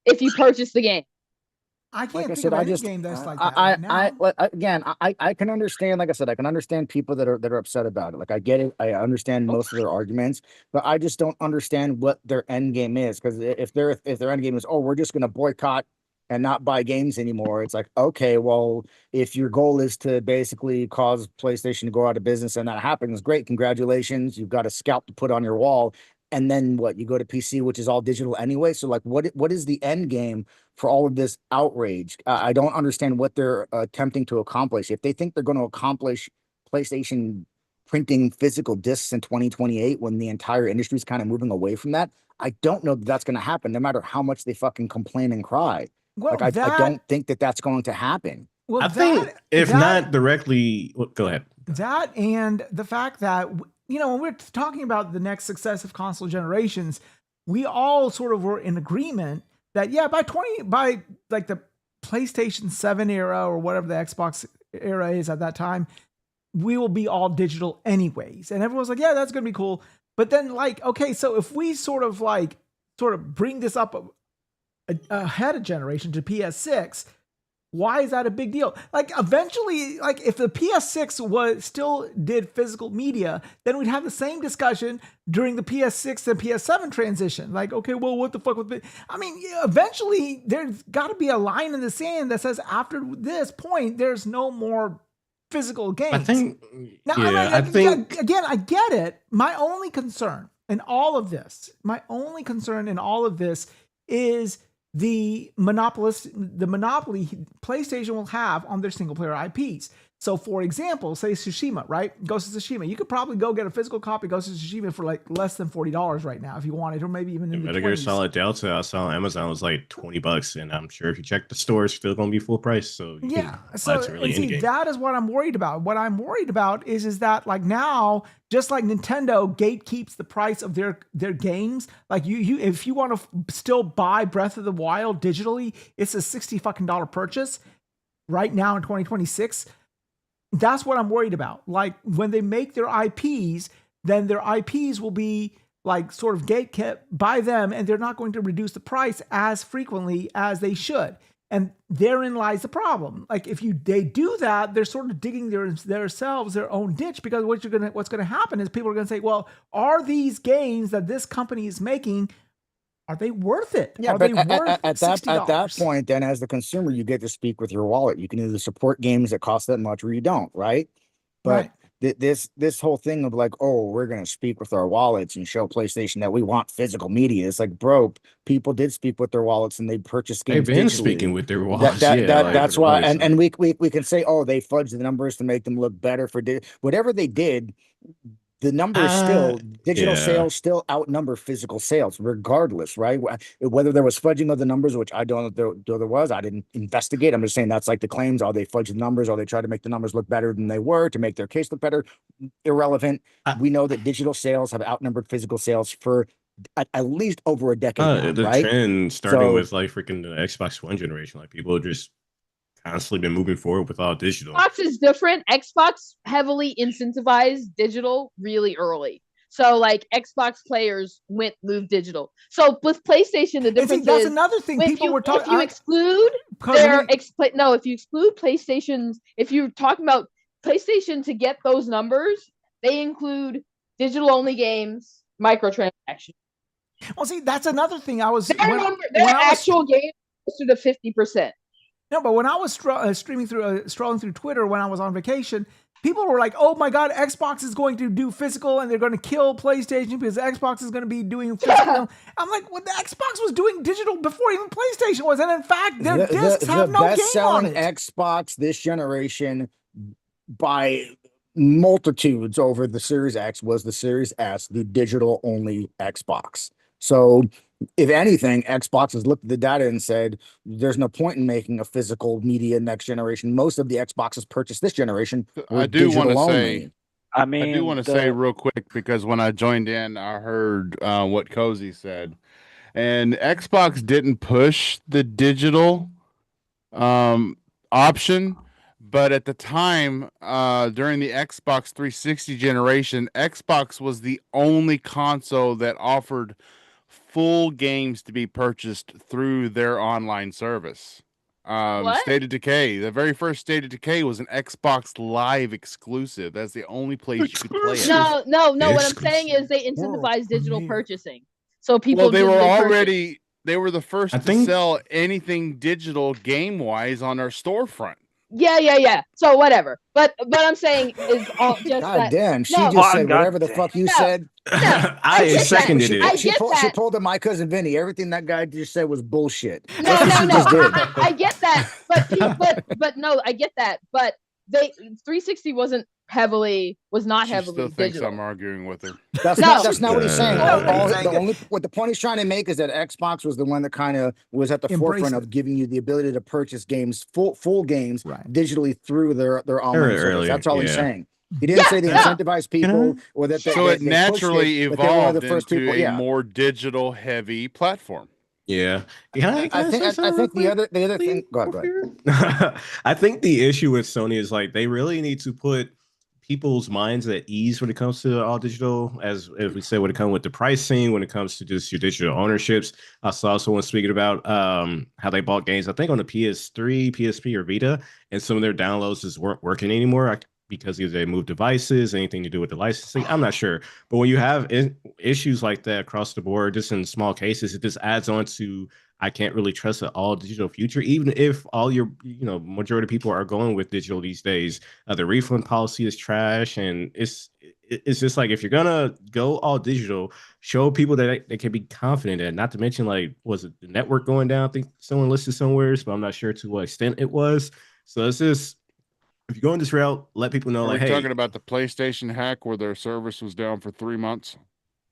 if you purchase the game. I can't think of any game that's like that. I can understand. Like I said, I can understand people that are upset about it. Like I get it. I understand most of their arguments, but I just don't understand what their end game is. Because if their end game is, oh, we're just going to boycott and not buy games anymore, it's like, okay, well, if your goal is to basically cause PlayStation to go out of business and that happens, great, congratulations, you've got a scalp to put on your wall. And then what? You go to PC, which is all digital anyway. So like, what is the end game for all of this outrage? I don't understand what they're attempting to accomplish. If they think they're going to accomplish PlayStation printing physical discs in 2028, when the entire industry is kind of moving away from that, I don't know that that's going to happen, no matter how much they fucking complain and cry. Well, like I don't think that that's going to happen. Well, I think if not directly, go ahead. That and the fact that, you know, when we're talking about the next successive console generations, we all sort of were in agreement that, yeah, by like the PlayStation 7 era or whatever the Xbox era is at that time, we will be all digital anyways. And everyone's like, yeah, that's going to be cool. But then like, okay, so if we sort of bring this up ahead of generation to PS6, why is that a big deal? Like eventually, like if the PS6 still did physical media, then we'd have the same discussion during the PS6 and PS7 transition. Like, okay, well, what the fuck with it? I mean, eventually there's got to be a line in the sand that says after this point, there's no more physical games. I think, again, I get it. My only concern in all of this is the monopoly PlayStation will have on their single player IPs. So for example, say Tsushima, right? Ghost of Tsushima. You could probably go get a physical copy of Ghost of Tsushima for like less than $40 right now if you wanted, or maybe even in the Metal Gear Solid Delta, I saw on Amazon was like $20, and I'm sure if you check the store, it's still going to be full price. So yeah, so that is what I'm worried about. What I'm worried about is that like now, just like Nintendo gatekeeps the price of their games, like you if you want to still buy Breath of the Wild digitally, it's a $60 purchase right now in 2026. That's what I'm worried about. Like when they make their IPs, then their IPs will be like sort of gatekept by them, and they're not going to reduce the price as frequently as they should. And therein lies the problem. Like if they do that, they're sort of digging themselves their own ditch, because what's going to happen is people are going to say, well, are these games that this company is making, are they worth it? Yeah, are but they worth at that point, then as the consumer, you get to speak with your wallet. You can either support games that cost that much or you don't, right? But this whole thing of like, oh, we're going to speak with our wallets and show PlayStation that we want physical media. It's like, bro, people did speak with their wallets and they purchased games. They've been speaking with their wallets. That's why. And we can say, oh, they fudged the numbers to make them look better for whatever they did. The numbers still, digital sales still outnumber physical sales, regardless, right? Whether there was fudging of the numbers, which I don't know there was, I didn't investigate. I'm just saying that's like the claims. Are they fudged the numbers? Or they try to make the numbers look better than they were to make their case look better? Irrelevant. We know that digital sales have outnumbered physical sales for at least over a decade. The right? trend starting with like freaking the Xbox One generation, like people just constantly been moving forward with all digital. Xbox is different. Xbox heavily incentivized digital really early. So like Xbox players moved digital. So with PlayStation, the difference that's another thing people were talking. If you exclude if you exclude PlayStation's, if you're talking about PlayStation to get those numbers, they include digital-only games, microtransactions. Well, see, that's another thing. Their actual game closer to 50%. No, but when I was strolling through Twitter when I was on vacation, people were like, "Oh my God, Xbox is going to do physical, and they're going to kill PlayStation because Xbox is going to be doing physical." Yeah. I'm like, "Well, the Xbox was doing digital before even PlayStation was, and in fact, their discs have no game on it." The best-selling Xbox this generation by multitudes over the Series X was the Series S, the digital-only Xbox. So, if anything, Xbox has looked at the data and said, there's no point in making a physical media next generation. Most of the Xboxes purchased this generation were digital only. I do want to say real quick, because when I joined in, I heard what Cozy said. And Xbox didn't push the digital option. But at the time, during the Xbox 360 generation, Xbox was the only console that offered full games to be purchased through their online service. State of Decay, the very first State of Decay was an Xbox Live exclusive. That's the only place you could play it. No. What I'm saying is they incentivized digital purchasing, so people. Well, they were already. They were the first to sell anything digital game-wise on their storefront. Yeah. So whatever. But I'm saying is all just God that. Damn, she just said whatever the fuck you said. I seconded it. She pulled my cousin Vinny. Everything that guy just said was bullshit. No. I get that, but no, I get that. But 360 was not heavily still thinks digital. I'm arguing with her. That's not what he's saying. What the point he's trying to make is that Xbox was the one that kind of was at the forefront of giving you the ability to purchase games, full games, digitally through their online service. That's all he's saying. He didn't say they incentivized people or that. So it naturally evolved into a more digital heavy platform. Yeah. I think the other thing. Go ahead. I think the issue with Sony is like they really need to put people's minds at ease when it comes to all digital, as we say, when it comes with the pricing, when it comes to just your digital ownerships. I saw someone speaking about how they bought games, I think on the PS3, PSP, or Vita, and some of their downloads just weren't working anymore because either they moved devices, anything to do with the licensing. I'm not sure. But when you have issues like that across the board, just in small cases, it just adds on to I can't really trust an all digital future, even if all your, majority of people are going with digital these days. The refund policy is trash, and it's just like, if you're gonna go all digital, show people that they can be confident in. Not to mention, like, was it the network going down? I think someone listed somewhere, but I'm not sure to what extent it was. So it's just, if you go in this route, let people know. Are like, we hey, talking about the PlayStation hack where their service was down for 3 months?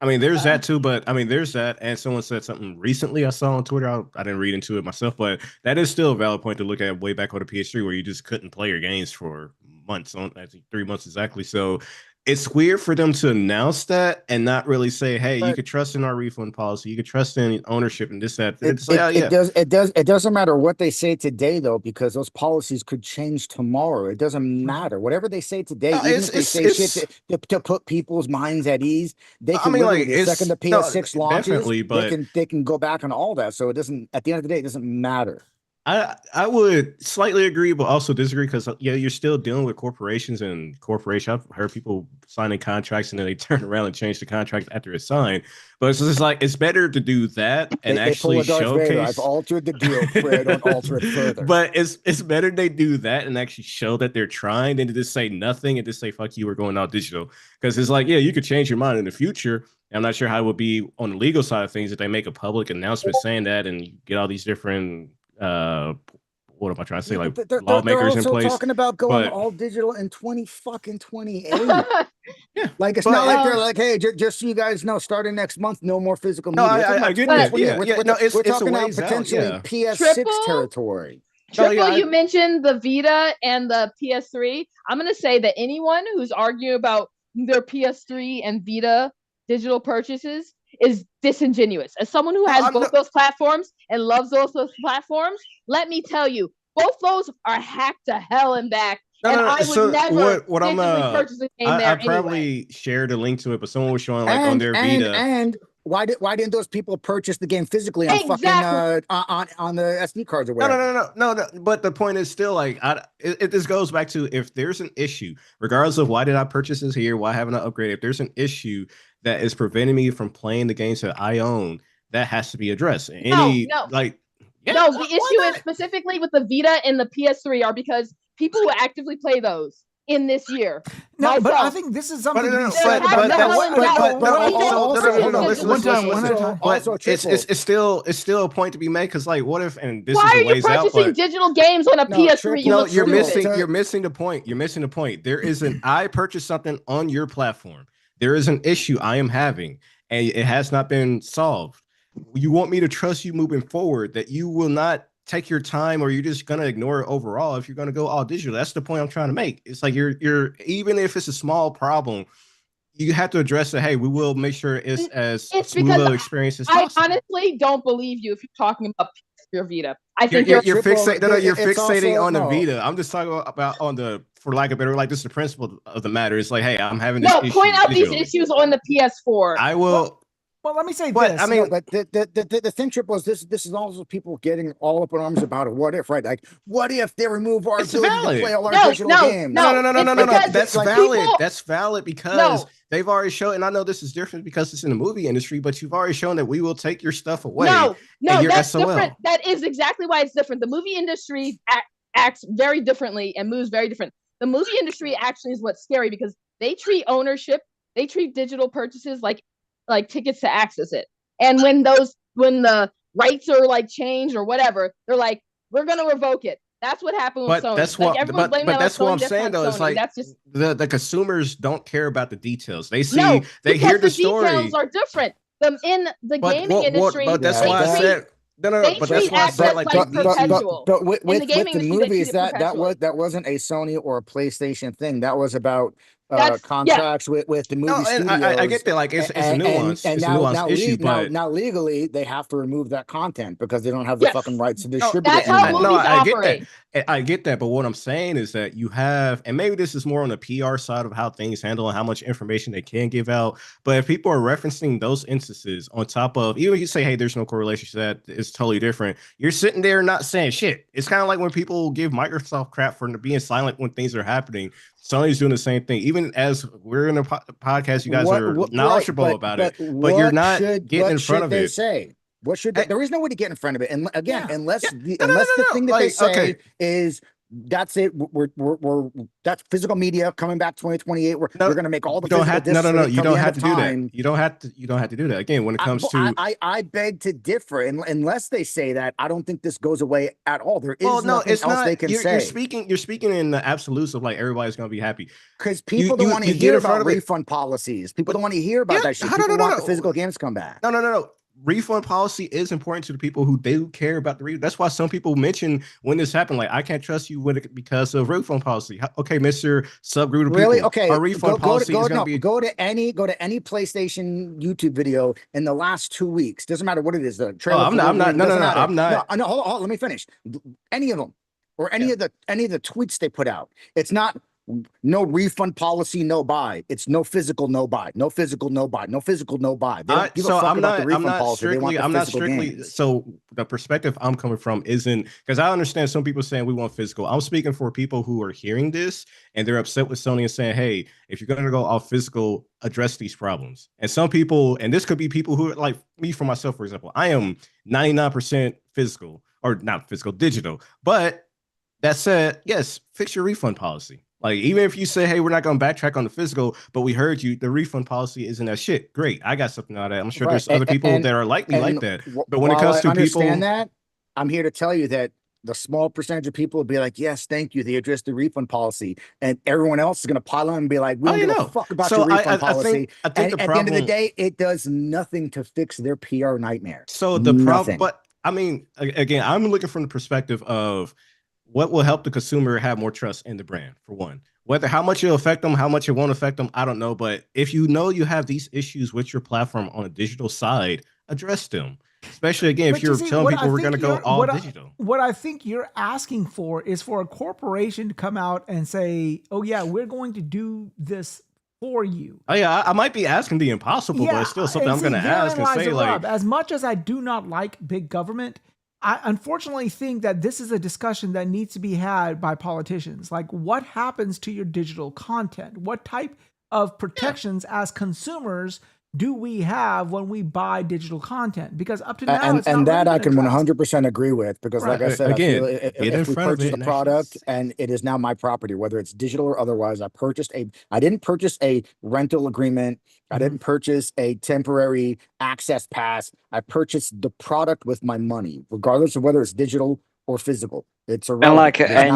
I mean, there's that too, but I mean, there's that. And someone said something recently I saw on Twitter. I didn't read into it myself, but that is still a valid point to look at way back on the PS3, where you just couldn't play your games for months, I think 3 months exactly. So it's weird for them to announce that and not really say, hey, you could trust in our refund policy. You could trust in ownership and this, that. It doesn't matter what they say today, though, because those policies could change tomorrow. It doesn't matter. Whatever they say today, even if they say shit to put people's minds at ease, they can the second the PS6 launches, they can go back on all that. So it doesn't, at the end of the day, it doesn't matter. I would slightly agree, but also disagree, because you're still dealing with corporations and corporations. I've heard people signing contracts and then they turn around and change the contract after it's signed. But it's just like, it's better to do that and actually showcase. I've altered the deal, Fred. Don't alter it further. But it's better they do that and actually show that they're trying than to just say nothing and just say fuck you, we're going all digital. Because it's like, yeah, you could change your mind in the future. I'm not sure how it would be on the legal side of things if they make a public announcement saying that and you get all these different what am I trying to say? Like, lawmakers in place. Talking about going all digital in 2028. Yeah, like it's not like they're like, hey, just so you guys know, starting next month, no more physical media. I get that. We're talking about potentially PS6 territory. Triple, you mentioned the Vita and the PS3. I'm gonna say that anyone who's arguing about their PS3 and Vita digital purchases is disingenuous. As someone who has both those platforms and loves those platforms, let me tell you, both those are hacked to hell and back. I would never purchase a game there. I probably shared a link to it, but someone was showing like on their Vita. And why didn't those people purchase the game physically on Exactly. fucking on the SD cards or whatever? No. But the point is still like, this goes back to, if there's an issue, regardless of why did I purchase this here, why haven't I upgraded? If there's an issue that is preventing me from playing the games that I own, that has to be addressed. No. Yeah, no, the issue is specifically with the Vita and the PS3 are because people who actively play those in this year. No, but I myself, think this is something. It's still a point to be made, because like, what if, and this why is are a you ways out, purchasing but digital games on a PS3? no, you're missing the point. You're missing the point. There is an I purchased something on your platform. There is an issue I am having, and it has not been solved. You want me to trust you moving forward, that you will not take your time, or you're just gonna ignore it overall if you're gonna go all digital. That's the point I'm trying to make. It's like you're even if it's a small problem, you have to address it. Hey, we will make sure it's as smooth of experience as possible. I honestly don't believe you if you're talking about your Vita. I think you're fixating on the Vita. I'm just talking about on the, for lack of better, like, this is the principle of the matter. It's like, hey, I'm having this issue. Point out these issues on the PS4. I will. Well, let me say this. I mean, but the thing, Triple, is this is also people getting all up in arms about it. What if, right? Like, what if they remove our ability to play all our digital games? No. That's valid. That's valid because they've already shown, and I know this is different because it's in the movie industry, but you've already shown that we will take your stuff away. No, that's SOL. different. That is exactly why it's different. The movie industry acts very differently and moves very different. The movie industry actually is what's scary, because they treat ownership, they treat digital purchases like tickets to access it. And when the rights are like changed or whatever, they're like, we're gonna revoke it. That's what happened with Sony. That's what, but that's what I'm saying though. It's like, that's just the consumers don't care about the details. They see, they hear the story. Details are different. In the gaming industry, but that's why I said. No, but that's why I said, like, but with the movies, that wasn't a Sony or a PlayStation thing. That was about contracts with the movie studios. I get that, like, it's a nuance. It's a nuanced issue, but now legally they have to remove that content because they don't have the fucking rights to distribute it. That's how movies operate. I get that, but what I'm saying is that you have, and maybe this is more on the PR side of how things handle and how much information they can give out. But if people are referencing those instances on top of, even if you say, hey, there's no correlation to that, it's totally different. You're sitting there not saying shit. It's kind of like when people give Microsoft crap for being silent when things are happening. Sony's doing the same thing. Even as we're in a podcast, you guys are knowledgeable about it, but you're not getting in front of it. Say? What should there is no way to get in front of it, and again, unless the thing that they say is that's it. We're that's physical media coming back 2028. We're going to make all the you don't have to do that. You don't have to do that. Again, when it comes to I beg to differ. Unless they say that, I don't think this goes away at all. There is nothing else they can say. You're speaking in the absolutes of like everybody's going to be happy because people don't want to hear about refund policies. People don't want to hear about that shit. People want the physical games to come back. No. Refund policy is important to the people who do care about the refund. That's why some people mention when this happened, like, I can't trust you with it because of refund policy. Okay, Mr. Subgroup of really? People. Okay, our refund policy is going to be go to any PlayStation YouTube video in the last 2 weeks. Doesn't matter what it is. The trailer. I'm not. No, hold on. Let me finish. Any of them or any of the tweets they put out. It's not. No refund policy, no buy. It's no physical, no buy. No physical, no buy. No physical, no buy. They don't give a fuck about the refund policy. They want the physical games. So the perspective I'm coming from isn't, because I understand some people saying we want physical. I'm speaking for people who are hearing this and they're upset with Sony and saying, hey, if you're going to go off physical, address these problems. And some people, and this could be people who, like me, for myself, for example, I am 99% physical, or not physical, digital. But that said, yes, fix your refund policy. Like, even if you say, hey, we're not going to backtrack on the physical, but we heard you, the refund policy isn't that shit. Great. I got something out of that. I'm sure there's other people that are like me like that. But when it comes to people. I understand that. I'm here to tell you that the small percentage of people will be like, yes, thank you. They addressed the refund policy. And everyone else is going to pile on and be like, we don't give a fuck about your refund policy. I think at the end of the day, it does nothing to fix their PR nightmare. So the problem, but I mean, again, I'm looking from the perspective of what will help the consumer have more trust in the brand, for one. Whether how much it'll affect them, how much it won't affect them, I don't know. But if you know you have these issues with your platform on a digital side, address them. Especially, again, if you're telling people we're going to go all digital. What I think you're asking for is for a corporation to come out and say, oh, yeah, we're going to do this for you. Oh yeah, I might be asking the impossible, but it's still something I'm going to ask and say like. As much as I do not like big government, I unfortunately think that this is a discussion that needs to be had by politicians. Like, what happens to your digital content? What type of protections as consumers do we have when we buy digital content? Because up to now, and that I can 100% agree with, because like I said, again, I feel if we purchase a product and it is now my property, whether it's digital or otherwise, I didn't purchase a rental agreement. I didn't purchase a temporary access pass. I purchased the product with my money, regardless of whether it's digital or physical. It's irrelevant. And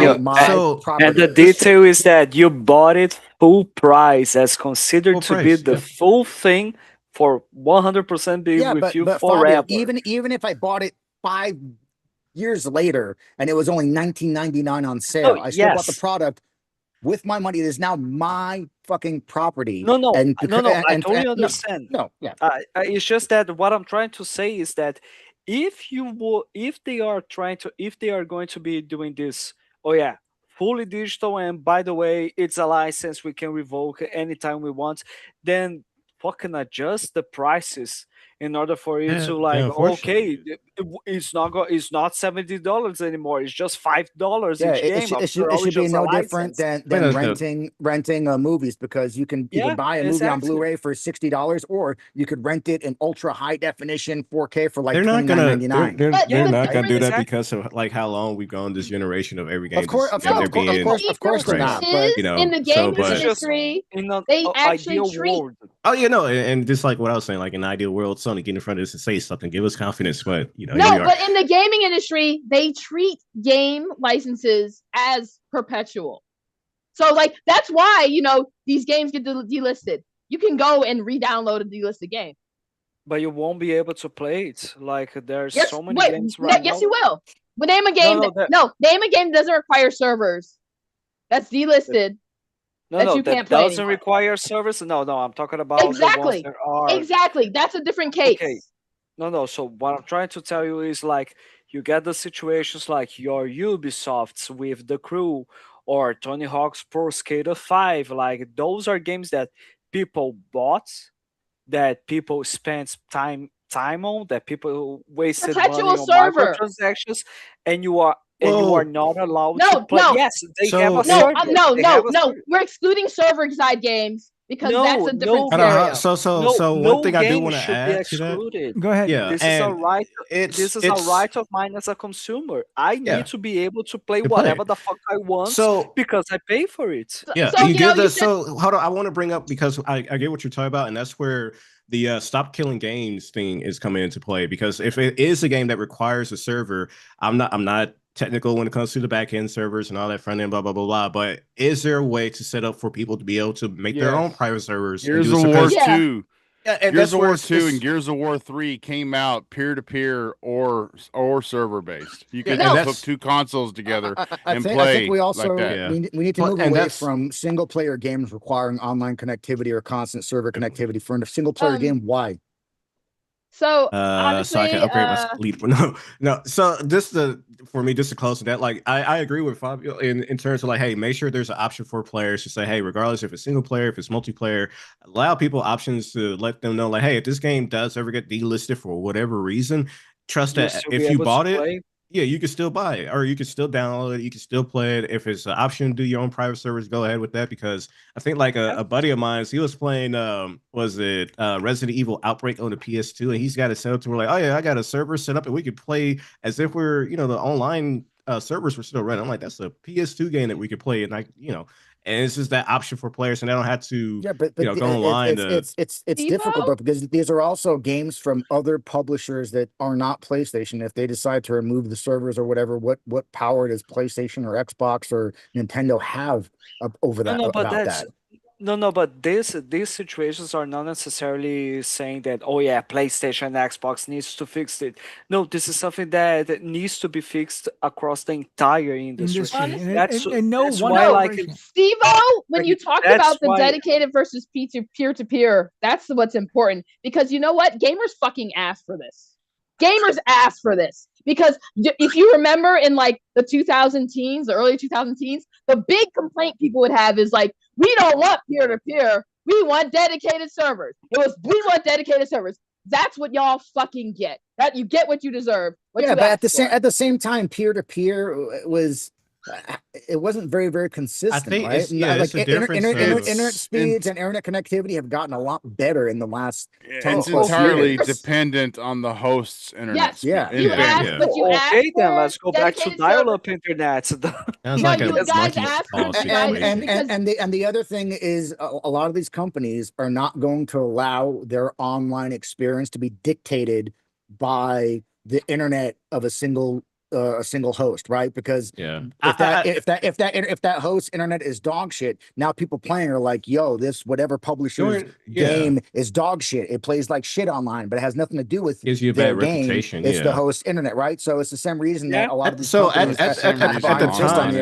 the detail is that you bought it full price, as considered to be the full thing for 100% be with you forever. Fabio, even if I bought it 5 years later and it was only $19.99 on sale, I still bought the product with my money. It is now my fucking property. No, I totally understand. It's just that what I'm trying to say is that if they are going to be doing this, fully digital, and by the way, it's a license we can revoke anytime we want, then fucking adjust the prices in order for you to it's not $70 anymore. It's just $5 each game. It should be no different than renting movies, because you can either buy a movie on Blu-ray for $60, or you could rent it in ultra high definition 4K for like $29.99. They're not gonna do that because of like how long we've gone this generation of every game. Of course, not. But in the game industry, they actually treat. Oh, and just like what I was saying, like in an ideal world, Sony, get in front of us and say something, give us confidence. But but in the gaming industry, they treat game licenses as perpetual. So like that's why these games get delisted. You can go and re-download a delisted game, but you won't be able to play it. Like there's so many games right now. Yes, you will. But name a game. Name a game that doesn't require servers. That's delisted. That doesn't require servers. No, I'm talking about exactly. The ones that are... Exactly. That's a different case. Okay. No. So what I'm trying to tell you is like you get the situations like your Ubisofts with The Crew or Tony Hawk's Pro Skater 5. Like those are games that people bought, that people spent time on, that people wasted money on microtransactions, and you are not allowed to play. Yes, they have a server. No. We're excluding server-side games because that's a different scenario. So one thing I do want to add to that. Go ahead. Yeah, this is a right. This is a right of mine as a consumer. I need to be able to play whatever the fuck I want because I pay for it. Yeah, so hold on. I want to bring up, because I get what you're talking about, and that's where the stop killing games thing is coming into play. Because if it is a game that requires a server, I'm not technical when it comes to the back end servers and all that front end, blah blah blah blah. But is there a way to set up for people to be able to make their own private servers? Gears of War 2. Gears of War 2 and Gears of War 3 came out peer-to-peer or server-based. You could hook two consoles together and play. I think we also like that. we need to move away from single-player games requiring online connectivity or constant server connectivity. For a single-player game, why? So honestly, so I can upgrade my lead. No. So for me, just to close to that, like I agree with Fabio in terms of like, hey, make sure there's an option for players to say, hey, regardless if it's single player, if it's multiplayer, allow people options to let them know, like, hey, if this game does ever get delisted for whatever reason, trust that if you bought it, you can still buy it, or you can still download it, you can still play it. If it's an option to do your own private servers, go ahead with that. Because I think like a buddy of mine, he was playing Resident Evil Outbreak on the PS2, and he's got it set up to where like, oh yeah, I got a server set up and we could play as if we're the online servers were still running. I'm like, that's a PS2 game that we could play, and and it's just that option for players, and they don't have to go online. It's difficult though, because these are also games from other publishers that are not PlayStation. If they decide to remove the servers or whatever, what power does PlayStation or Xbox or Nintendo have over that? But these situations are not necessarily saying that, oh yeah, PlayStation and Xbox needs to fix it. No, this is something that needs to be fixed across the entire industry. And no one Steve-O, when you talked about the dedicated versus peer-to-peer, that's what's important. Because you know what? Gamers fucking asked for this. Gamers asked for this. Because if you remember in like the 2010s, the early 2010s, the big complaint people would have is like, we don't want peer-to-peer. We want dedicated servers. We want dedicated servers. That's what y'all fucking get. That you get what you deserve. What you but at the same time, peer to peer was. It wasn't very consistent, right? It's it's a difference. Internet speeds and internet connectivity have gotten a lot better in the last 10 It's plus entirely years. dependent on the host's internet. Yes, speed. yeah. You asked, but you asked. Okay, then let's go back to dedicated dial-up internet. Sounds No, like you a guys monkey asked ball for- you guys- situation. And the other thing is a lot of these companies are not going to allow their online experience to be dictated by the internet of a single host, right? Because if that host's internet is dog shit, now people playing are like, yo, this whatever publisher's game is dog shit. It plays like shit online, but it has nothing to do with gives you a bad reputation. It's the host's internet, right? So it's the same reason that a lot of these at companies the time,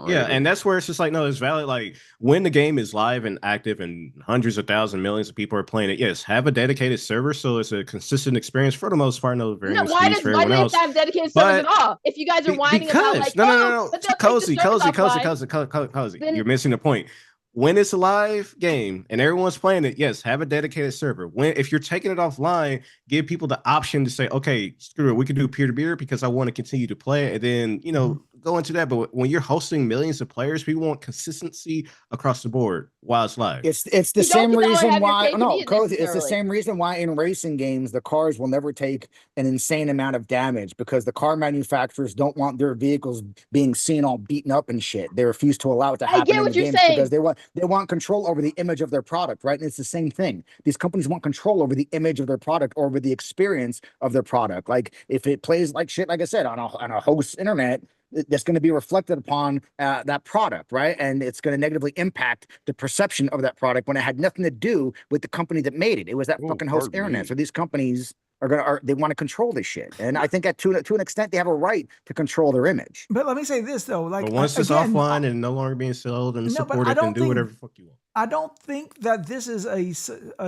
and that's where it's just like, no, it's valid. Like when the game is live and active and hundreds of thousands, millions of people are playing it, yes, have a dedicated server so it's a consistent experience for the most part. No varying speeds for everyone else. Why do they have to have dedicated servers at all? If you guys are whining about like, no, but they'll cozy. take the servers offline, You're missing the point. When it's a live game and everyone's playing it, yes, have a dedicated server. If you're taking it offline, give people the option to say, okay, screw it, we can do peer-to-peer because I want to continue to play it, and then go into that. But when you're hosting millions of players, people want consistency across the board while it's live. It's the same reason why it's the same reason why in racing games the cars will never take an insane amount of damage, because the car manufacturers don't want their vehicles being seen all beaten up and shit. They refuse to allow it to happen in the games because they want control over the image of their product, right? And it's the same thing. These companies want control over the image of their product, over the experience of their product. Like if it plays like shit, like I said, on a host's internet, that's going to be reflected upon that product, right? And it's going to negatively impact the perception of that product when it had nothing to do with the company that made it. It was that fucking host internet. So these companies they want to control this shit, and I think that to an extent they have a right to control their image. But let me say this though, like but once it's offline and no longer being sold and supported, then do whatever the fuck you want. I don't think that this is a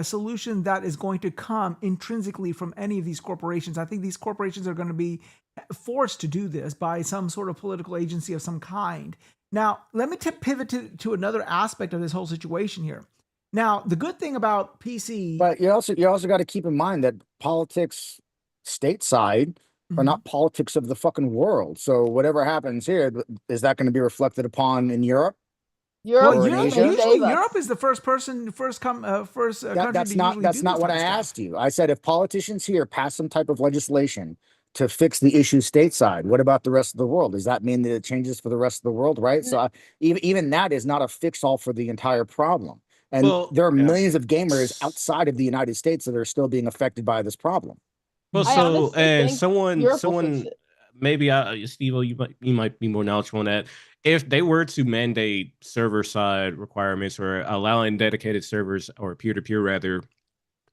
solution that is going to come intrinsically from any of these corporations. I think these corporations are going to be forced to do this by some sort of political agency of some kind. Now, let me pivot to another aspect of this whole situation here. Now, the good thing about PC, but you also got to keep in mind that politics stateside are not politics of the fucking world. So whatever happens here, is that going to be reflected upon in Europe? Usually Europe is the first country. That's not what I asked you. I said if politicians here pass some type of legislation to fix the issue stateside, what about the rest of the world? Does that mean that it changes for the rest of the world, right? So even that is not a fix-all for the entire problem. And there are millions of gamers outside of the United States that are still being affected by this problem. Well, so and someone maybe Steve, you might be more knowledgeable on that. If they were to mandate server side requirements or allowing dedicated servers or peer-to-peer rather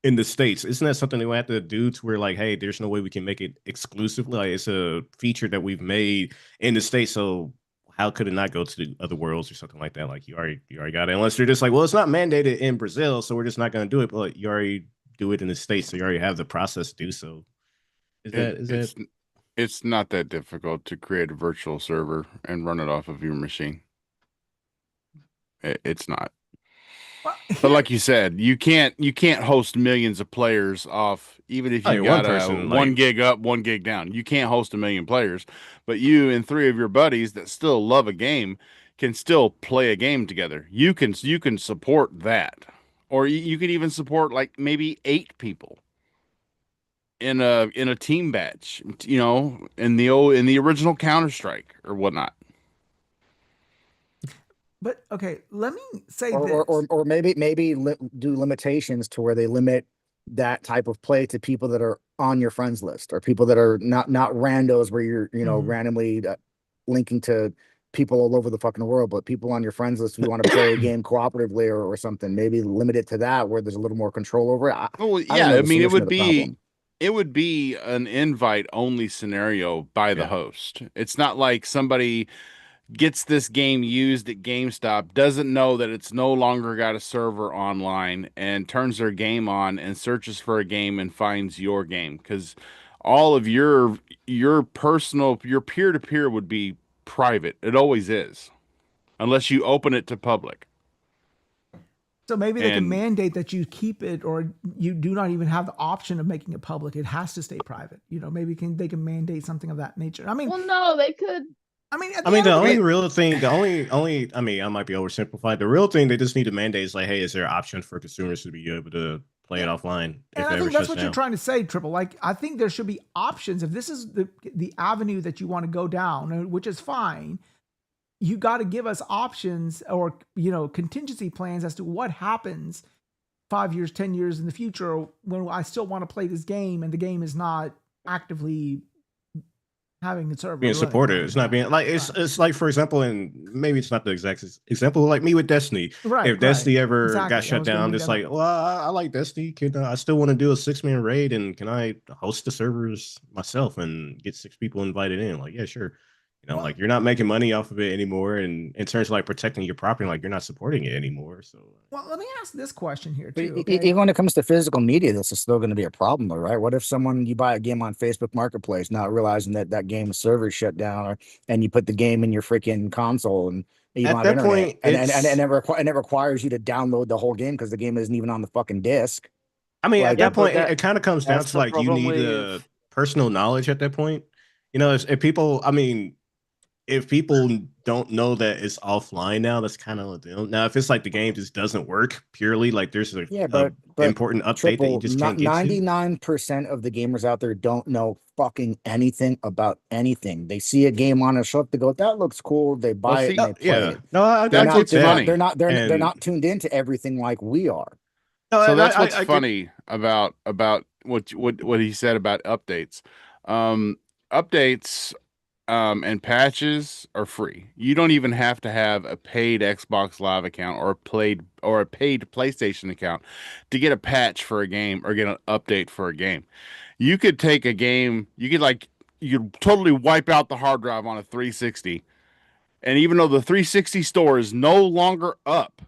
in the States, isn't that something they would have to do to where like, hey, there's no way we can make it exclusively? Like it's a feature that we've made in the States, so how could it not go to the other worlds or something like that? Like you already got it. Unless they're just like, well, it's not mandated in Brazil, so we're just not going to do it. But like, you already do it in the States, so you already have the process to do so. It's not that difficult to create a virtual server and run it off of your machine. It's not. But like you said, you can't host millions of players off, even if you got one gig up, 1 gig down. You can't host 1 million players, but you and 3 of your buddies that still love a game can still play a game together. You can support that, or you could even support like maybe 8 people in a team batch, in the original Counter-Strike or whatnot. But okay, let me say this. Or maybe do limitations to where they limit that type of play to people that are on your friends list, or people that are not randos where you're randomly linking to people all over the fucking world, but people on your friends list who want to play a game cooperatively or something. Maybe limit it to that where there's a little more control over it. I mean, it would be an invite only scenario by the host. It's not like somebody gets this game used at GameStop, doesn't know that it's no longer got a server online, and turns their game on and searches for a game and finds your game, because all of your peer-to-peer would be private. It always is, unless you open it to public. So maybe they can mandate that you keep it, or you do not even have the option of making it public. It has to stay private. Maybe they can mandate something of that nature. I mean, well, no, they could. I mean, the only real thing, I mean, I might be oversimplified. The real thing they just need to mandate is like, hey, is there an option for consumers to be able to play it offline? And I think that's what you're trying to say, Triple. Like, I think there should be options. If this is the avenue that you want to go down, which is fine, you got to give us options or, contingency plans as to what happens 5 years, 10 years in the future when I still want to play this game and the game is not actively having its server being supported. It's not being like, it's like, for example, and maybe it's not the exact example, like me with Destiny. Right. If Destiny ever got shut down, it's like, well, I like Destiny. I still want to do a 6-man raid, and can I host the servers myself and get 6 people invited in? Like, yeah, sure. Like, you're not making money off of it anymore, and in terms of like protecting your property, like, you're not supporting it anymore. So, well, let me ask this question here too. Even when it comes to physical media, this is still going to be a problem, though, right? What if you buy a game on Facebook Marketplace, not realizing that game's server shut down, and you put the game in your freaking console, and you don't have internet, and it requires you to download the whole game because the game isn't even on the fucking disc. I mean, at that point, it kind of comes down to like, you need a personal knowledge at that point. If people, I mean, if people don't know that it's offline now, that's kind of now. If it's like the game just doesn't work purely, like there's a important update that you just can't get to. 99% of the gamers out there don't know fucking anything about anything. They see a game on a shelf, they go, "That looks cool." They buy it and they play it. No, they're not tuned into everything like we are. No, so that's what's funny about what he said about updates. Updates and patches are free. You don't even have to have a paid Xbox Live account or a paid PlayStation account to get a patch for a game or get an update for a game. You could take a game, you could totally wipe out the hard drive on a 360, and even though the 360 store is no longer up,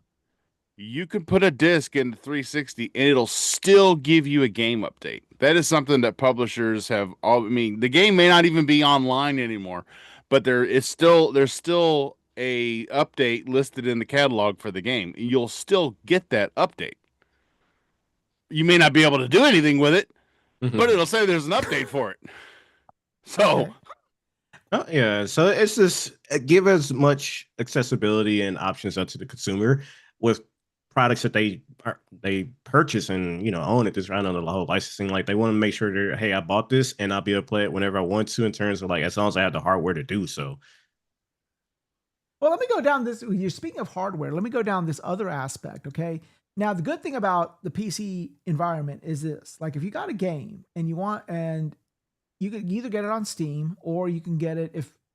you can put a disc in the 360 and it'll still give you a game update. That is something that publishers have the game may not even be online anymore, but there's still a update listed in the catalog for the game. You'll still get that update. You may not be able to do anything with it, but it'll say there's an update for it. So so it's just give as much accessibility and options up to the consumer with products that they purchase and own at this round on the whole licensing. Like, they want to make sure hey, I bought this and I'll be able to play it whenever I want to, in terms of like, as long as I have the hardware to do so. Well, let me go down this. You're speaking of hardware. Let me go down this other aspect. Okay. Now, the good thing about the PC environment is this: like, if you got a game and you can either get it on Steam, or you can get it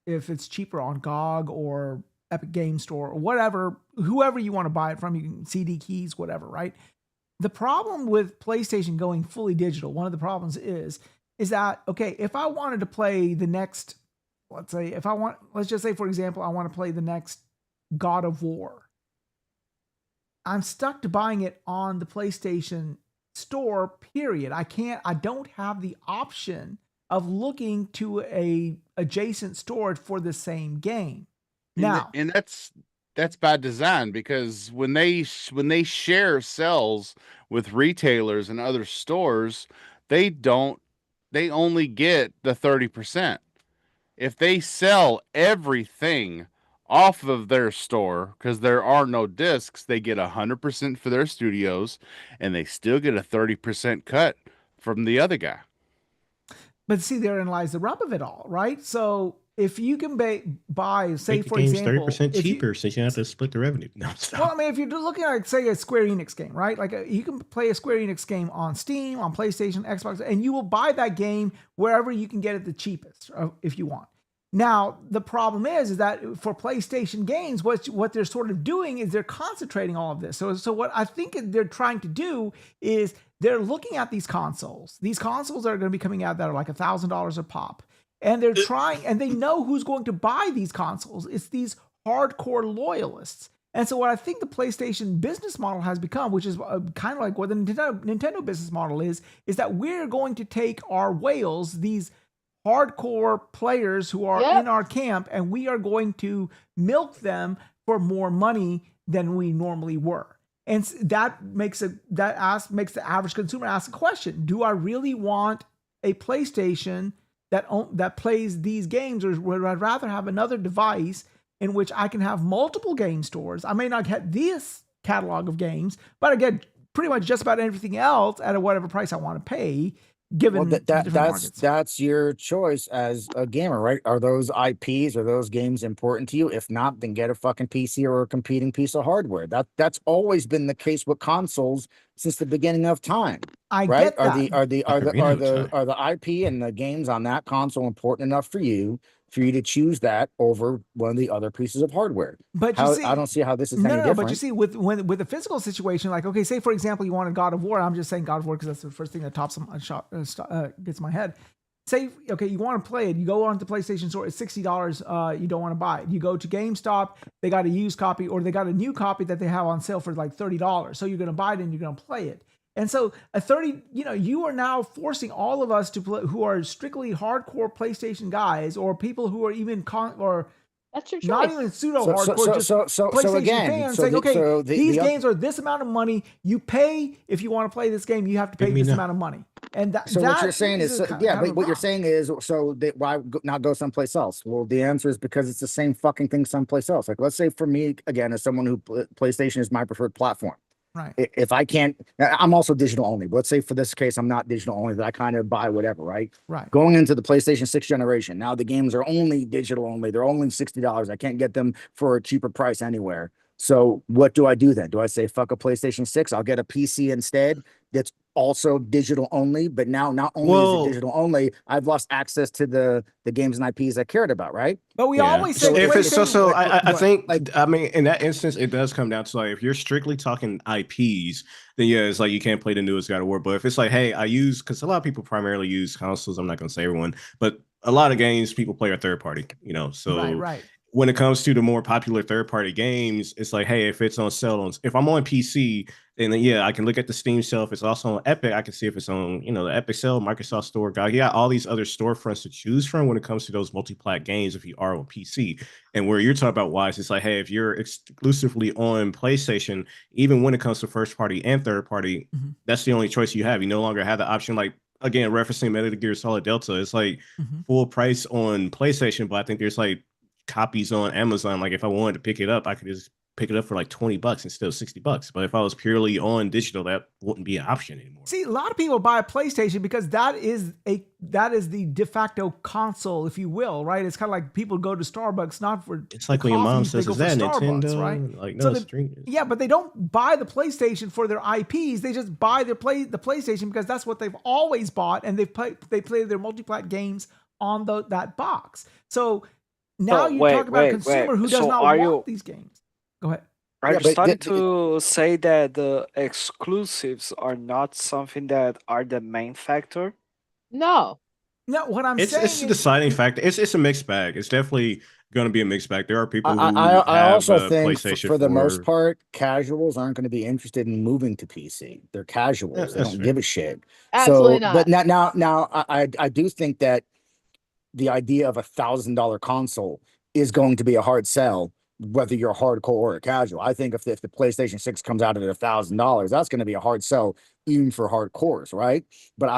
if it's cheaper on GOG or Epic Game Store or whatever, whoever you want to buy it from, you can CD keys, whatever, right? The problem with PlayStation going fully digital, one of the problems is that, okay, if I wanted to play the next, let's just say, for example, I want to play the next God of War, I'm stuck to buying it on the PlayStation Store, period. I don't have the option of looking to a adjacent store for the same game. Now, and that's by design, because when they share cells with retailers and other stores, they only get the 30%. If they sell everything off of their store, because there are no discs, they get 100% for their studios, and they still get a 30% cut from the other guy. But see, therein lies the rub of it all, right? So if you can buy, say, for example, 30% cheaper, since you have to split the revenue. No, well, I mean, if you're looking at, say, a Square Enix game, right? Like, you can play a Square Enix game on Steam, on PlayStation, Xbox, and you will buy that game wherever you can get it the cheapest, if you want. Now, the problem is that for PlayStation games, what they're sort of doing is they're concentrating all of this. So what I think they're trying to do is they're looking at these consoles. These consoles that are going to be coming out that are like $1,000 a pop. And they're trying, and they know who's going to buy these consoles. It's these hardcore loyalists. And so what I think the PlayStation business model has become, which is kind of like what the Nintendo business model is that we're going to take our whales, these hardcore players who are in our camp, and we are going to milk them for more money than we normally were. And that makes the average consumer ask a question: do I really want a PlayStation that plays these games, or would I rather have another device in which I can have multiple game stores? I may not get this catalog of games, but I get pretty much just about everything else at whatever price I want to pay. Given that's your choice as a gamer, right? Are those IPs or those games important to you? If not, then get a fucking PC or a competing piece of hardware. That's always been the case with consoles since the beginning of time. I get that. Are the IP and the games on that console important enough for you to choose that over one of the other pieces of hardware? But I don't see how this is any different. But you see, with the physical situation, like, okay, say for example, you wanted God of War. I'm just saying God of War because that's the first thing that gets my head. Say, okay, you want to play it. You go on to PlayStation Store. It's $60. You don't want to buy it. You go to GameStop. They got a used copy, or they got a new copy that they have on sale for like $30. So you're going to buy it and you're going to play it. And so you are now forcing all of us to play, who are strictly hardcore PlayStation guys, or people who are even that's your choice. Not even pseudo hardcore, just PlayStation fans, saying, okay, these games are this amount of money. You pay if you want to play this game. You have to pay this amount of money. And what you're saying is, what you're saying is, why not go someplace else? Well, the answer is because it's the same fucking thing someplace else. Like, let's say for me, again, as someone who PlayStation is my preferred platform. Right. If I can't, I'm also digital only. But let's say for this case, I'm not digital only, that I kind of buy whatever, right? Right. Going into the PlayStation 6 generation, now the games are only digital only. They're only $60. I can't get them for a cheaper price anywhere. So what do I do then? Do I say, fuck a PlayStation 6? I'll get a PC instead that's also digital only, but now not only is it digital only, I've lost access to the games and IPs I cared about, right? But we always say if it's I think I mean, in that instance, it does come down to, like, if you're strictly talking IPs, then yeah, it's like you can't play the newest God of War. But if it's like, hey, because a lot of people primarily use consoles, I'm not gonna say everyone, but a lot of games people play are third party, so right. When it comes to the more popular third-party games, it's like, hey, if it's on sale, if I'm on PC, then I can look at the Steam sale. If it's also on Epic, I can see if it's on, the Epic sale, Microsoft Store. You got all these other storefronts to choose from when it comes to those multi-plat games if you are on PC. And where you're talking about Wize, it's like, hey, if you're exclusively on PlayStation, even when it comes to first-party and third-party, that's the only choice you have. You no longer have the option, like, again, referencing Metal Gear Solid Delta, it's like full price on PlayStation, but I think there's like copies on Amazon. Like, if I wanted to pick it up, I could just pick it up for like $20 instead of $60. But if I was purely on digital, that wouldn't be an option anymore. See, a lot of people buy a PlayStation because that is the de facto console, if you will, right? It's kind of like people go to Starbucks not for it's like when your mom says, "Is that Nintendo?" Right? Like, no, it's streaming. Yeah, but they don't buy the PlayStation for their IPs. They just buy the PlayStation because that's what they've always bought, and they play their multi-plat games on that box. So now talk about a consumer who does not want these games. Go ahead. Are you starting to say that the exclusives are not something that are the main factor? No. What I'm saying it's a deciding factor. It's a mixed bag. It's definitely going to be a mixed bag. There are people who I also think PlayStation for the most part, casuals aren't going to be interested in moving to PC. They're casuals. They don't give a shit. Absolutely not. But now I do think that the idea of $1,000 console is going to be a hard sell, whether you're hardcore or a casual. I think if the PlayStation 6 comes out at $1,000, that's going to be a hard sell even for hardcores, right? But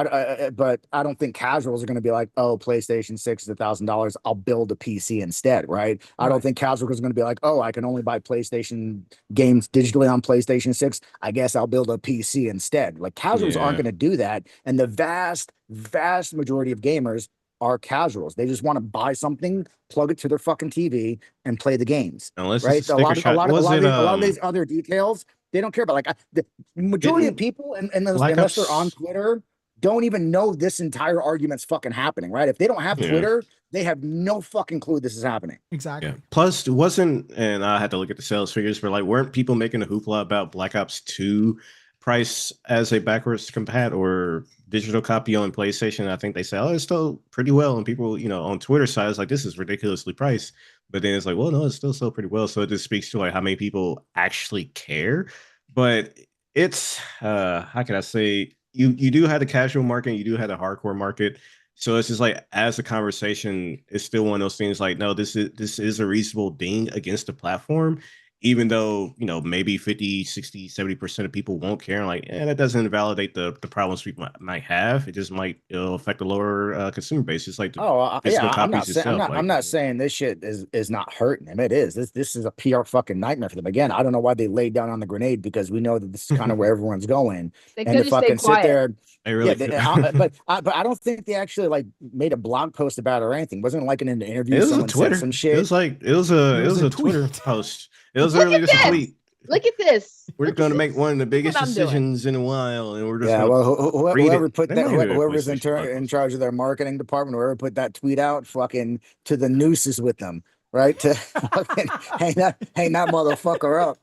I don't think casuals are going to be like, oh, PlayStation 6 is $1,000, I'll build a PC instead, right? I don't think casuals are going to be like, oh, I can only buy PlayStation games digitally on PlayStation 6, I guess I'll build a PC instead. Like, casuals aren't going to do that, and the vast majority of gamers are casuals. They just want to buy something, plug it to their fucking TV, and play the games. Unless right? A lot of these other details, they don't care about. Like, the majority of people, unless they're on Twitter, don't even know this entire argument's fucking happening, right? If they don't have Twitter, they have no fucking clue this is happening. Exactly. Yeah. Plus, and I had to look at the sales figures, but like, weren't people making a hoopla about Black Ops 2 price as a backwards compat or digital copy on PlayStation? I think they say, oh, it's still pretty well, and people, on Twitter side is like, this is ridiculously priced, but then it's like, well, no, it's still so pretty well. So it just speaks to like how many people actually care. But it's how can I say, you do have the casual market, you do have the hardcore market. So it's just like, as a conversation, it's still one of those things like, no, this is a reasonable ding against the platform. even though, maybe 50, 60, 70% of people won't care. Like, that doesn't invalidate the problems people might have. It just might affect the lower consumer base. It's like the physical copies itself. I'm not saying this shit is not hurting them. It is. This is a PR fucking nightmare for them. Again, I don't know why they laid down on the grenade, because we know that this is kind of where everyone's going. They And could to just stay fucking sit quiet. there. They really but I don't think they actually like made a blog post about it or anything. Wasn't it like in an interview? It was a Someone Twitter. said some shit. It was a Twitter post. It was literally just a tweet. Look at this. We're going to make one of the biggest what I'm doing. decisions in a while, and we're just whoever put They that, might have did a whoever's in PlayStation charge of their marketing department, whoever put that tweet out, fucking to the nooses with them, right? To fucking hang that motherfucker up,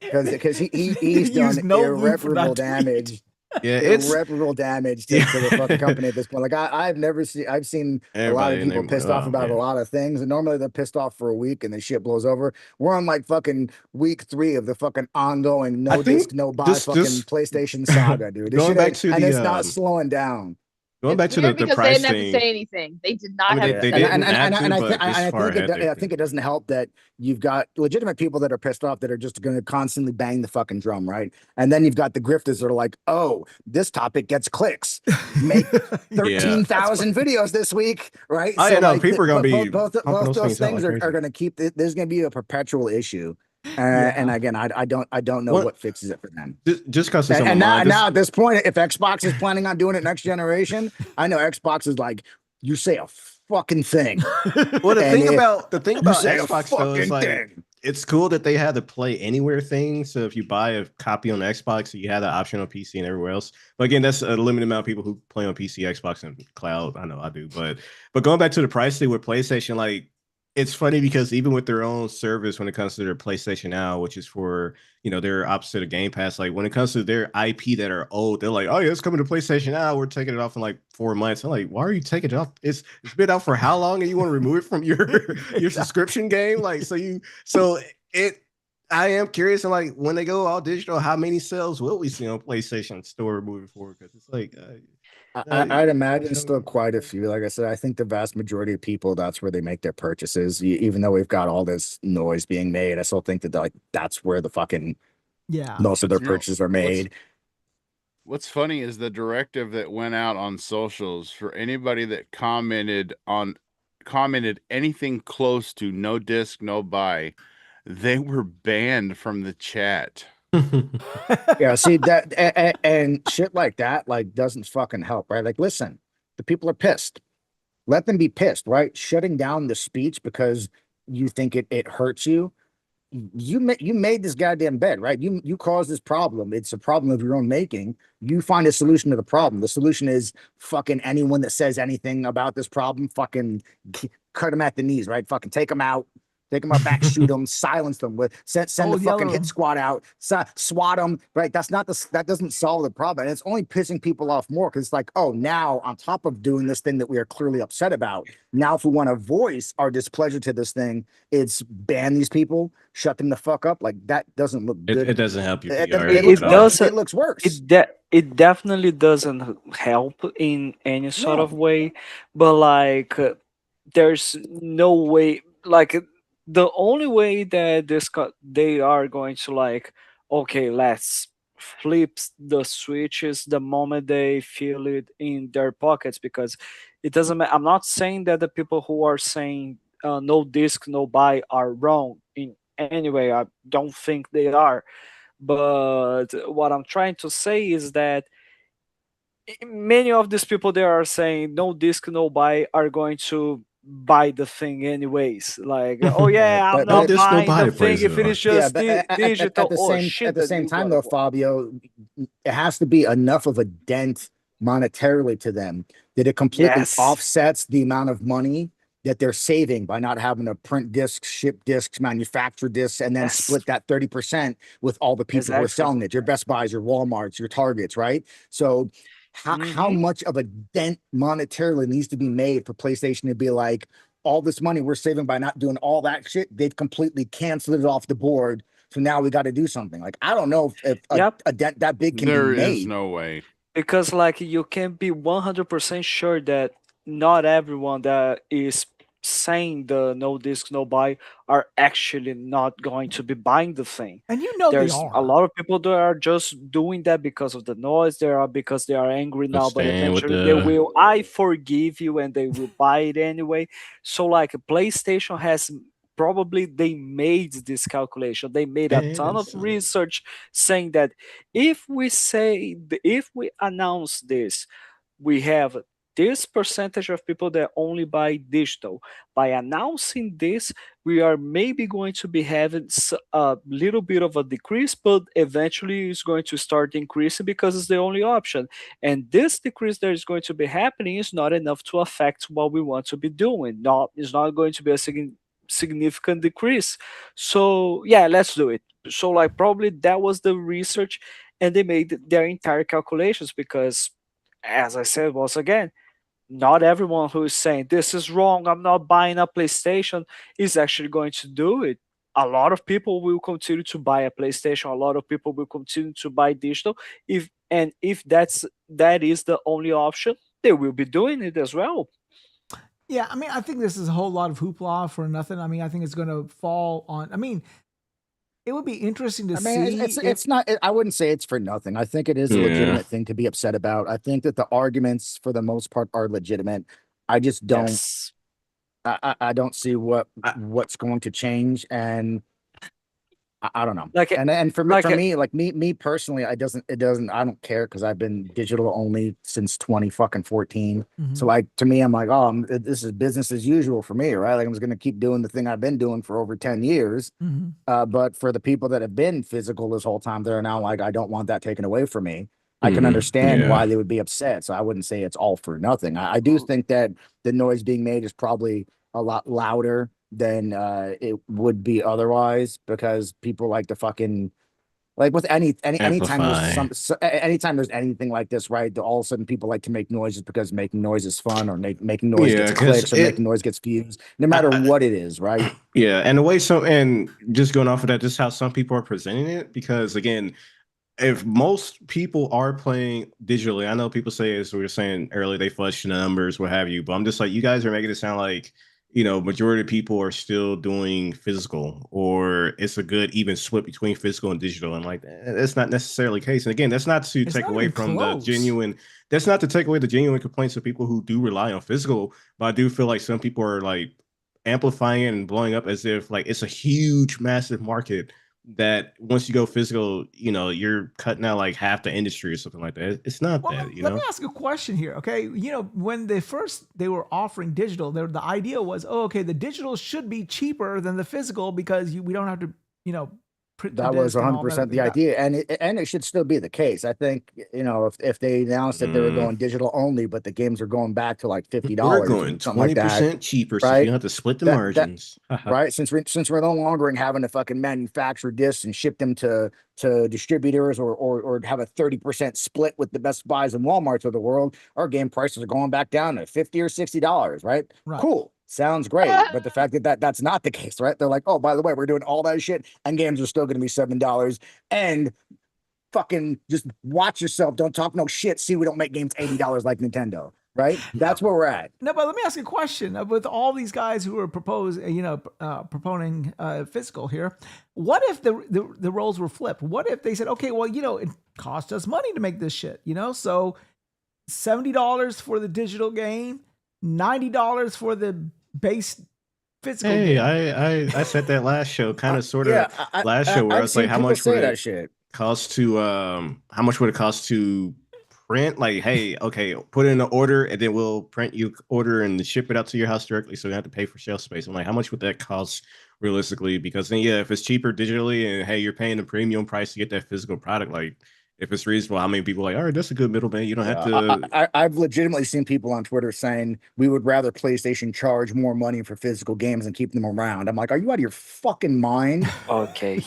because he's done irreparable damage. Yeah, it's irreparable damage to the fucking company at this point. Like I've seen a lot of people pissed off about a lot of things, and normally they're pissed off for a week and the shit blows over. We're on like fucking week 3 of the fucking ongoing no disc, no buy fucking PlayStation saga, dude. Going back to and it's not slowing down. Going back to the because price they didn't have to say anything. They did not have to say anything. I think it doesn't help that you've got legitimate people that are pissed off that are just going to constantly bang the fucking drum, right? And then you've got the grifters that are like, oh, this topic gets clicks. Make 13,000 videos this week, right? Oh, so yeah, people are going to be both those things are going to keep. There's going to be a perpetual issue. And again, I don't know what fixes it for them. Just because it's now at this point, if Xbox is planning on doing it next generation, I know Xbox is like, you say a fucking thing. Well, the thing about Xbox though is like, it's cool that they have the Play Anywhere thing. So if you buy a copy on Xbox, you have the option on PC and everywhere else. But again, that's a limited amount of people who play on PC, Xbox, and cloud. I know I do, but going back to the price thing with PlayStation, like, it's funny because even with their own service, when it comes to their PlayStation Now, which is for, their opposite of GamePass, like when it comes to their IP that are old, they're like, oh yeah, it's coming to PlayStation Now. We're taking it off in like 4 months. I'm like, why are you taking it off? It's been out for how long, and you want to remove it from your subscription game? Like, I am curious, and like when they go all digital, how many sales will we see on PlayStation Store moving forward? Because it's like, I'd imagine still quite a few. Like I said, I think the vast majority of people, that's where they make their purchases. Even though we've got all this noise being made, I still think that that's where the fucking most of their purchases are made. What's funny is the directive that went out on socials for anybody that commented anything close to no disc, no buy, they were banned from the chat. Yeah, see that and shit like that doesn't fucking help, right? Like, listen, the people are pissed. Let them be pissed, right? Shutting down the speech because you think it hurts you. You made this goddamn bed, right? You caused this problem. It's a problem of your own making. You find a solution to the problem. The solution is fucking anyone that says anything about this problem, fucking cut them at the knees, right? Fucking take them out. Take them out back, shoot them, silence them, send the fucking hit squad out, swat them, right? That doesn't solve the problem. And it's only pissing people off more because it's like, oh, now on top of doing this thing that we are clearly upset about, now if we want to voice our displeasure to this thing, it's ban these people, shut them the fuck up. Like, that doesn't look good. It doesn't help you. It looks worse. It definitely doesn't help in any sort of way, but like, there's no way, like, the only way that they are going to like, okay, let's flip the switches the moment they feel it in their pockets, because it doesn't matter. I'm not saying that the people who are saying no disc, no buy are wrong in any way. I don't think they are. But what I'm trying to say is that many of these people that are saying no disc, no buy are going to buy the thing anyways. Like, oh yeah, I'm not buying the thing if it is just digital. At the same time, though, Fabio, it has to be enough of a dent monetarily to them that it completely offsets the amount of money that they're saving by not having to print discs, ship discs, manufacture discs, and then split that 30% with all the people who are selling it. Your Best Buys, your Walmarts, your Targets, right? So how much of a dent monetarily needs to be made for PlayStation to be like, all this money we're saving by not doing all that shit, they've completely canceled it off the board. So now we got to do something. Like, I don't know if a dent that big can be made. There is no way. Because like, you can be 100% sure that not everyone that is saying the no disc, no buy are actually not going to be buying the thing. And you know they There's a are. lot of people that are just doing that because of the noise. There are because they are angry now, but staying with eventually they the will. I forgive you, and they will buy it anyway. So like PlayStation has probably they made this calculation. They made a ton of research saying that if we announce this, we have this percentage of people that only buy digital. By announcing this, we are maybe going to be having a little bit of a decrease, but eventually it's going to start increasing because it's the only option. And this decrease that is going to be happening is not enough to affect what we want to be doing. It's not going to be a significant decrease. So yeah, let's do it. So like probably that was the research, and they made their entire calculations because, as I said once again, not everyone who is saying this is wrong, I'm not buying a PlayStation, is actually going to do it. A lot of people will continue to buy a PlayStation. A lot of people will continue to buy digital. If that is the only option, they will be doing it as well. Yeah, I mean, I think this is a whole lot of hoopla for nothing. I mean, I think it's going to fall on. I mean, it would be interesting to see. It's not. I wouldn't say it's for nothing. I think it is a legitimate thing to be upset about. I think that the arguments, for the most part, are legitimate. I just don't. Yes. I don't see what's going to change, and I don't know. And for me personally, it doesn't. I don't care because I've been digital only since 2014. So to me, I'm like, oh, this is business as usual for me, right? Like I'm just gonna keep doing the thing I've been doing for over 10 years. But for the people that have been physical this whole time, they're now like, I don't want that taken away from me. I can understand why they would be upset. So I wouldn't say it's all for nothing. I do think that the noise being made is probably a lot louder than it would be otherwise, because people like to fucking, like with anytime there's anything like this, right? All of a sudden people like to make noises because making noise is fun, or making noise gets clicks, or making noise gets views, no matter what it is, right? Yeah, and the way and just going off of that, just how some people are presenting it, because again, if most people are playing digitally, I know people say, as we were saying earlier, they fudge the numbers, what have you, but I'm just like, you guys are making it sound like, majority of people are still doing physical, or it's a good even split between physical and digital. And like, that's not necessarily the case. And again, that's not to take away from the genuine, that's not to take away the genuine complaints of people who do rely on physical. But I do feel like some people are like amplifying and blowing up as if like it's a huge, massive market that once you go physical, you're cutting out like half the industry or something like that. It's not that, Let me ask a question here, okay? When they were offering digital, the idea was, the digital should be cheaper than the physical because we don't have to, print that was 100% the idea, and it should still be the case. I think if they announced that they were going digital only, but the games are going back to like $50, we're going 20% cheaper, so you don't have to split the margins, right? Since we're no longer having to fucking manufacture discs and ship them to distributors, or have a 30% split with the Best Buys and Walmarts of the world, our game prices are going back down to $50 or $60, right? Cool. Sounds great, but the fact that that's not the case, right? They're like, oh, by the way, we're doing all that shit, and games are still going to be $7. And fucking just watch yourself. Don't talk no shit. See, we don't make games $80 like Nintendo, right? That's where we're at. No, but let me ask you a question. With all these guys who are proponing physical here, what if the roles were flipped? What if they said, okay, well, it cost us money to make this shit, so $70 for the digital game, $90 for the base physical game. I said that last show, kind of sort of last show, where I was like, how much would it cost to how much would it cost to print? Like, hey, okay, put in an order and then we'll print you order and ship it out to your house directly, so you don't have to pay for shelf space. I'm like, how much would that cost realistically? Because then if it's cheaper digitally and hey, you're paying the premium price to get that physical product, like if it's reasonable, how many people are like, all right, that's a good middleman. You don't have to. I've legitimately seen people on Twitter saying we would rather PlayStation charge more money for physical games and keep them around. I'm like, are you out of your fucking mind? Okay.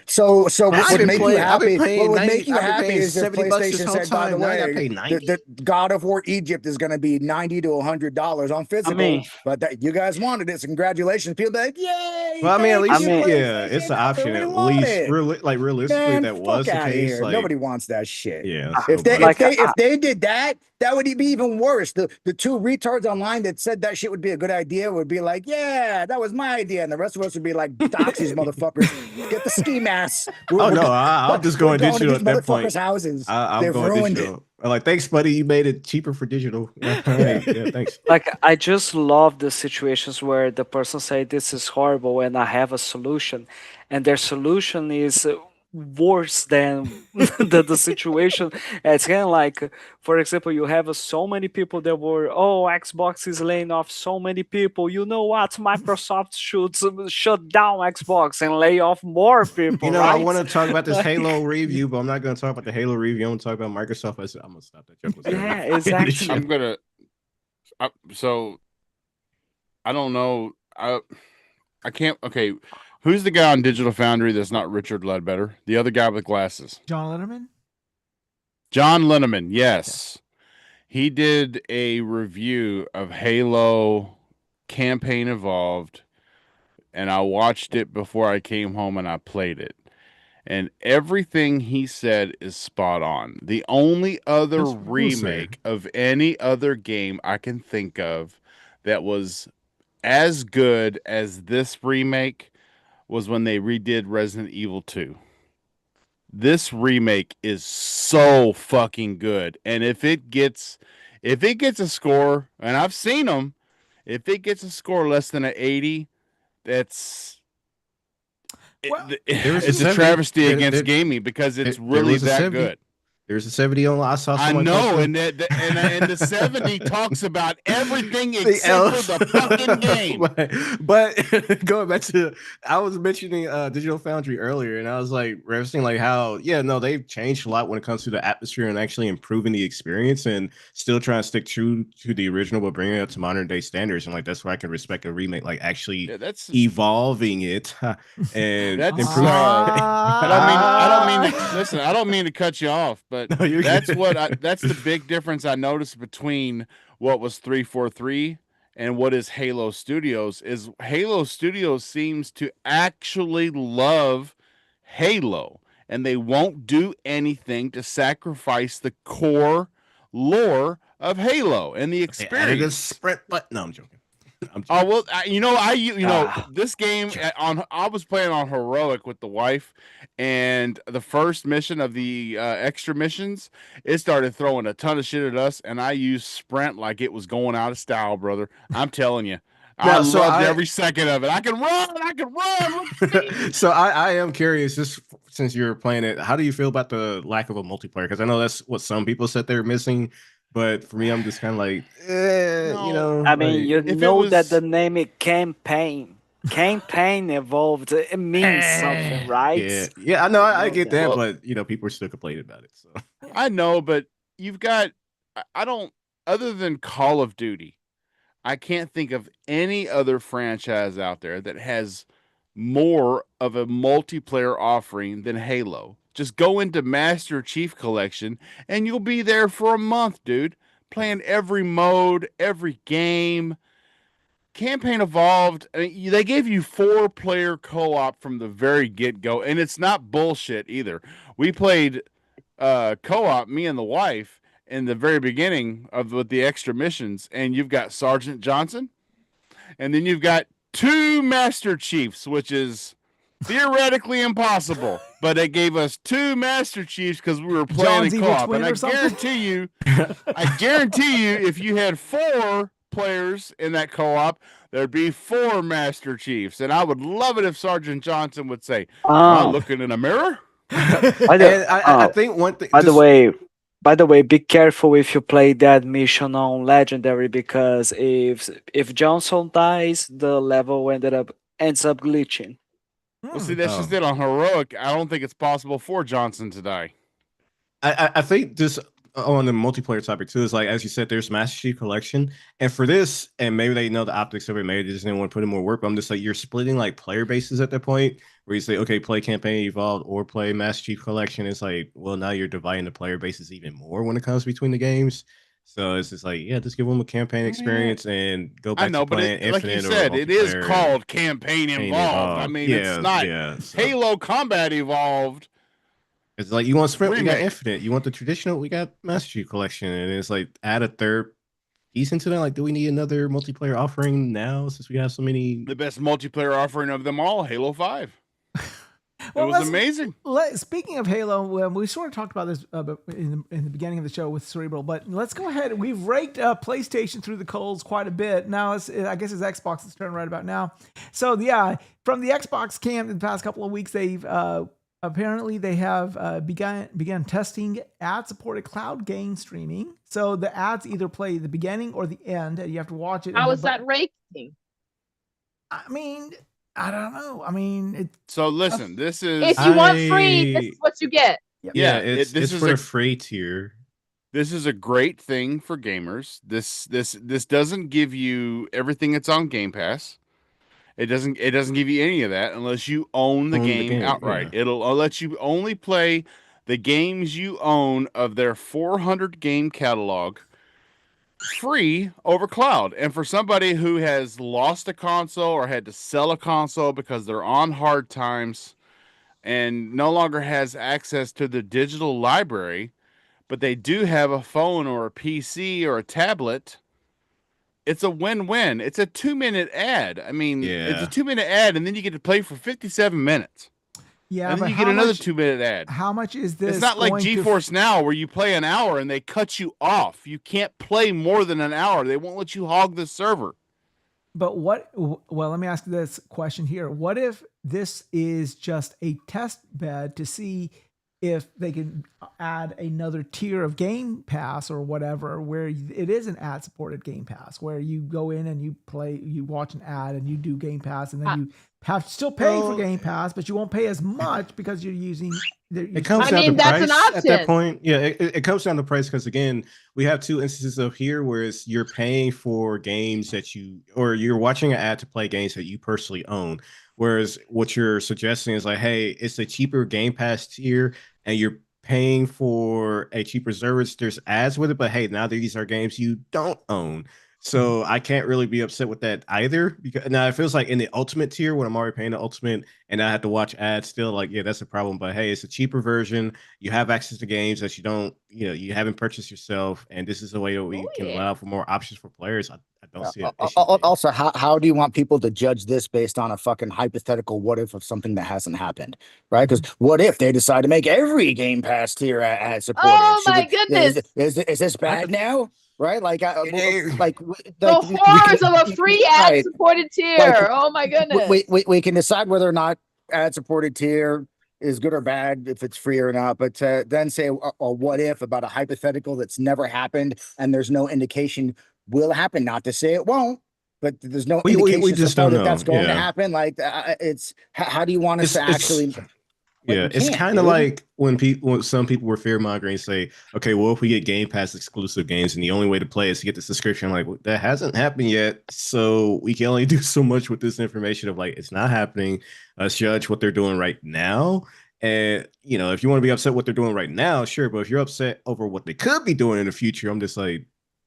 So what would make you happy? What would make you happy is if PlayStation said, by the way, the God of War Egypt is going to be $90 to $100 on physical, but you guys wanted it, so congratulations. People be like, yay! Well, I mean, at least it's an option. At least, realistically, that was the case. here. like, Nobody wants that shit. Yeah. If they Like, if they did that, that would be even worse. The two retards online that said that shit would be a good idea would be like, yeah, that was my idea, and the rest of us would be like, dox these motherfuckers, get the ski masks. Oh no, I'll just go digital to these at that motherfuckers' point. houses. I'm They've going ruined digital. I'm like, thanks, buddy. You made it cheaper for digital. All right, yeah, thanks. Like, I just love the situations where the person say this is horrible and I have a solution, and their solution is worse than the situation. It's kind of like, for example, you have so many people that were, oh, Xbox is laying off so many people. You know what? Microsoft should shut down Xbox and lay off more people. You know, right? I want to talk about this Like- Halo review, but I'm not going to talk about the Halo review. I'm going to talk about Microsoft. I'm going to stop that joke. Yeah, exactly. I'm gonna. So I don't know. I can't. Okay, who's the guy on Digital Foundry that's not Richard Ledbetter? The other guy with glasses. John Letterman. John Linneman. Yes, he did a review of Halo Campaign Evolved, and I watched it before I came home and I played it. And everything he said is spot on. The only other remake of any other game I can think of that was as good as this remake was when they redid Resident Evil 2. This remake is so fucking good. And if it gets a score, and I've seen them, if it gets a score less than an 80, that's it's a travesty against gaming because it's really that good. There's a 70 on. I know, and the 70 talks about everything except for the fucking game. But going back to, I was mentioning Digital Foundry earlier, and I was like referencing like how they've changed a lot when it comes to the atmosphere and actually improving the experience, and still trying to stick true to the original, but bringing it up to modern day standards. And like that's why I can respect a remake, like actually evolving it and that's improving. I don't mean to cut you off, but that's that's the big difference I noticed between what was 343 and what is Halo Studios. Is Halo Studios seems to actually love Halo, and they won't do anything to sacrifice the core lore of Halo and the experience. Added a sprint button. No, I'm joking. Oh well, this game I was playing on heroic with the wife, and the first mission of the extra missions, it started throwing a ton of shit at us, and I used sprint like it was going out of style, brother. I'm telling you. I loved every second of it. I can run. So I am curious, just since you're playing it, how do you feel about the lack of a multiplayer? Because I know that's what some people said they were missing. But for me, I'm just kind of like, I mean, that the name is campaign. Campaign evolved. It means something, right? Yeah. I know. I get that, but people are still complaining about it. So I know, but you've got. I don't. Other than Call of Duty, I can't think of any other franchise out there that has more of a multiplayer offering than Halo. Just go into Master Chief Collection and you'll be there for a month, dude. Playing every mode, every game. Campaign Evolved, I mean, they gave you 4-player co-op from the very get-go, and it's not bullshit either. We played co-op, me and the wife, in the very beginning with the extra missions, and you've got Sergeant Johnson, and then you've got 2 Master Chiefs, which is theoretically impossible, but it gave us 2 Master Chiefs because we were playing in co-op. And I guarantee you, if you had 4 players in that co-op, there'd be 4 Master Chiefs. And I would love it if Sergeant Johnson would say, "Am I looking in a mirror?" I think one thing. By the way, be careful if you play that mission on Legendary, because if Johnson dies, the level ends up glitching. Well, see, that's just it on heroic. I don't think it's possible for Johnson to die. I think this on the multiplayer topic too is like, as you said, there's Master Chief Collection, and for this, and maybe they know the optics of it, maybe they just didn't want to put in more work. But I'm just like, you're splitting like player bases at that point where you say, okay, play Campaign Evolved or play Master Chief Collection. It's like, well, now you're dividing the player bases even more when it comes between the games. So it's just like, just give them a campaign experience and go back to playing Infinite. Like you said, it is called Campaign Involved. I mean, it's not Halo Combat Evolved. It's like you want Sprint, we got Remake. Infinite. You want the traditional, we got Master Chief Collection, and it's like add a third piece into that. Like, do we need another multiplayer offering now since we have so many? The best multiplayer offering of them all, Halo 5. Well, it was amazing. Speaking of Halo, we sort of talked about this in the beginning of the show with Cerebral, but let's go ahead. We've raked PlayStation through the coals quite a bit. Now, I guess it's Xbox's turn right about now. So, yeah, from the Xbox camp in the past couple of weeks, they've apparently they have began testing ad-supported cloud game streaming. So the ads either play the beginning or the end, and you have to watch it. How is that raking? I mean, I don't know. I mean, so listen, this is if you want free, this is what you get. Yeah, it's for the free tier. This is a great thing for gamers. This doesn't give you everything that's on Game Pass. It doesn't give you any of that unless you own the game outright. Yeah. It'll let you only play the games you own of their 400 game catalog free over cloud. And for somebody who has lost a console or had to sell a console because they're on hard times and no longer has access to the digital library, but they do have a phone or a PC or a tablet, it's a win-win. It's a 2-minute ad. I mean, it's a 2-minute ad, and then you get to play for 57 minutes. Yeah, and then you get another 2-minute ad. How much is this? It's not like GeForce Now where you play an hour and they cut you off. You can't play more than an hour. They won't let you hog the server. But well, let me ask this question here. What if this is just a test bed to see if they can add another tier of Game Pass or whatever, where it is an ad-supported Game Pass, where you go in and you play, you watch an ad and you do Game Pass, and then you have to still pay for Game Pass, but you won't pay as much because you're using. It comes down to price at that point. Yeah, it comes down to price because again, we have two instances of here where it's you're paying for games that you're watching an ad to play games that you personally own. Whereas what you're suggesting is like, hey, it's a cheaper Game Pass tier, and you're paying for a cheaper service. There's ads with it, but hey, now these are games you don't own. So I can't really be upset with that either. Because now it feels like in the ultimate tier when I'm already paying the ultimate and I have to watch ads still, like, yeah, that's a problem. But hey, it's a cheaper version. You have access to games that you haven't purchased yourself. And this is a way that we can allow for more options for players. I don't see it. Also, how do you want people to judge this based on a fucking hypothetical what if of something that hasn't happened, right? Because what if they decide to make every Game Pass tier ad supported? Oh my goodness! Is this bad now? Right, like the horrors of a free ad-supported tier. Oh my goodness! We can decide whether or not ad-supported tier is good or bad, if it's free or not. But then say a what if about a hypothetical that's never happened and there's no indication will happen. Not to say it won't, but there's no indication we just don't know that's going to happen. Like it's how do you want us to actually? Yeah, it's kind of like when some people were fear mongering, say, okay, well, if we get Game Pass exclusive games and the only way to play is to get the subscription, like, well, that hasn't happened yet. So we can only do so much with this information of like, it's not happening. Let's judge what they're doing right now. And, if you want to be upset what they're doing right now, sure. But if you're upset over what they could be doing in the future, I'm just like,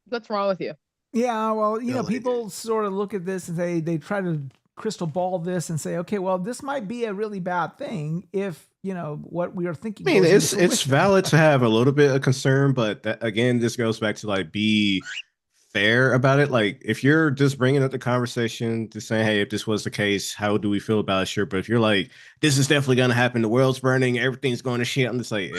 what's wrong with you? Yeah, well, people sort of look at this and they try to crystal ball this and say, okay, well, this might be a really bad thing if what we are thinking. I mean, it's valid to have a little bit of concern, but again, this goes back to like be fair about it. Like if you're just bringing up the conversation to say, hey, if this was the case, how do we feel about it? Sure, but if you're like, this is definitely going to happen, the world's burning, everything's going to shit, I'm just like,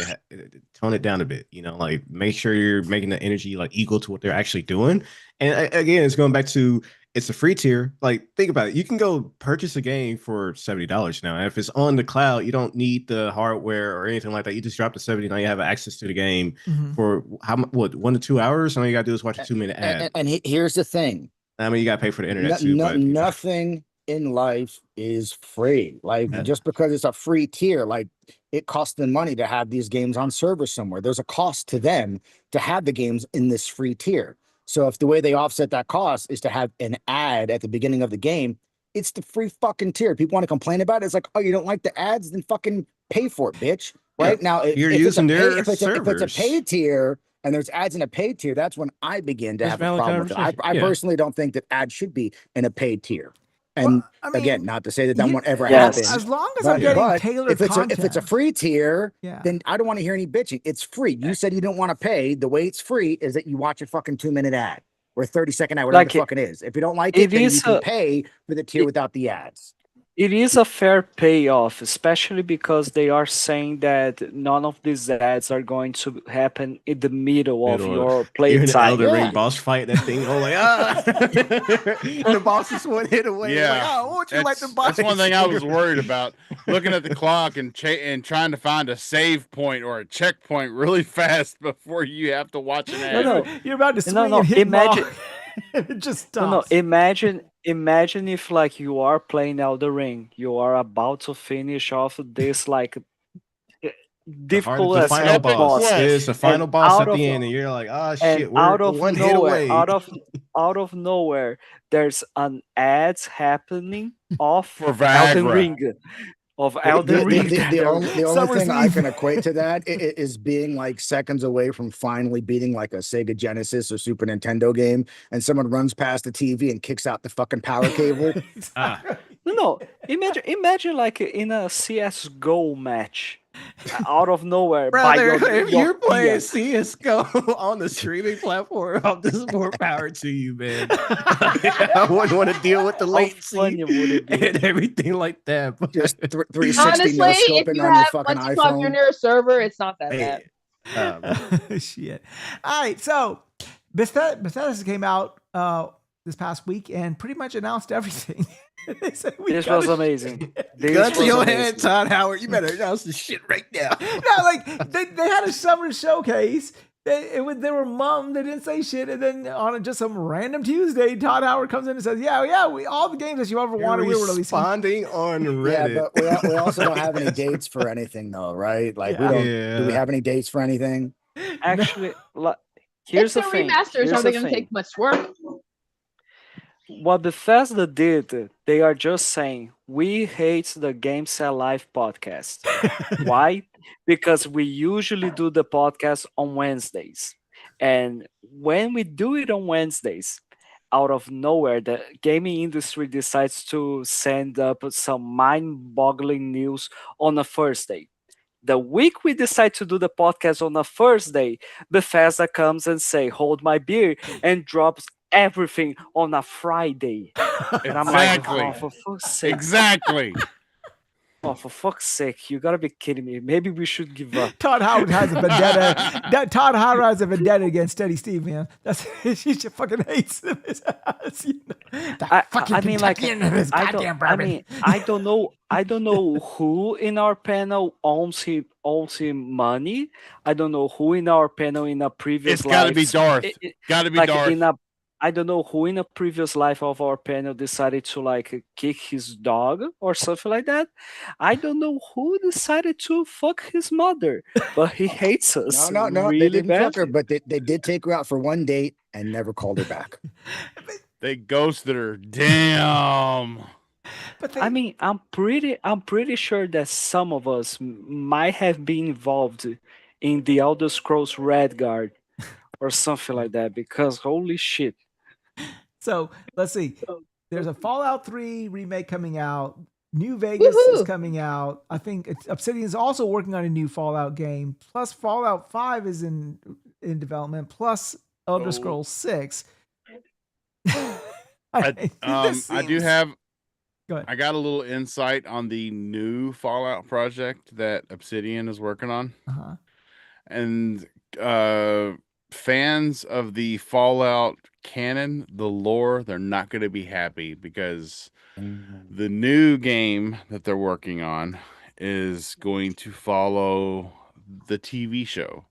tone it down a bit. Like make sure you're making the energy like equal to what they're actually doing. And again, it's going back to. It's a free tier. Like, think about it. You can go purchase a game for $70 now. And if it's on the cloud, you don't need the hardware or anything like that. You just drop the $70. Now you have access to the game for 1 to 2 hours. And all you got to do is watch a 2-minute ad. And here's the thing. I mean, you got to pay for the internet too. Nothing in life is free. Like, just because it's a free tier, like, it costs them money to have these games on servers somewhere. There's a cost to them to have the games in this free tier. So if the way they offset that cost is to have an ad at the beginning of the game, it's the free fucking tier. People want to complain about it. It's like, oh, you don't like the ads? Then fucking pay for it, bitch. Right? Yeah, now, you're using their servers. If it's a paid tier and there's ads in a paid tier, that's when I begin to have a problem with it. I personally don't think that ads should be in a paid tier. And I mean, again, not to say that won't ever Yes. happen. as long as I'm getting tailored if it's content. a free tier, Yeah. then I don't want to hear any bitching. It's free. You said you don't want to pay. The way it's free is that you watch a fucking 2-minute ad or 30-second ad, whatever the fuck it is. If you don't like it, then you can pay for the tier without the ads. It is a fair payoff, especially because they are saying that none of these ads are going to happen in the middle of your play You're in an time. Elden Ring boss fight, that thing, the boss is one hit away. Yeah, Like, oh, won't you like the boss? That's one thing I was worried about. Looking at the clock and trying to find a save point or a checkpoint really fast before you have to watch an ad. No, you're about to swing and hit imagine. It just stops. Imagine if like you are playing Elden Ring, you are about to finish off this like difficult the final boss. It's the final boss at the end, and you're like, oh shit, we're one hit away. Out of nowhere, there's an ads happening off Elden Ring. The only thing I can equate to that is being like seconds away from finally beating like a Sega Genesis or Super Nintendo game, and someone runs past the TV and kicks out the fucking power cable. No, imagine like in a CS:GO match. Out of nowhere, brother, if you're playing CS:GO on the streaming platform, this more power to you, man. I wouldn't want to deal with the latency and everything like that. Just 360 honestly, no if scoping you on have your fucking once you're iPhone. near a server, it's not that bad. Shit. All right, so Bethesda came out this past week and pretty much announced everything. This was amazing. Gun to your head, Todd Howard. You better announce this shit right now. No, like they had a summer showcase. They were mum. They didn't say shit, and then on just some random Tuesday, Todd Howard comes in and says, "Yeah, all the games that you ever wanted, we were releasing." Responding on Reddit. Yeah, but we also don't have any dates for anything, though, right? Like, we don't. Do we have any dates for anything? Actually, here's the thing. Remasters, are they going to take much work? What Bethesda did, they are just saying, we hate the GameSet Live podcast. Why? Because we usually do the podcast on Wednesdays. And when we do it on Wednesdays, out of nowhere, the gaming industry decides to send up some mind-boggling news on a Thursday. The week we decide to do the podcast on a Thursday, Bethesda comes and say, hold my beer, and drops everything on a Friday. And I'm like, oh, for fuck's sake. Exactly. Oh, for fuck's sake. You gotta be kidding me. Maybe we should give up. Todd Howard has a vendetta. Todd Howard has a vendetta against Steady Steve, man. She fucking hates him. I don't know who in our panel owns him money. I don't know who in our panel in a previous life. It's gotta be Darth. Gotta be Darth. I don't know who in a previous life of our panel decided to like kick his dog or something like that. I don't know who decided to fuck his mother, but he hates us. No, really they didn't bad. fuck her, but they did take her out for one date and never called her back. They ghosted her. Damn. But I mean, I'm pretty sure that some of us might have been involved in the Elder Scrolls Redguard or something like that, because holy shit. So let's see. There's a Fallout 3 remake coming out. New Vegas is coming out. I think Obsidian is also working on a new Fallout game. Plus Fallout 5 is in development. Plus Elder Scrolls 6. I do have. I got a little insight on the new Fallout project that Obsidian is working on, and fans of the Fallout canon, the lore, they're not going to be happy because the new game that they're working on is going to follow the TV show.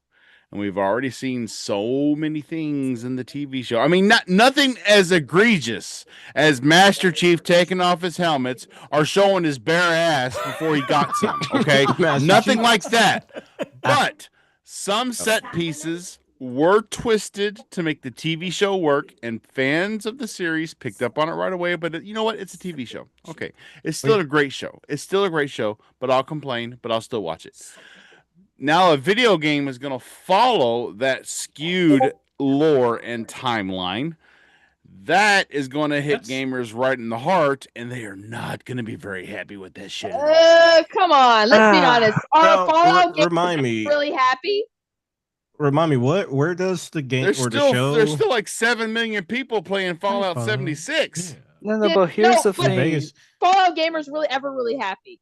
And we've already seen so many things in the TV show. I mean, nothing as egregious as Master Chief taking off his helmets or showing his bare ass before he got some, okay? Nothing like that. But some set pieces were twisted to make the TV show work, and fans of the series picked up on it right away. But you know what? It's a TV show. Okay. It's still a great show. It's still a great show, but I'll complain, but I'll still watch it. Now a video game is going to follow that skewed lore and timeline. that is going to hit gamers right in the heart, and they are not going to be very happy with that shit. Come on, let's be honest. Are Fallout remind me. really happy? Remind me, where does the game There's or still, the show? There's still like 7 million people playing Fallout 76. Yeah. No, but here's the thing. Vegas. Fallout gamers really happy?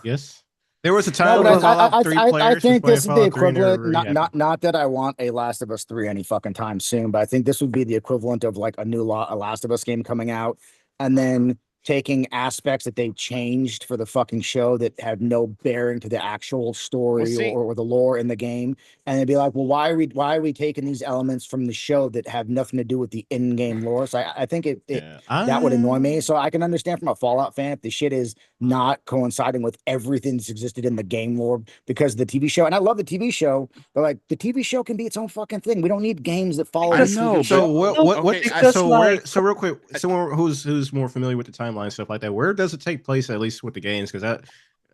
Yes. There was a time No, when Fallout 3 players I think this is the equivalent. Not that I want a Last of Us 3 any fucking time soon, but I think this would be the equivalent of like a Last of Us game coming out, and then taking aspects that they changed for the fucking show that had no bearing to the actual story or the lore in the game, and they'd be like, well, why are we taking these elements from the show that have nothing to do with the in-game lore? So I think that would annoy me. So I can understand from a Fallout fan if the shit is not coinciding with everything that's existed in the game lore because of the TV show. And I love the TV show, but like the TV show can be its own fucking thing. We don't need games that follow. I know. So real quick, someone who's more familiar with the timeline stuff like that, where does it take place, at least with the games? Because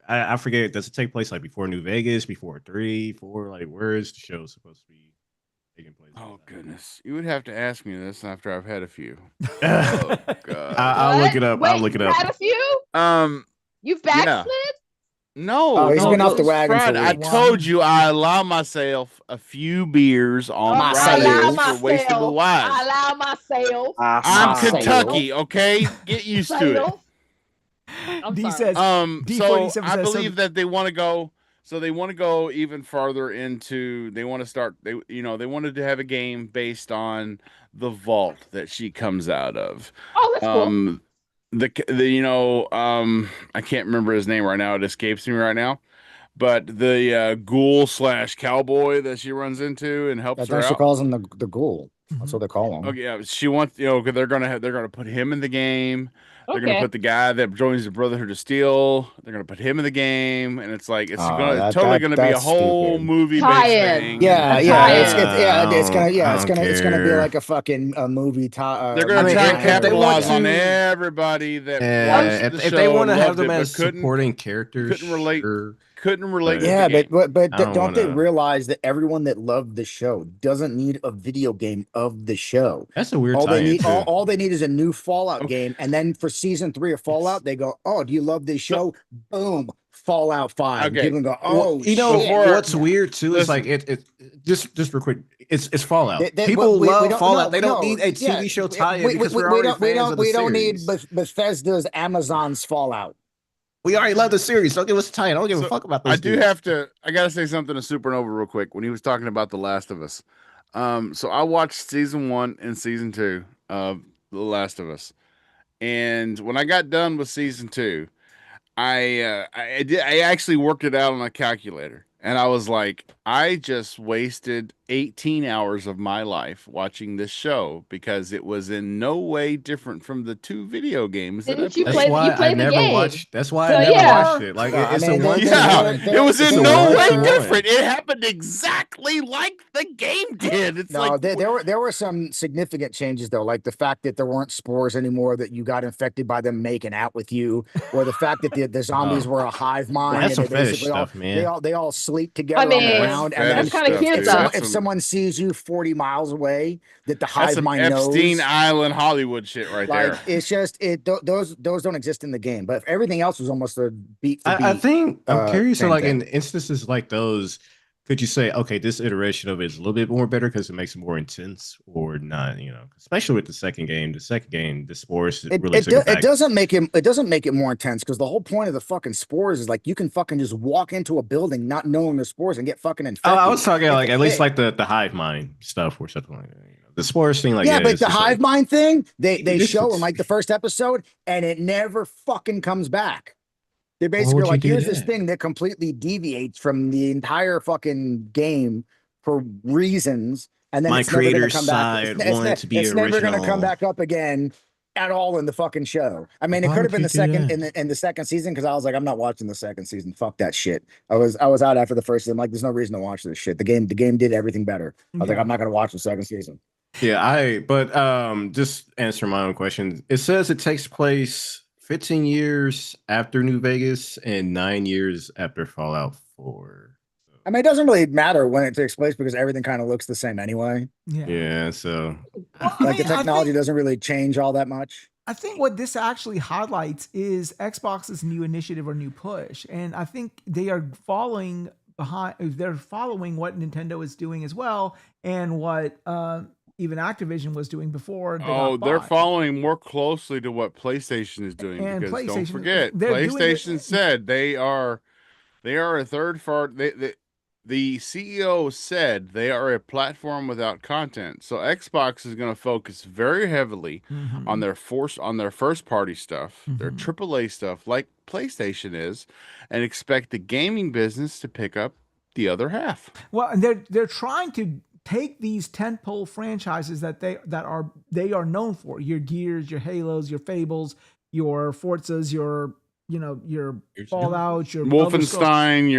I forget, does it take place like before New Vegas, before 3, 4? Like, where is the show supposed to be taking place? Oh goodness, you would have to ask me this after I've had a few. Oh god, I'll look it up. I'll look it up. Had a few? You've backslid? No, he's been off the wagon. I told you I allow myself a few beers on Fridays for Wasted with Wize. I allow myself. I'm Kentucky, okay? Get used to it. D says, so I believe that they want to go. So they want to go even farther into. They want to start. They wanted to have a game based on the vault that she comes out of. Oh, that's cool. I can't remember his name right now. It escapes me right now. But the ghoul / cowboy that she runs into and helps her out. She calls him the ghoul. That's what they call him. Okay, yeah, she wants because they're gonna put him in the game. They're gonna put the guy that joins the Brotherhood of Steel. They're gonna put him in the game, and it's like it's totally gonna be a whole movie based thing. It's gonna be like a fucking movie. They're gonna try and capitalize on everybody that watched the show. If they want to have them as supporting characters, couldn't relate. Yeah, but don't they realize that everyone that loved the show doesn't need a video game of the show? That's a weird. All they need is a new Fallout game, and then for season 3 of Fallout, they go, "Oh, do you love this show?" Boom, Fallout 5. Okay. People go, "Oh, what's weird too is like it. Just real quick, it's Fallout. People love Fallout. They don't need a TV show tie-in because we're already fans of the series. We don't need Bethesda's Amazon's Fallout. We already love the series. Don't give us a tie-in. I don't give a fuck about this. I gotta say something to Supernova real quick when he was talking about The Last of Us. So I watched season 1 and season 2 of The Last of Us, and when I got done with season 2, I actually worked it out on a calculator, and I was like, I just wasted 18 hours of my life watching this show because it was in no way different from the 2 video games that I played. That's why I never watched it. Like it's a one. It was in no way different. It happened exactly like the game did. It's there were some significant changes though, like the fact that there weren't spores anymore, that you got infected by them making out with you, or the fact that the zombies were a hive mind. That's some fetish stuff, man. They all sleep together on the ground, and that's kind of cute though. If someone sees you 40 miles away, that the hive mind knows. Epstein Island Hollywood shit right there. It's just those don't exist in the game. But if everything else was almost a beat for beat. I think I'm curious. So like in instances like those, could you say, okay, this iteration of it is a little bit more better because it makes it more intense, or not? Especially with the second game. The spores it doesn't make it more intense, because the whole point of the fucking spores is like you can fucking just walk into a building not knowing the spores and get fucking infected. I was talking like at least like the hive mind stuff or something like that. The spores thing, like but the hive mind thing they show in like the first episode, and it never fucking comes back. They basically like, here's this thing that completely deviates from the entire fucking game for reasons, and then my it's never creator gonna come side back. wanted to be it's original. never going to come back up again at all in the fucking show. I mean, it could have been the second in the second season, because I was like, I'm not watching the second season. Fuck that shit. I was out after the first season. I'm like, there's no reason to watch this shit. The game did everything better. I was like, I'm not going to watch the second season. Just answer my own question. It says it takes place 15 years after New Vegas and 9 years after Fallout 4. So I mean, it doesn't really matter when it takes place because everything kind of looks the same anyway. Yeah, so like the technology doesn't really change all that much. I think what this actually highlights is Xbox's new initiative or new push, and I think they are following behind. They're following what Nintendo is doing as well, and what even Activision was doing before. They're following more closely to what PlayStation is doing, and because don't PlayStation, forget, PlayStation said they are a third party. The CEO said they are a platform without content. So Xbox is going to focus very heavily on their first party stuff, their AAA stuff, like PlayStation is, and expect the gaming business to pick up the other half. Well, and they're trying to take these tentpole franchises that they are known for, your Gears, your Halos, your Fables, your Forzas, your Fallout, your Wolfenstein,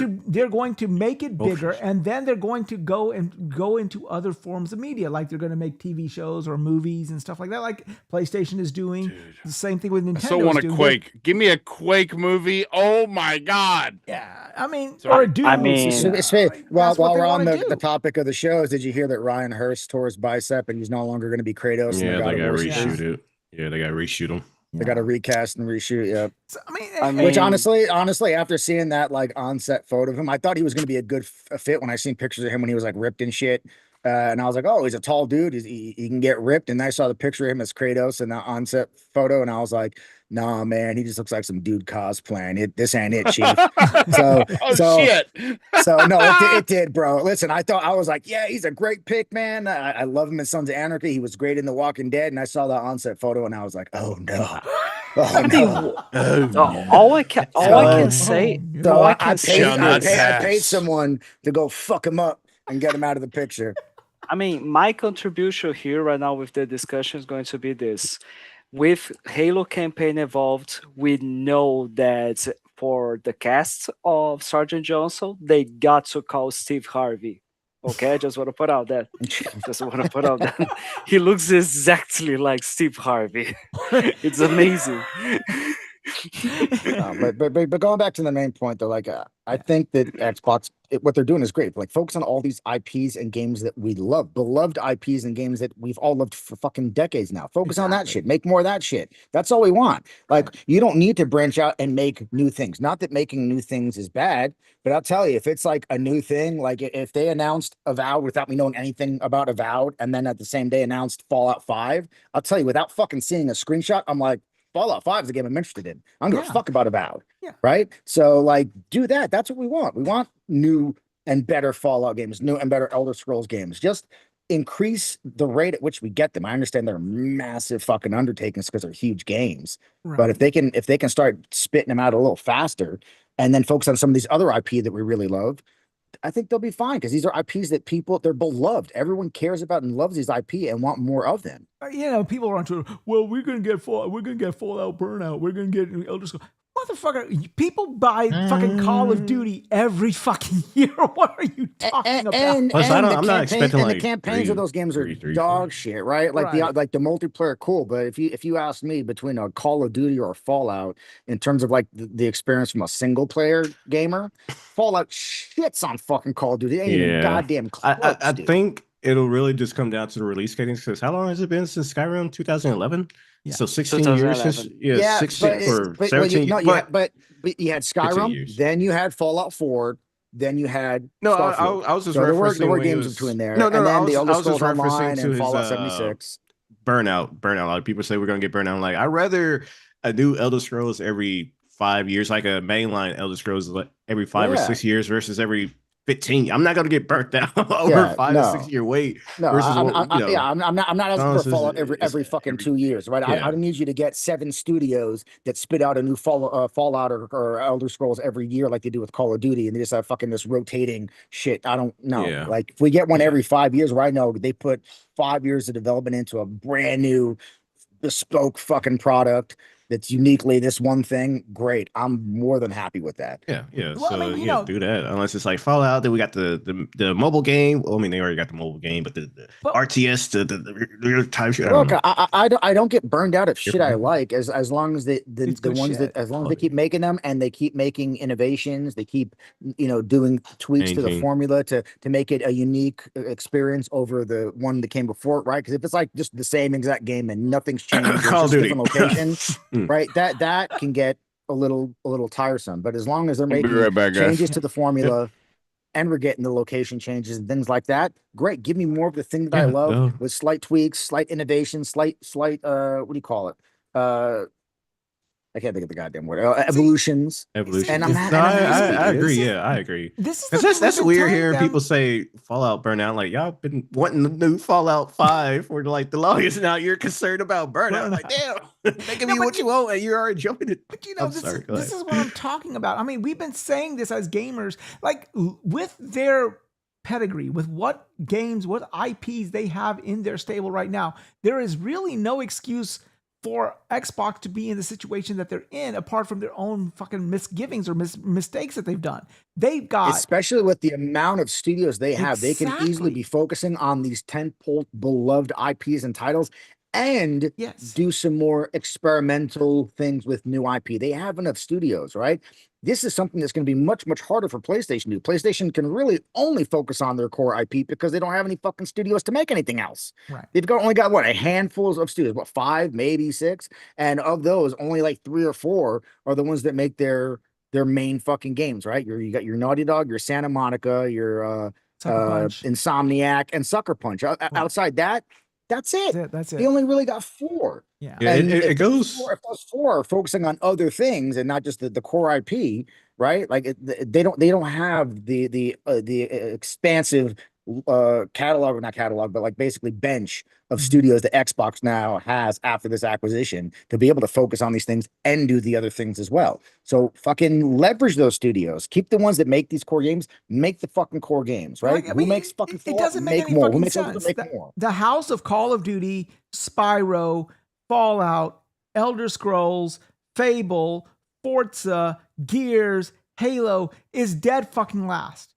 and they're going to make it bigger, and then they're going to go into other forms of media, like they're going to make TV shows or movies and stuff like that, like PlayStation is doing. The same thing with Nintendo. I so want a Quake. Give me a Quake movie. Oh my god! Yeah, I mean, or a Doom. While we're on the topic of the shows, did you hear that Ryan Hurst tore his bicep and he's no longer going to be Kratos? Yeah, they got to reshoot it. Yeah, they got to reshoot him. They got to recast and reshoot. Yeah. So, I mean, which honestly, after seeing that like on-set photo of him, I thought he was going to be a good fit when I seen pictures of him when he was like ripped and shit. And I was like, oh, he's a tall dude. He can get ripped. And I saw the picture of him as Kratos in the on-set photo, and I was like, nah, man, he just looks like some dude cosplaying. This ain't it, Chief. Shit. So no, it did, bro. Listen, I was like, yeah, he's a great pick, man. I love him in Sons of Anarchy. He was great in The Walking Dead. And I saw the on-set photo, and I was like, oh no. All I can say. I paid someone to go fuck him up and get him out of the picture. I mean, my contribution here right now with the discussion is going to be this. With Halo campaign evolved, we know that for the cast of Sergeant Johnson, they got to call Steve Harvey. Okay, I just want to put out that. He looks exactly like Steve Harvey. It's amazing. But going back to the main point, though, like I think that Xbox, what they're doing is great. Like, focus on all these IPs and games that we love, beloved IPs and games that we've all loved for fucking decades now. Focus on that shit. Make more of that shit. That's all we want. Like, you don't need to branch out and make new things. Not that making new things is bad, but I'll tell you, if it's like a new thing, like if they announced Avowed without me knowing anything about Avowed, and then at the same day announced Fallout 5, I'll tell you, without fucking seeing a screenshot, I'm like, Fallout 5 is a game I'm interested in. I don't give a fuck about Avowed. Yeah. Right? So, like, do that. That's what we want. We want new and better Fallout games, new and better Elder Scrolls games. Just increase the rate at which we get them. I understand they're massive fucking undertakings because they're huge games. Right. But if they can start spitting them out a little faster and then focus on some of these other IP that we really love, I think they'll be fine, because these are IPs that they're beloved. Everyone cares about and loves these IP and want more of them. People are on Twitter. Well, we're gonna get Fallout Burnout. We're gonna get Elder Scrolls. Motherfucker, people buy fucking Call of Duty every fucking year. What are you talking about? I'm not expecting the campaigns of those games are dog shit, right? Like the multiplayer, cool. But if you ask me, between a Call of Duty or a Fallout, in terms of like the experience from a single player gamer, Fallout shits on fucking Call of Duty. It ain't even goddamn close. I think it'll really just come down to the release cadence, because how long has it been since Skyrim? 2011. Yeah. So 16 years since 16 or 17. But you had Skyrim, then you had Fallout 4, then you had Starfield. I was just referencing there were games between there. And then the Elder Scrolls Online and Fallout 76. Burnout. A lot of people say we're gonna get Burnout. Like, I'd rather a new Elder Scrolls every 5 years, like a mainline Elder Scrolls every 5 or 6 years versus every 15. I'm not gonna get burnt out over 5 to 6 year wait. No, I'm not asking for Fallout every fucking 2 years, right? Yeah. I need you to get 7 studios that spit out a new Fallout or Elder Scrolls every year, like they do with Call of Duty, and they just have fucking this rotating shit. I don't know. Yeah. Like, if we get one every 5 years, where I know they put 5 years of development into a brand new bespoke fucking product, that's uniquely this one thing, great. I'm more than happy with that. Yeah, yeah. Well, So I mean, you know, do that. Unless it's like Fallout, then we got the mobile game. Well, I mean, they already got the mobile game, but the RTS, the real time shit. Look, I don't get burned out of shit I Different. like as long as the ones shit. that as long as they keep making them and they keep making innovations, they keep doing tweaks to the Changing. formula to make it a unique experience over the one that came before it, right? Because if it's like just the same exact game and nothing's changed, it's Call of just Duty. different locations, right? That can get a little tiresome. But as long as they're I'll be making right back, guys. changes to the formula. And we're getting the location changes and things like that. Great. Give me more of the thing that I love with slight tweaks, slight innovation, slight what do you call it? I can't think of the goddamn word. Evolutions. Evolution. And I agree. Yeah, I agree. This is That's weird hearing people say Fallout burnout. Like, y'all been wanting the new Fallout 5 for like the longest. Now you're concerned about burnout. Like, damn, they give you what you want and you're already jumping it. But this is what I'm talking about. I mean, we've been saying this as gamers, like with their pedigree, with what games, what IPs they have in their stable right now, there is really no excuse for Xbox to be in the situation that they're in, apart from their own fucking misgivings or mistakes that they've done. They've got, especially with the amount of studios they have, they can easily be focusing on these tentpole beloved IPs and titles and do some more experimental things with new IP. They have enough studios, right? This is something that's going to be much, much harder for PlayStation to do. PlayStation can really only focus on their core IP because they don't have any fucking studios to make anything else. Right. They've only got what, a handful of studios, what, 5, maybe 6, and of those, only like 3 or 4 are the ones that make their main fucking games, right? You got your Naughty Dog, your Santa Monica, your Insomniac, and Sucker Punch. Outside that, that's it. That's it. They only really got 4. Yeah. And it goes. If those 4 are focusing on other things and not just the core IP, right? Like they don't have the expansive catalog, or not catalog, but like basically bench of studios that Xbox now has after this acquisition to be able to focus on these things and do the other things as well. So fucking leverage those studios. Keep the ones that make these core games, make the fucking core games, right? Like, I mean, Who makes fucking it doesn't make any more? fucking Who makes sense. make more? The house of Call of Duty, Spyro, Fallout, Elder Scrolls, Fable, Forza, Gears, Halo is dead fucking last.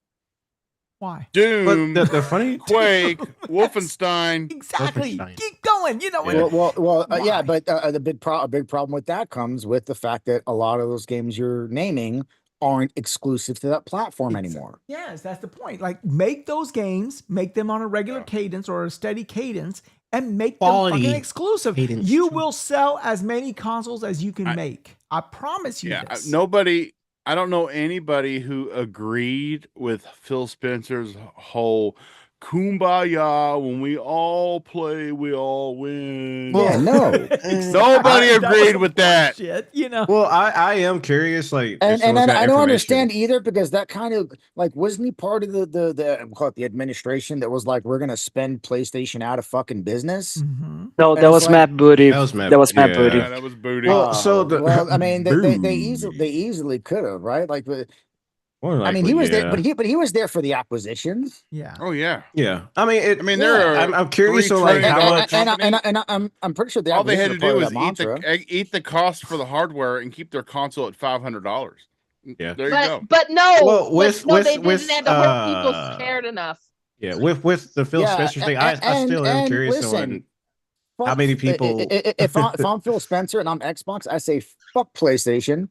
Why? Doom, but the funny Quake, Wolfenstein. Exactly. Keep going. You know. Yeah, but a big problem with that comes with the fact that a lot of those games you're naming aren't exclusive to that platform anymore. Yes, that's the point. Like, make those games, make them on a regular cadence or a steady cadence, and make them fucking exclusive. Cadence. You will sell as many consoles as you can make. I promise you this. I don't know anybody who agreed with Phil Spencer's whole kumbaya, when we all play, we all win. Yeah, no. Nobody agreed with that. Shit, you know. Well, I am curious, like, and I don't understand either, because that kind of like, wasn't he part of the we'll call it the administration that was like, we're gonna spend PlayStation out of fucking business? Mm-hmm. No, that was Matt Booty. That was Matt Booty. Yeah, that was Booty. Well, I mean, they easily could have, right? Like, I mean, he was there, but he was there for the acquisitions. Yeah. Oh yeah. Yeah. I mean, there are. I'm curious on like how much. And I'm pretty sure all they had to do was eat the cost for the hardware and keep their console at $500. Yeah. There you go. But no, well, they didn't. The whole people cared enough. Yeah. With the Phil Spencer thing, I still am curious on how many people. If I'm Phil Spencer and I'm Xbox, I say fuck PlayStation.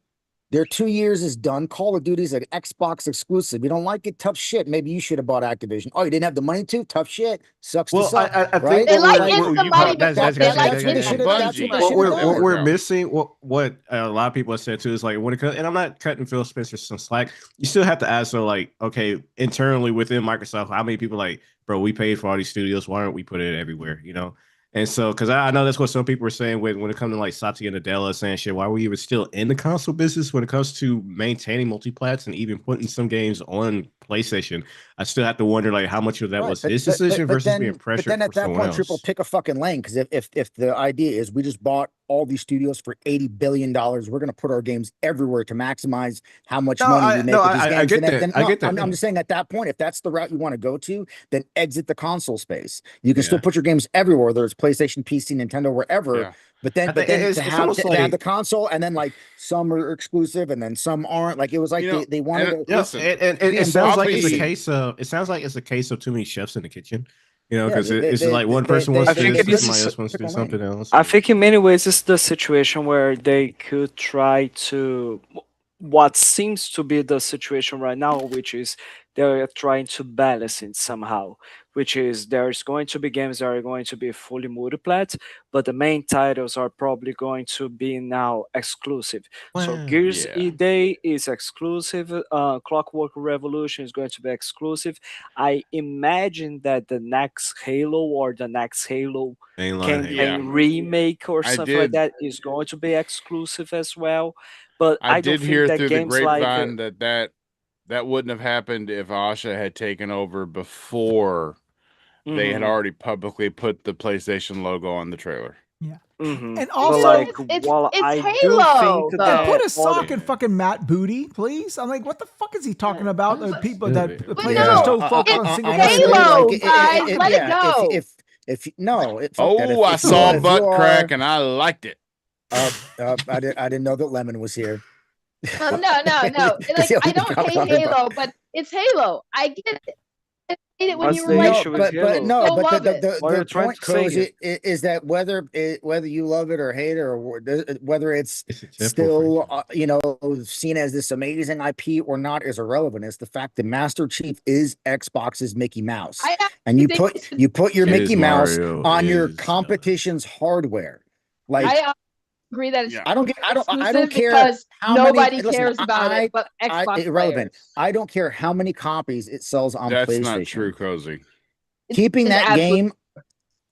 Their 2 years is done. Call of Duty's an Xbox exclusive. You don't like it? Tough shit. Maybe you should have bought Activision. Oh, you didn't have the money to? Tough shit. Sucks to suck. I right? think they like getting the money, but they like getting what we're missing, what a lot of people have said too, is like, when it comes, and I'm not cutting Phil Spencer some slack, you still have to ask, so like, okay, internally within Microsoft, how many people like, bro, we paid for all these studios, why aren't we putting it everywhere, you know? And so, because I know that's what some people are saying when it comes to like Satya Nadella saying shit, why are we even still in the console business when it comes to maintaining multiplats and even putting some games on PlayStation? I still have to wonder like how much of that was his decision versus being pressured. But then at that point, else. Triple, pick a fucking lane, because if the idea is we just bought all these studios for $80 billion, we're going to put our games everywhere to maximize how much money we make with these games. I get that. I'm just saying, at that point, if that's the route you want to go to, then exit the console space. You can still put your games everywhere, whether it's PlayStation, PC, Nintendo, wherever. But then it's to have almost to have the like console, and then like some are exclusive, and then some aren't. Like it was like You know, they wanted to yeah, listen, and be it sounds like it's a embarrassing. case of too many chefs in the kitchen. You know, Yeah, because it's like one person wants I think this, and it's somebody else wants to do pick a lane. something else. I think in many ways it's the situation where they could try to what seems to be the situation right now, which is they're trying to balance it somehow, which is there's going to be games that are going to be fully multiplat, but the main titles are probably going to be now exclusive. So Well, Gears yeah. E-Day is exclusive, Clockwork Revolution is going to be exclusive. I imagine that the next Halo or the next Halo mainline campaign Halo. Yeah. remake or I something like did. that is going to be exclusive as well. But I I don't did think hear that through the games like grapevine that wouldn't have happened if Asha had taken over before they had mhm, already publicly put the PlayStation logo on the trailer. Yeah. mhm. And But also, like, It's while it's I do Halo think and though. put that a sock in Yeah. fucking Matt Booty, please. I'm like, what the fuck is he talking about? The people that the But players are no, so focused on it's single player games. Halo, like guys. Let it yeah, go. if no, fuck that. Oh, I If saw if you butt crack are, and I liked it. I didn't know that Lemon was here. No. Because Like he'll I be don't hate talking about. Halo, but it's Halo. I get it. I hate it when What's you the were like, No, issue with but Halo? no, don't but love it. What are you the trying point, to say here? Cozy, is that whether you love it or hate it, or whether it's It's a temple still franchise. seen as this amazing IP or not is irrelevant. It's the fact that Master Chief is Xbox's Mickey Mouse, I and actually think it should, you put your Is Mickey Mouse Mario on your is competition's hardware. Like I agree that it should Yeah. I don't be get, I don't exclusive care because how many. nobody Listen, cares about it but Xbox irrelevant. players. I don't care how many copies it sells on That's PlayStation. not true, Cozy. Keeping It's that absolutely game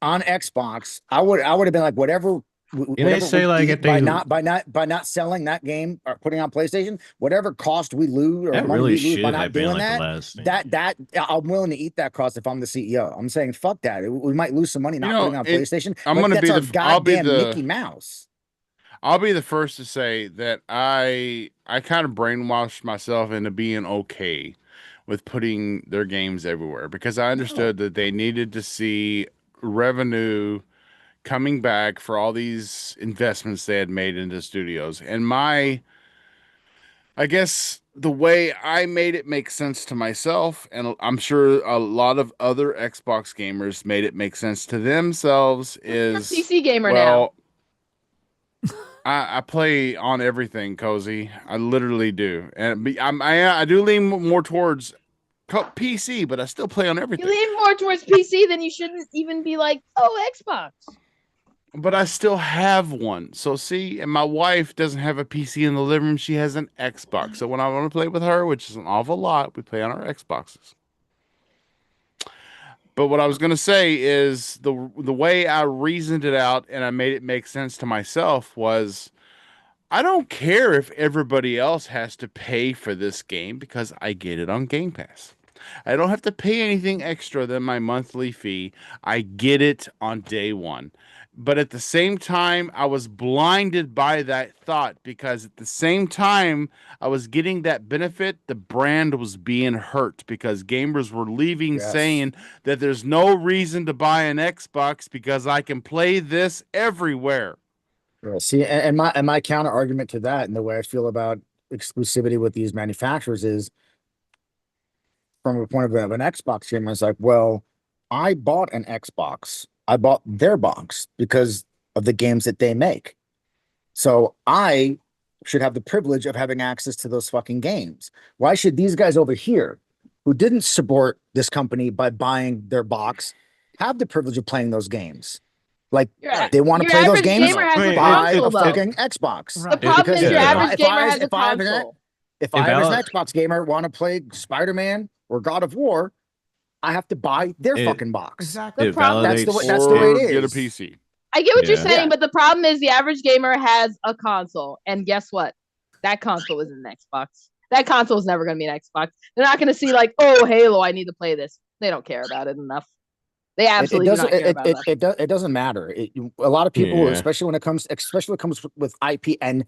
on Xbox, I would have been like whatever they say we like eat if they by not selling that game or putting on PlayStation, whatever cost we lose or that money really we lose by should not have been doing like the that, last thing. that I'm willing to eat that cost if I'm the CEO. I'm saying fuck that. We might lose some money not putting on PlayStation. I'm But gonna that's be our the I'll be goddamn the Mickey Mouse. I'll be the first to say that I kind of brainwashed myself into being okay with putting their games everywhere because I understood that they needed to see revenue coming back for all these investments they had made into studios. And I guess the way I made it make sense to myself, and I'm sure a lot of other Xbox gamers made it make sense to themselves, is PC gamer well, I play on everything, Cozy. I literally do, and I do lean more towards PC, but I still play on now. everything. You lean more towards PC, then you shouldn't even be like, oh, Xbox. But I still have one. So see, and my wife doesn't have a PC in the living room. She has an Xbox. So when I want to play with her, which is an awful lot, we play on our Xboxes. But what I was going to say is the way I reasoned it out and I made it make sense to myself was I don't care if everybody else has to pay for this game because I get it on Game Pass. I don't have to pay anything extra than my monthly fee. I get it on day one. But at the same time, I was blinded by that thought because at the same time I was getting that benefit, the brand was being hurt because gamers were leaving saying that there's no reason to buy an Xbox because I can play this everywhere. Yeah, see, and my counter argument to that, and the way I feel about exclusivity with these manufacturers is, from a point of view of an Xbox gamer, it's like, well, I bought an Xbox. I bought their box because of the games that they make. So I should have the privilege of having access to those fucking games. Why should these guys over here, who didn't support this company by buying their box, have the privilege of playing those games? Like, they want to Your play those average games, gamer has a buy console, a though. fucking Xbox. The problem is Because your if average gamer has a if I console. if I as an Xbox gamer want to play Spider-Man or God of War, I have to buy their fucking box. Exactly. The problem That's the way it is. Get a PC. I get what you're saying, but the problem is the average gamer has a console, and guess what? That console isn't an Xbox. That console is never going to be an Xbox. They're not going to see like, oh, Halo, I need to play this. They don't care about it enough. They absolutely do not care about it. It doesn't matter. A lot of people, especially when it comes with IP, and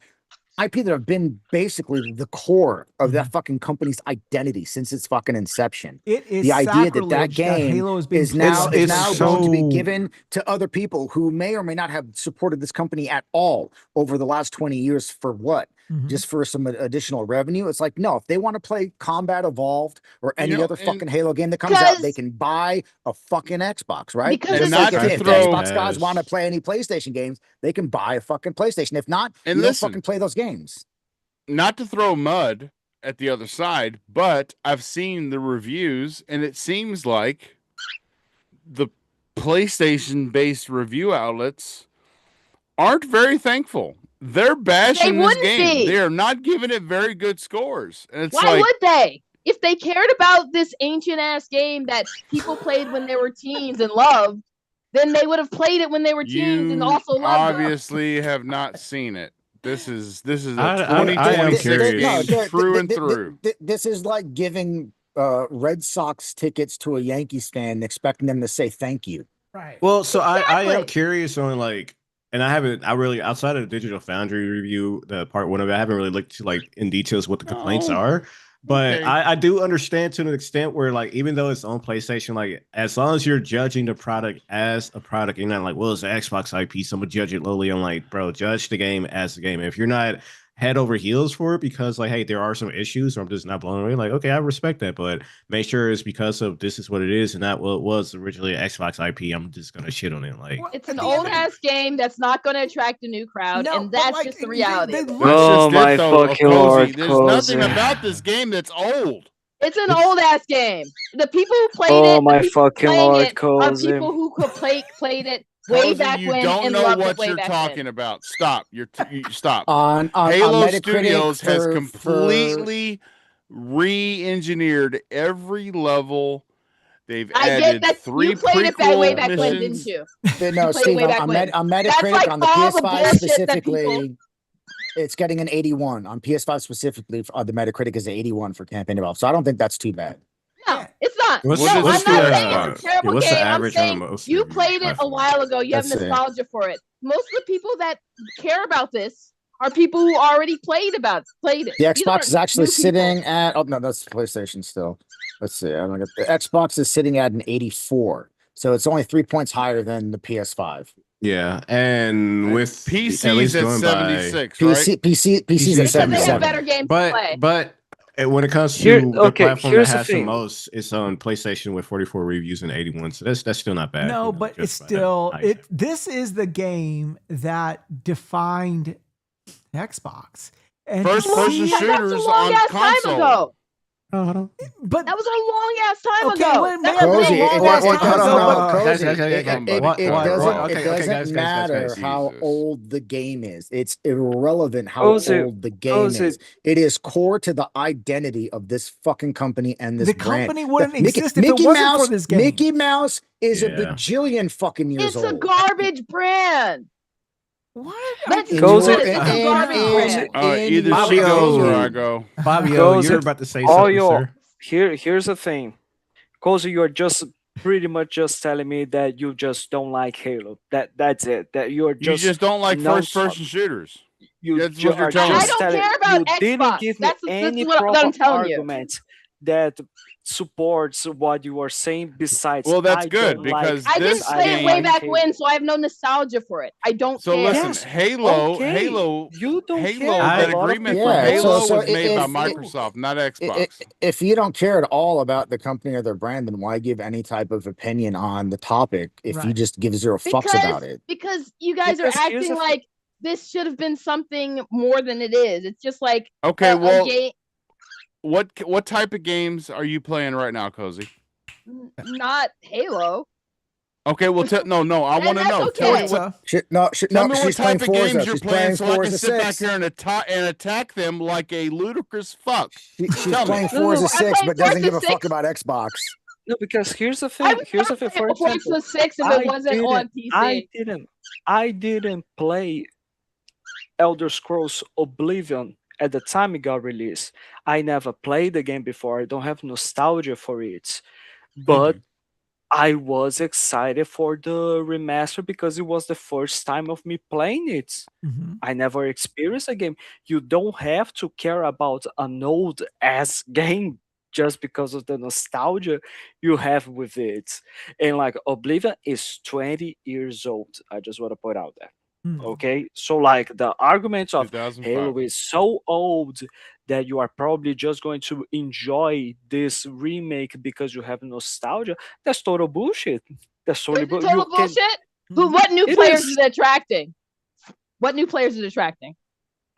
IP that have been basically the core of that fucking company's identity since its fucking inception. It is the idea that sacrilege that game Halo is being is now played going to be so- given to other people who may or may not have supported this company at all over the last 20 years for what? Just for some additional revenue. It's like, no, if they want to play Combat Evolved or any other fucking Halo game that comes out, they can buy a fucking Xbox, right? Because Just it's like if the throw- Xbox guys want to play any PlayStation games, they can buy a fucking PlayStation. If not, And you listen, don't fucking play those games. Not to throw mud at the other side, but I've seen the reviews, and it seems like the PlayStation-based review outlets aren't very thankful. They're bashing this wouldn't game. be. They are not giving it very good scores. And it's Why like, would they? If they cared about this ancient ass game that people played when they were teens and loved, then they would have played it when they were teens and also loved it. obviously have not seen it. This is a I am 2026 curious. game through and through. This is like giving Red Sox tickets to a Yankees fan and expecting them to say thank you. Right. Well, so I am Exactly. curious on like, and I really outside of the Digital Foundry review, the part one of it, I haven't really looked to like in details what the complaints are. But Okay. I do understand to an extent where like even though it's on PlayStation, like as long as you're judging the product as a product, you're not like, well, it's an Xbox IP, so I'm gonna judge it lowly. I'm like, bro, judge the game as the game. If you're not head over heels for it because like, hey, there are some issues, or I'm just not blown away, like, okay, I respect that, but make sure it's because of this is what it is and not what it was originally an Xbox IP. I'm just gonna shit on it. Like, It's an old ass game that's not going to attract a new crowd, No, and but, that's like, just the reality. they of it. look- Oh That's just my it, though, fucking Cozy. lord, There's nothing Cozy. about this game that's old. It's an old ass game. The people who played Oh it, the my people fucking playing lord, it are Cozy. people who could played it way Cozy, back you when don't and know loved it what way you're back talking then. about. Stop. You stop. On Halo Metacritic Studios has for- completely re-engineered every level. They've I get added that 3 you played it that way prequel back when, didn't missions. you? No, You played it Steve, way back on when. Metacritic like on the all the PS5 bullshit that specifically, it's getting an 81 on PS5 specifically. The Metacritic is an 81 for Campaign Development, so I don't think that's too bad. No, it's not. What's- no, I'm what's not the, saying it's a terrible what's the game. I'm average on the saying most you reviewed played it a platform? while ago. You have That's it. nostalgia for it. Most of the people that care about this are people who already played it. The These Xbox aren't is actually new people. sitting at, oh no, that's PlayStation still. Let's see. I'm gonna get the Xbox is sitting at an 84. So it's only 3 points higher than the PS5. yeah, and with PC's at least at going 76, by right? PC's at PC's at Because they have 77. better games to play. but when it comes to Here- the okay, platform here's that the has the thing. most, it's on PlayStation with 44 reviews and 81. So that's still not bad. No, you know, but just it's by still that high this is the game that defined Xbox. And to First-person see- shooter. That's a shooters long on ass time console. ago. but That was a long ass time Okay, ago. well, That's man, a Cozy, big it long does- ass it time doesn't- ago. no, Guys, Cozy, guys, it doesn't matter how Jesus. old the game is. It's irrelevant how Cozy, old the game Cozy. is. It is core to the identity of this fucking company and this the brand. company wouldn't Mickey- exist if it Mickey wasn't Mouse, for this game. Mickey Mouse is a Yeah. bajillion fucking years It's old. a garbage brand. What? Let's In be Cozy- your- honest, it's a in- garbage in- brand. Either in she your goes or opinion. I go. Fabio, Goes you're it- about to say all something, your sir. here's the thing, Cozy, you're just pretty much just telling me that you just don't like Halo. That's it. That you're You just don't like non- first-person shooters. You That's ju- what you're are telling just me. I don't telling- care about you didn't Xbox. give me That's any what proper I'm telling you. argument that supports what you are saying. Besides, Well, that's I good, don't because like I didn't this play it game- way back Halo. when, so I have no nostalgia for it. I don't So care. listen, Yes, Halo, okay, Halo, you don't Halo. care. That A lot of agreement people for Yeah, Halo so was made by if- Microsoft, not Xbox. If you don't care at all about the company or their brand, then why give any type of opinion on the topic if you Right. just give zero fucks about it? Because you guys Because are here's acting the thing. like this should have been something more than it is. It's just like Okay, a well, game, what type of games are you playing right now, Cozy? not Halo. Okay, well, no, I And want to that's know. okay. Tell me what. No, Tell me what she's playing type of games Forza. you're She's playing, so I can Forza sit back 6. here and attack them like a ludicrous fuck. She's Tell me. playing No, no, Forza I'm 6, playing but doesn't Forza give a 6. fuck about Xbox. No, because here's the I thing. would Here's the not thing. play For example, Forza 6 if it wasn't on PC. I didn't play Elder Scrolls Oblivion at the time it got released. I never played the game before. I don't have nostalgia for it. But I was excited for the remaster because it was the first time of me playing it. Mm-hmm. I never experienced a game. You don't have to care about an old ass game just because of the nostalgia you have with it. And like Oblivion is 20 years old. I just want to put out that. Okay, so like the arguments of 2005. Halo is so old that you are probably just going to enjoy this remake because you have nostalgia. That's total bullshit. That's totally Is it total bullshit? What new It players is. is it attracting? What new players is it attracting?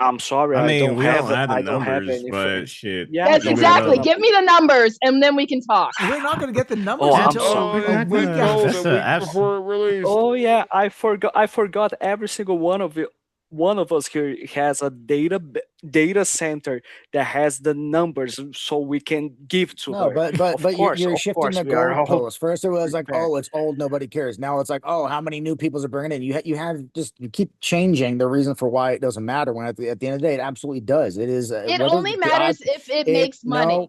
I'm sorry, I mean, we don't have the I don't have numbers, anything. but shit. Yeah, Yes, you exactly. don't. Give me the numbers, and then we can talk. We're not going to get the numbers Oh, I'm until sorry. a week after. That's a week before it released. Oh yeah, I forgot every single one of it. One of us here has a data center that has the numbers, so we can give to No, her. but Of course, you're of shifting course, the we are all goalposts. First it was like, prepared. oh, it's old, nobody cares. Now it's like, oh, how many new people are bringing in? You have just you keep changing the reason for why it doesn't matter. When at the end of the day, it absolutely does. It is. It only matters if it makes money.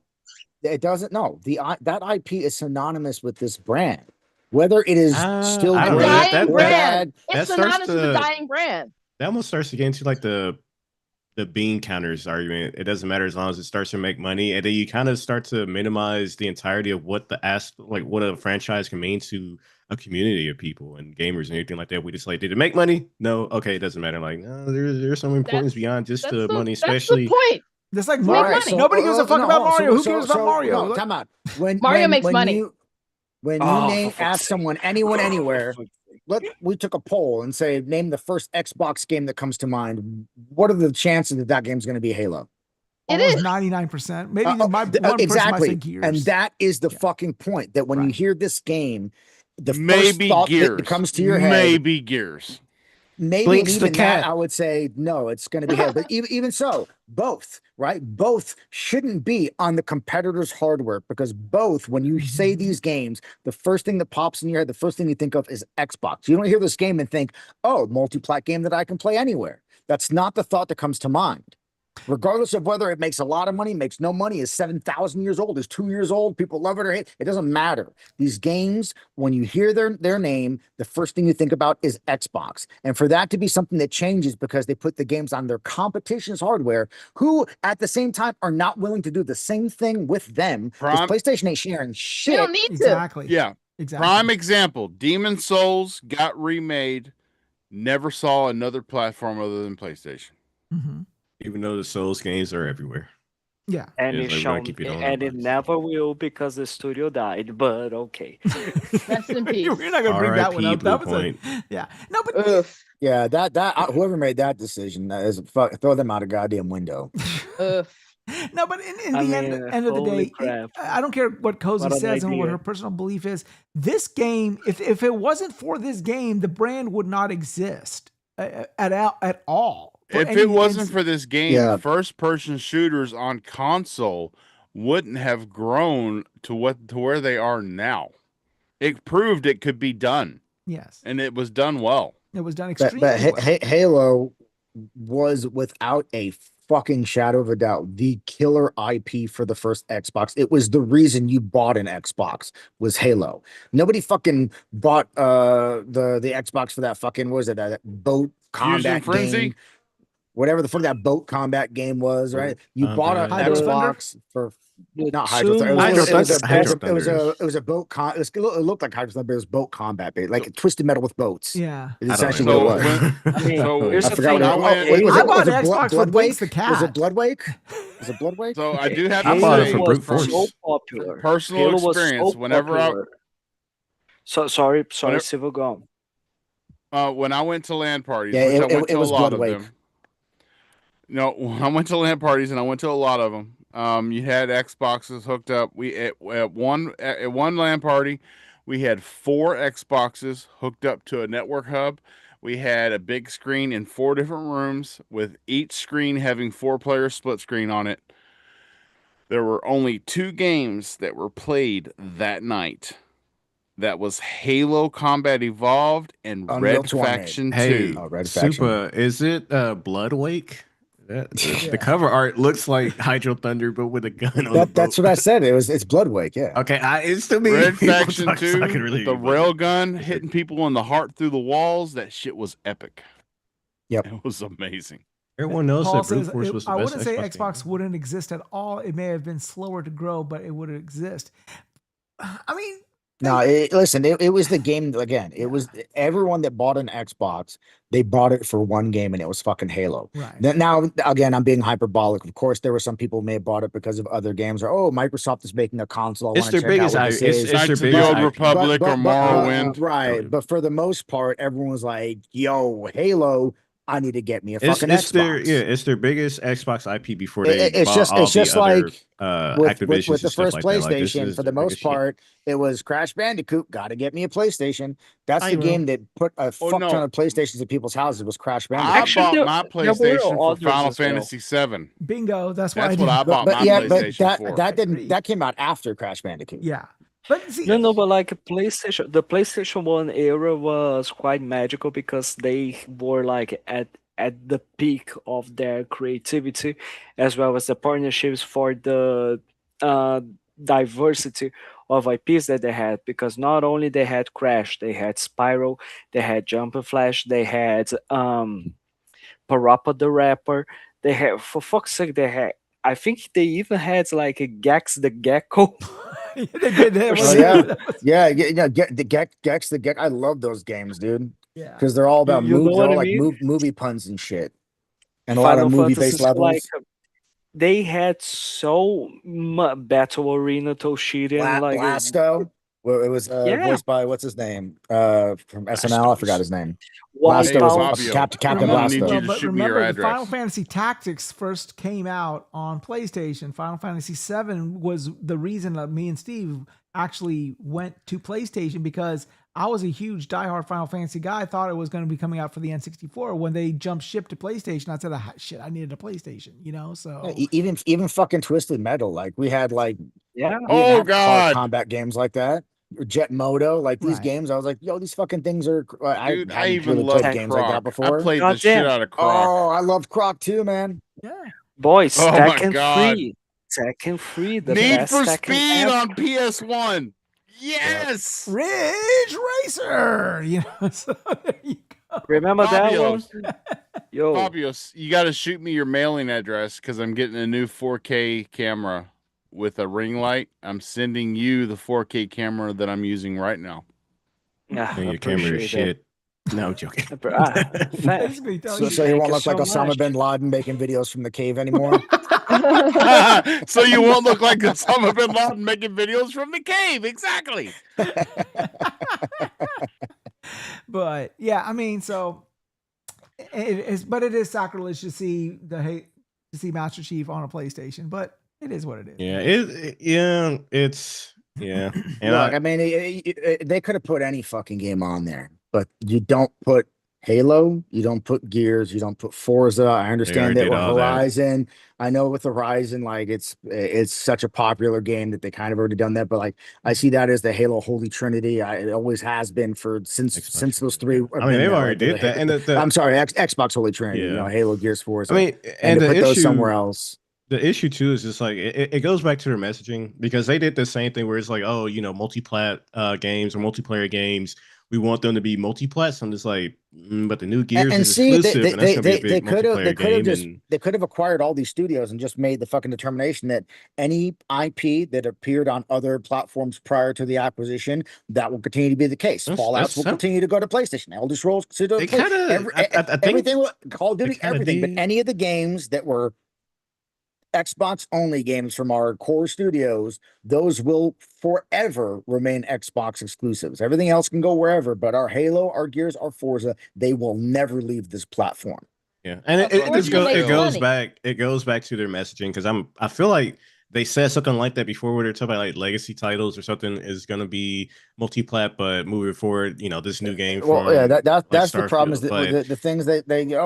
No, it doesn't. No, that IP is synonymous with this brand. Whether it is still I don't a know. great dying or brand. bad, It's that starts synonymous with a dying brand. That almost starts to get into like the bean counters argument. It doesn't matter as long as it starts to make money, and then you kind of start to minimize the entirety of what what a franchise can mean to a community of people and gamers and anything like that. We just like, did it make money? No, okay, it doesn't matter. Like, no, there's some importance beyond just the money, especially. That's the point. Just like Make Mario. money. Nobody gives a fuck about Mario. Who cares about Mario? No, time out. When Mario makes money. When Oh, you for ask fuck's someone, anyone, anywhere, we took a poll and say, name the first Xbox game that comes to mind. What are the chances that game's going to be Halo? Almost 99%. Maybe one person exactly. might say Gears. And that is the fucking point. That when you hear this game, the maybe first thought Gears that comes to your head, maybe Gears. Maybe Blinks even the cat. that, I would say no, it's going to be Halo. But even so, both, right? Both shouldn't be on the competitor's hardware because both, when you say these games, the first thing that pops in your head, the first thing you think of is Xbox. You don't hear this game and think, oh, multi-plat game that I can play anywhere. That's not the thought that comes to mind. Regardless of whether it makes a lot of money, makes no money, is 7,000 years old, is 2 years old, people love it or hate it, doesn't matter. These games, when you hear their name, the first thing you think about is Xbox. And for that to be something that changes because they put the games on their competition's hardware, who at the same time are not willing to do the same thing with them, because PlayStation ain't sharing shit. You don't need exactly. to. Yeah. Exactly. Prime example, Demon Souls got remade, never saw another platform other than PlayStation. Mm-hmm. Even though the Souls games are everywhere. Yeah. And It's it like, we're shown, gonna keep it on and our it minds. never will because the studio died. But okay. Rest in peace. We're not gonna bring that one up. That was Point. yeah. No, but Yeah, whoever made that decision is throw them out a goddamn window. No, but in the end of the day, I don't care what Cozy says and what her personal belief is. This game, if it wasn't for this game, the brand would not exist at all. If it wasn't for this game, first-person shooters on console wouldn't have grown to where they are now. It proved it could be done. Yes, and it was done well. It was done extremely well. Halo was, without a fucking shadow of a doubt, the killer IP for the first Xbox. It was the reason you bought an Xbox, was Halo. Nobody fucking bought the Xbox for that fucking, what was it, that boat combat game? Whatever the fuck that boat combat game was, right? You bought an Xbox for not Hydro Thunder. It was a boat. It looked like Hydro Thunder, but it was boat combat, like Twisted Metal with boats. Yeah, it's essentially what it was. I forgot I bought an Xbox with Blinks the cat. Was it Bloodwake? Was it Bloodwake? So I do have to say, it brute force. So popular. Personal experience. Whenever sorry, Civil Gone. When I went to LAN parties, which I went to a lot of Bloodwake. them. No, I went to LAN parties and I went to a lot of them. You had Xboxes hooked up. We at one LAN party, we had 4 Xboxes hooked up to a network hub. We had a big screen in 4 different rooms, with each screen having 4-player split screen on it. There were only 2 games that were played that night. That was Halo Combat Evolved and Red Faction 2. Red Faction. Super, is it Bloodwake? The cover art looks like Hydro Thunder, but with a gun on the boat. That's what I said. It's Bloodwake, yeah. Okay, it's to me. Red Faction like 2, really the railgun hitting people in the heart through the walls. That shit was epic. Yep. It was amazing. Everyone knows Paul that Brute says, Force was the I best wouldn't say Xbox Xbox game. wouldn't exist at all. It may have been slower to grow, but it would exist. I mean, No, listen, it was the game again. It was everyone that bought an Xbox, they bought it for one game, and it was fucking Halo. right. Now, again, I'm being hyperbolic. Of course, there were some people who may have bought it because of other games, or Microsoft is making a console. It's their biggest It's it's Knights their of the biggest Old IP. Republic or Morrowind. right? But for the most part, everyone was like, "Yo, Halo, I need to get me a fucking Xbox." It's their biggest Xbox IP before they It's bought just all the other like Activisions with the and stuff first like that. Like, PlayStation, for the most part, it was Crash Bandicoot. Got to get me a PlayStation. That's the game that put a fuck ton of PlayStations in people's houses. Was Crash Bandicoot. I bought my PlayStation for Final Fantasy VII. Bingo. That's what I bought my PlayStation for. That came out after Crash Bandicoot. Yeah. But see, but like the PlayStation 1 era was quite magical because they were like at the peak of their creativity, as well as the partnerships for the diversity of IPs that they had. Because not only they had Crash, they had Spyro, they had Jump and Flash, they had Parappa the Rapper. They had, for fuck's sake, they had. I think they even had like a Gex the Gecko. they did that. Gex the Gecko. I love those games, dude. Yeah, because they're all about movies, they're all like movie puns and shit, and a lot of movie-based levels. Like, they had so much Battle Arena, Toshida, like Blasto. Well, it was voiced by what's his name from SNL. I forgot his name. Blasto was Captain Blasto. But remember, the Final Fantasy Tactics first came out on PlayStation. Final Fantasy VII was the reason that me and Steve actually went to PlayStation, because I was a huge diehard Final Fantasy guy. I thought it was going to be coming out for the N64. When they jumped ship to PlayStation, I said, "Shit, I needed a PlayStation." You know, so even fucking Twisted Metal, like we had combat games like that. Jet Moto, like these games, I was like, "Yo, these fucking things are." Dude, I even really loved played games like that before. I played the shit out of Croc. Oh, I loved Croc too, man. Yeah, boys, Tekken 3, the Need best for Tekken Speed ever. on PS1. Yes, Ridge Racer. You know, so there you go. Remember that one? Yo, Fabios, you got to shoot me your mailing address because I'm getting a new 4K camera with a ring light. I'm sending you the 4K camera that I'm using right now. Yeah, your camera is shit. No, I'm joking. So you won't look like Osama bin Laden making videos from the cave anymore. So you won't look like Osama bin Laden making videos from the cave. Exactly. But yeah, I mean, so it is sacrilege to see Master Chief on a PlayStation, but it is what it is. Yeah, it's And look, I mean, they could have put any fucking game on there, but you don't put Halo, you don't put Gears, you don't put Forza. I understand that with Horizon. I know with Horizon, like it's such a popular game that they kind of already done that, but like I see that as the Halo Holy Trinity. It always has been since those three. I mean, they've already did that. And I'm sorry, Xbox Holy Trinity. Yeah. You know, Halo, Gears, Forza. I mean, and to put those somewhere else. The issue too is just like it goes back to their messaging, because they did the same thing where it's like, oh, you know, multi-plat games or multiplayer games, we want them to be multi-plat. So I'm just like, but the new Gears is exclusive, and that's gonna be a big multiplayer game. They could have acquired all these studios and just made the fucking determination that any IP that appeared on other platforms prior to the acquisition, that will continue to be the case. Fallouts will continue to go to PlayStation. Elder Scrolls continue to everything, Call of Duty, everything. But any of the games that were Xbox only games from our core studios, those will forever remain Xbox exclusives. Everything else can go wherever, but our Halo, our Gears, our Forza, they will never leave this platform. Yeah, and it goes back to their messaging, because I feel like they said something like that before, where they're talking about like legacy titles or something is going to be multi-plat, but moving forward, you know, this new game. That's the problem, is the things that they only 4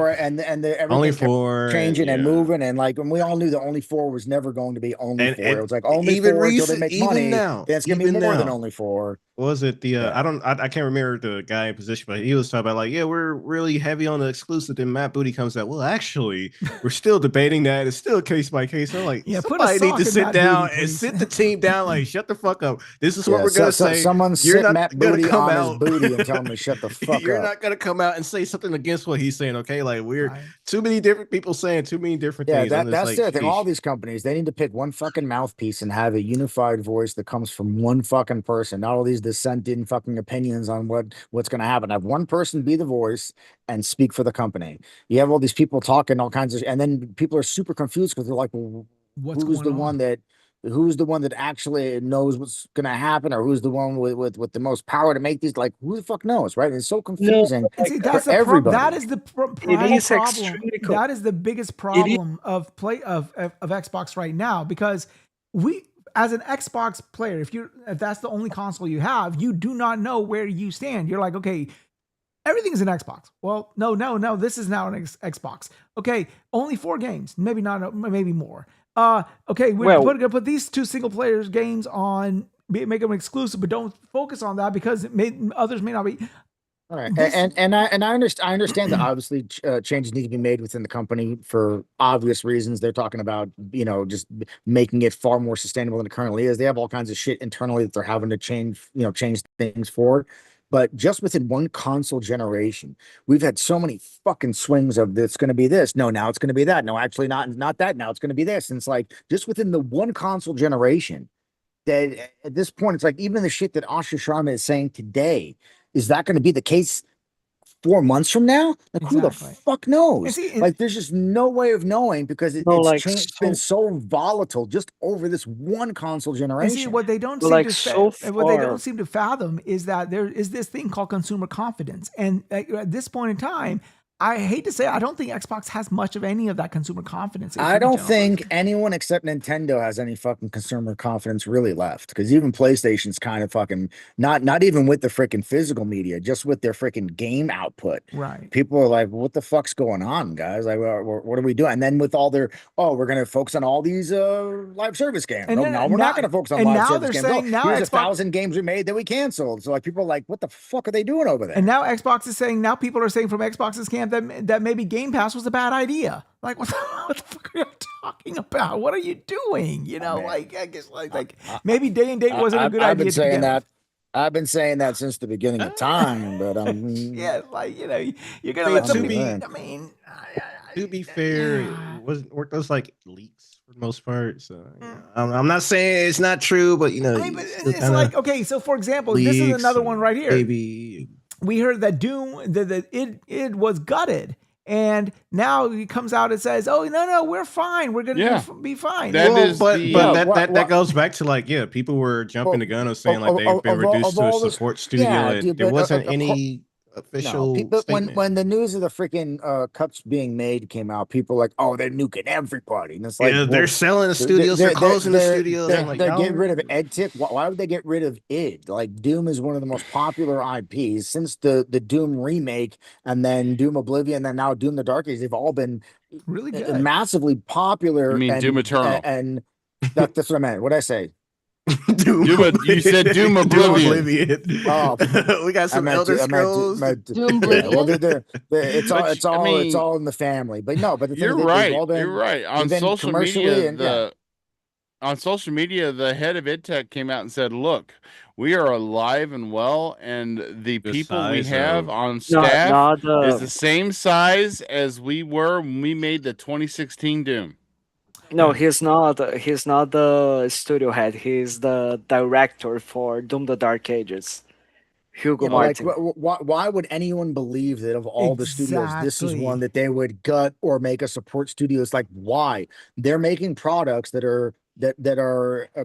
and everything kept changing and moving, and like, and we all knew the only 4 was never going to be only 4. It was like only 4 until they make money. Then it's going to be more than only 4. was it the I can't remember the guy in position, but he was talking about like, yeah, we're really heavy on the exclusive. Then Matt Booty comes out. Well, actually, we're still debating that. It's still case by case. I'm like, Yeah, put a somebody need to sock in sit Matt down Booty, and please. sit the team down. Like, shut the fuck up. This is what we're gonna say. Someone You're sit not Matt gonna Booty come on his out. booty and tell him to shut the fuck You're up. not gonna come out and say something against what he's saying. Okay, like we're too many different people saying too many different things. That's like, the thing. All these companies, they need to pick one fucking mouthpiece and have a unified voice that comes from one fucking person. Not all these dissenting fucking opinions on what's going to happen. Have one person be the voice and speak for the company. You have all these people talking all kinds of, and then people are super confused because they're like, well, who's the one that actually knows what's going to happen, or who's the one with the most power to make these? Like, who the fuck knows, right? It's so confusing. And see, that's for the everybody. That is the primal problem. That is the biggest problem of Xbox right now, because we, as an Xbox player, if that's the only console you have, you do not know where you stand. You're like, okay, everything's an Xbox. Well, no, this is now an Xbox. Okay, only 4 games, maybe not, maybe more. Okay, we're going to put these 2 single players games on, make them exclusive, but don't focus on that because others may not be. All right, and I understand that obviously changes need to be made within the company for obvious reasons. They're talking about just making it far more sustainable than it currently is. They have all kinds of shit internally that they're having to change things for. But just within one console generation, we've had so many fucking swings of it's going to be this. No, now it's going to be that. No, actually not that. Now it's going to be this. And it's like just within the one console generation, that at this point, it's like even the shit that Asha Sharma is saying today, is that going to be the case 4 months from now? Like, who the fuck knows? Like, there's just no way of knowing because it's been so volatile just over this one console generation. And see, what they don't seem to fathom is that there is this thing called consumer confidence, and at this point in time, I hate to say, I don't think Xbox has much of any of that consumer confidence. I don't think anyone except Nintendo has any fucking consumer confidence really left, because even PlayStation's kind of fucking not even with the freaking physical media, just with their freaking game output. Right. People are like, what the fuck's going on, guys? Like, what are we doing? And then with all their, we're going to focus on all these live service games. And no, we're not going to focus on live service games. Saying now here's 1,000 games we made that we canceled. So like people are like, what the fuck are they doing over there? And now Xbox is saying, now people are saying from Xbox's camp that maybe GamePass was a bad idea. Like, what the fuck are you talking about? What are you doing? I guess like maybe day and date wasn't a good idea. I've been saying that since the beginning of time, but yeah, like you're gonna let some people. To be fair, weren't those like leaks for the most part? So I'm not saying it's not true, but but it's like, okay, so for example, this is another one right here. Maybe we heard that Doom, that it was gutted, and now he comes out and says, "Oh no, we're fine. We're gonna be fine." That goes back to like, people were jumping the gun of saying like they've been reduced to a support studio, and there wasn't any official statement. When the news of the freaking cuts being made came out, people were like, "Oh, they're nuking everybody," and it's like, they're selling the studios, they're closing the studios. They're getting rid of EdTech. Why would they get rid of id? Like, Doom is one of the most popular IPs since the Doom remake, and then Doom Oblivion, and then now Doom the Dark Ages. They've all been really good, massively popular. You mean Doom Eternal? And that's what I meant. What did I say? You said Doom Oblivion. Oh, we got some Elder Scrolls. Doom Oblivion. It's all in the family. But no, but you're right. You're right. On social media, on social media, the head of EdTech came out and said, "Look, we are alive and well, and the people we have on staff is the same size as we were when we made the 2016 Doom." No, he's not. He's not the studio head. He's the director for Doom: The Dark Ages. Hugo Martin. Like, why would anyone believe that of all the studios, this is one that they would gut or make a support studio? It's like, why? They're making products that are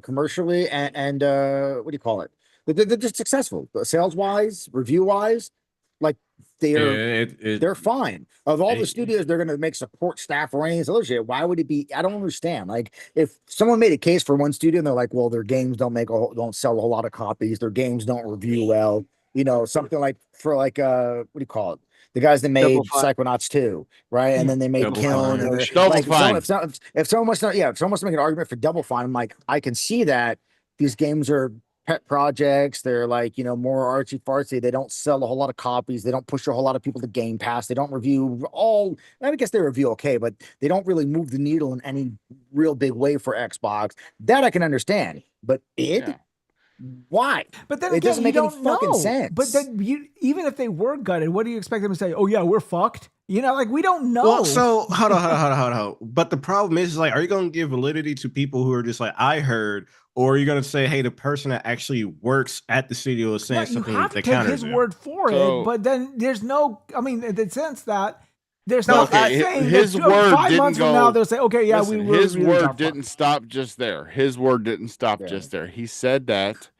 commercially and what do you call it? They're just successful, sales wise, review wise. Like, they're fine. Of all the studios, they're going to make support staff or any other shit. Why would it be? I don't understand. Like, if someone made a case for one studio and they're like, well, their games don't sell a whole lot of copies, their games don't review well, something like for like what do you call it? The guys that made Psychonauts 2, right? And then they made Kiln. If someone wants to make an argument for Double Fine, I'm like, I can see that these games are pet projects. They're like, more artsy fartsy. They don't sell a whole lot of copies. They don't push a whole lot of people to Game Pass. They don't review all. I guess they review okay, but they don't really move the needle in any real big way for Xbox. That I can understand. But why? But then it again, doesn't make any fucking sense. But then even if they were gutted, what do you expect them to say? Oh yeah, we're fucked. Like we don't know. Well, so hold on. But the problem is like, are you going to give validity to people who are just like, I heard, or are you going to say, hey, the person that actually works at the studio is saying something? You have to take his word for it. But then there's no. I mean, in the sense that. There's no saying his word 5 months from now they'll say, okay, yeah, listen, his word didn't stop just there. His word didn't stop just there. He said that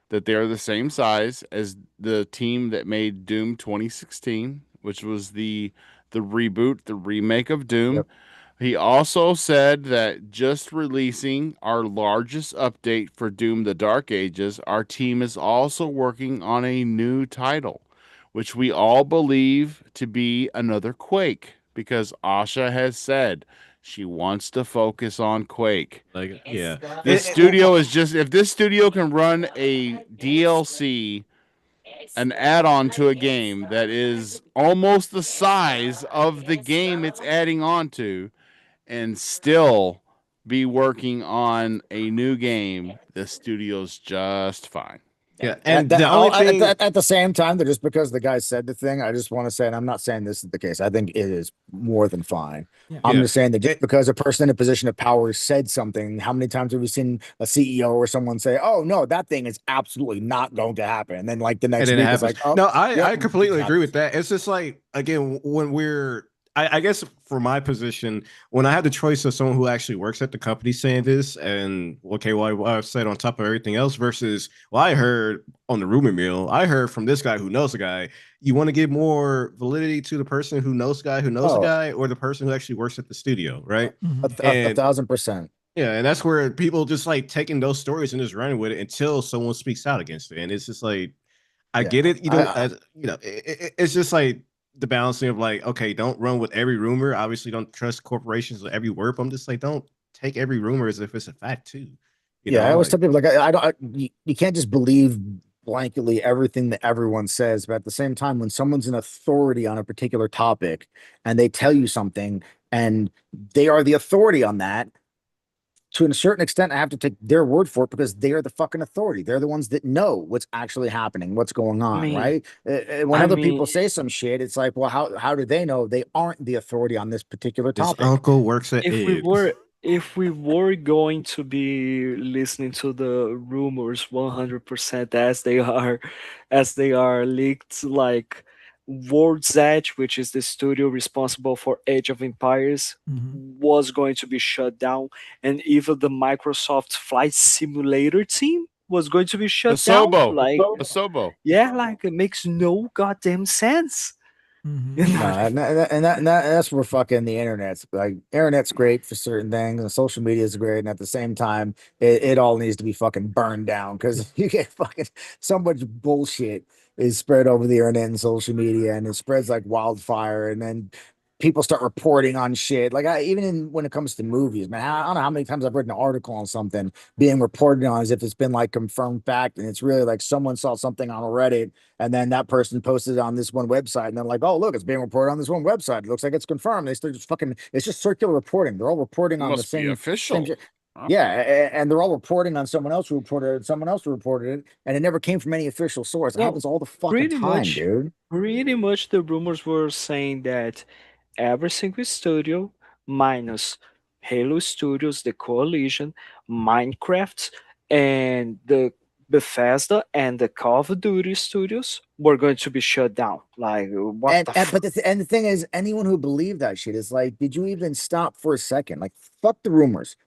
they are the same size as the team that made Doom 2016, which was the reboot, the remake of Doom. Yep. He also said that just releasing our largest update for Doom the Dark Ages, our team is also working on a new title, which we all believe to be another Quake, because Asha has said she wants to focus on Quake. Like, yeah. This studio is just, if this studio can run a DLC, an add-on to a game that is almost the size of the game it's adding on to, and still be working on a new game, the studio's just fine. Yeah, and the only thing at the same time, that just because the guy said the thing, I just want to say, and I'm not saying this is the case. I think it is more than fine. Yeah. I'm just saying that just because a person in a position of power said something, how many times have we seen a CEO or someone say, "Oh no, that thing is absolutely not going to happen," and then like the next week it's like, "Oh no, I completely agree with that." It's just like, again, when we're I guess for my position, when I had the choice of someone who actually works at the company saying this, and okay, well, I've said on top of everything else versus, well, I heard on the rumor mill, I heard from this guy who knows the guy. You want to give more validity to the person who knows the guy the guy, or the person who actually works at the studio, right? 1,000%. Yeah, and that's where people just like taking those stories and just running with it until someone speaks out against it, and it's just like, I get it, it's just like the balancing of like, okay, don't run with every rumor. Obviously, don't trust corporations with every word. But I'm just like, don't take every rumor as if it's a fact too. I always tell people like, I don't. You can't just believe blanketly everything that everyone says. But at the same time, when someone's an authority on a particular topic and they tell you something and they are the authority on that, to a certain extent, I have to take their word for it because they are the fucking authority. They're the ones that know what's actually happening, what's going on, right? When other people say some shit, it's like, well, how do they know? They aren't the authority on this particular topic. His uncle works at If we were going to be listening to the rumors 100% as they are leaked, like World's Edge, which is the studio responsible for Age of Empires, was going to be shut down, and even the Microsoft Flight Simulator team was going to be shut down. Asobo. Yeah, like it makes no goddamn sense. And that's where fucking the internet's like, internet's great for certain things and social media is great, and at the same time it all needs to be fucking burned down, because you get fucking so much bullshit is spread over the internet and social media, and it spreads like wildfire, and then people start reporting on shit. Like when it comes to movies, man, I don't know how many times I've read an article on something being reported on as if it's been like confirmed fact, and it's really like someone saw something on Reddit, and then that person posted it on this one website, and they're like, "Oh, look, it's being reported on this one website. It looks like it's confirmed." They start just fucking. It's just circular reporting. They're all reporting on the same official. Yeah, and they're all reporting on someone else who reported it, someone else who reported it, and it never came from any official source. It happens all the fucking time, dude. Pretty much the rumors were saying that every single studio, minus Halo Studios, the Coalition, Minecraft, and the Bethesda and the Call of Duty studios, were going to be shut down. Like, what the thing is, anyone who believed that shit is like, did you even stop for a second? Like, fuck the rumors.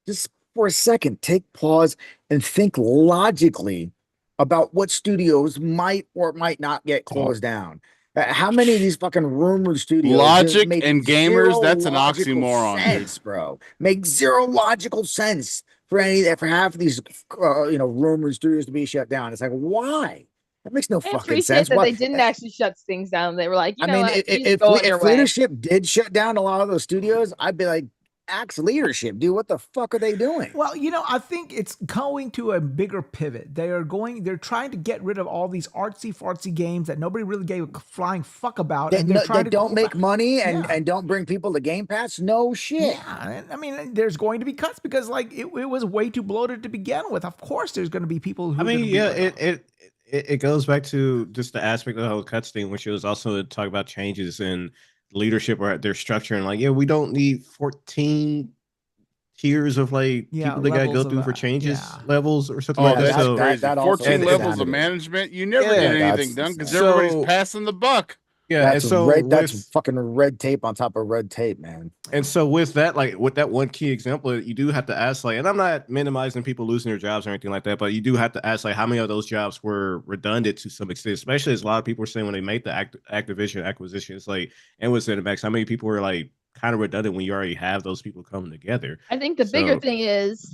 Just for a second, take pause and think logically about what studios might or might not get closed down. How many of these fucking rumored studios? Logic and gamers, that's an oxymoron, sense, bro. Make zero logical sense for half of these, rumored studios to be shut down. It's like, why? That makes no fucking sense. That they didn't actually shut things down. They were like, if leadership did shut down a lot of those studios, I'd be like, Axe leadership, dude. What the fuck are they doing? Well, I think it's going to a bigger pivot. They're trying to get rid of all these artsy fartsy games that nobody really gave a flying fuck about. And they're trying That to don't make money and Yeah. don't bring people to Game Pass. No shit. Yeah, I mean, there's going to be cuts because it was way too bloated to begin with. Of course, there's going to be people who. It goes back to just the aspect of the whole cuts thing, which was also to talk about changes in leadership or their structure, and we don't need 14 tiers of people that gotta go through for changes levels or something like that. That's So crazy. that 14 levels of insanity. management. You never get anything done because everybody's passing the buck. Yeah, that's fucking red tape on top of red tape, man. And so with that, with that one key example, you do have to ask, and I'm not minimizing people losing their jobs or anything like that, but you do have to ask, how many of those jobs were redundant to some extent, especially as a lot of people were saying when they made the Activision acquisition, it's and with ZeniMax, how many people were kind of redundant when you already have those people coming together. I think the bigger thing is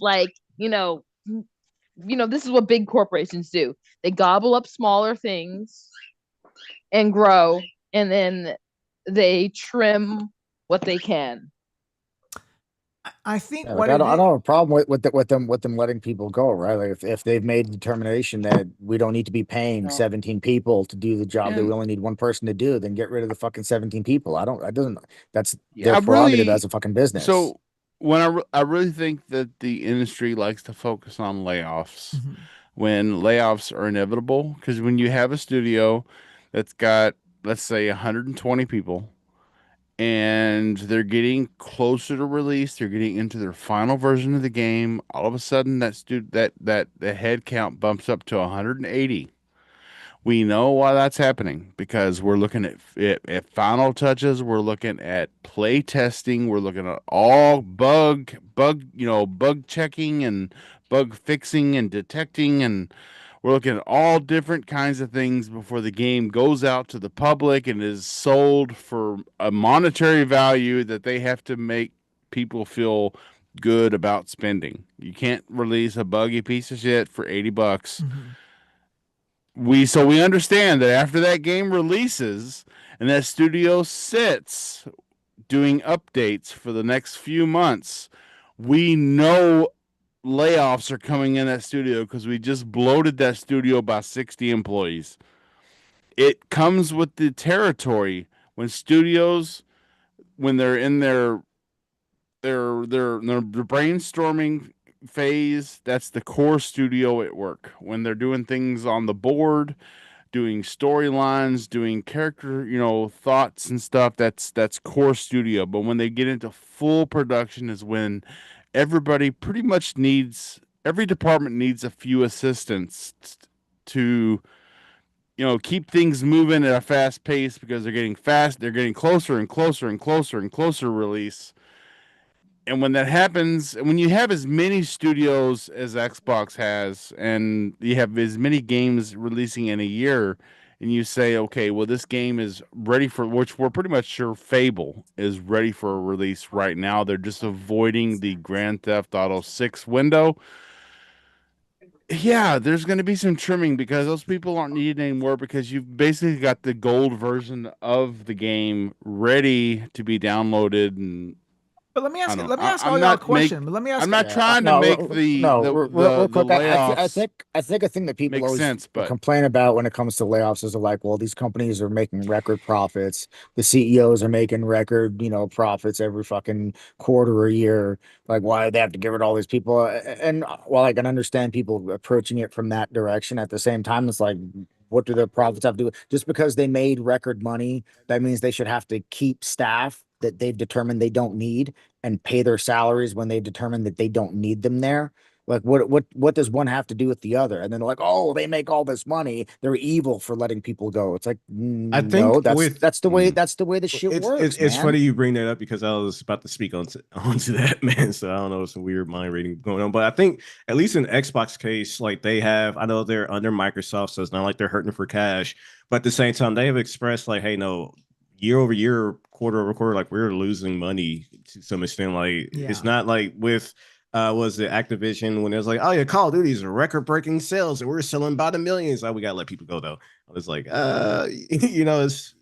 this is what big corporations do. They gobble up smaller things and grow, and then they trim what they can. I think I don't have a problem with them letting people go, right? Like if they've made the determination that we don't need to be paying 17 people to do the job that we only need one person to do, then get rid of the fucking 17 people. That's their prerogative as a fucking business. So when I really think that the industry likes to focus on layoffs when layoffs are inevitable, because when you have a studio that's got, let's say, 120 people, and they're getting closer to release, they're getting into their final version of the game, all of a sudden that the head count bumps up to 180. We know why that's happening because we're looking at final touches, we're looking at play testing, we're looking at all bug checking and bug fixing and detecting, and we're looking at all different kinds of things before the game goes out to the public and is sold for a monetary value that they have to make people feel good about spending. You can't release a buggy piece of shit for $80. We understand that after that game releases and that studio sits doing updates for the next few months, we know layoffs are coming in that studio because we just bloated that studio by 60 employees. It comes with the territory when studios, when they're in their brainstorming phase, that's the core studio at work. When they're doing things on the board, doing storylines, doing character, thoughts and stuff, that's core studio. But when they get into full production is when everybody pretty much every department needs a few assistants to keep things moving at a fast pace because they're getting closer and closer and closer and closer release. And when that happens, and when you have as many studios as Xbox has, and you have as many games releasing in a year, and you say, okay, well, this game is ready for, which we're pretty much sure Fable is ready for a release right now. They're just avoiding the Grand Theft Auto 6 window. Yeah, there's going to be some trimming because those people aren't needed anymore because you've basically got the gold version of the game ready to be downloaded. And but let me ask y'all a question. I'm not trying to make the layoffs. I think a thing that people always but complain about when it comes to layoffs is well, these companies are making record profits. The CEOs are making record, profits every fucking quarter or year. Why do they have to get rid of all these people? And while I can understand people approaching it from that direction, at the same time, it's what do their profits have to do? Just because they made record money, that means they should have to keep staff that they've determined they don't need and pay their salaries when they determine that they don't need them there. What does one have to do with the other? And then oh, they make all this money, they're evil for letting people go. It's I think that's the way the shit works. It's funny you bring that up because I was about to speak onto that, man. So I don't know, some weird mind reading going on. But I think at least in Xbox case, they have, I know they're under Microsoft, so it's not like they're hurting for cash. But at the same time, they have expressed hey, no, year over year, quarter over quarter, we're losing money to some extent. It's not with was it Activision when it was oh yeah, Call of Duty's are record breaking sales and we're selling by the millions. We gotta let people go though. I was it's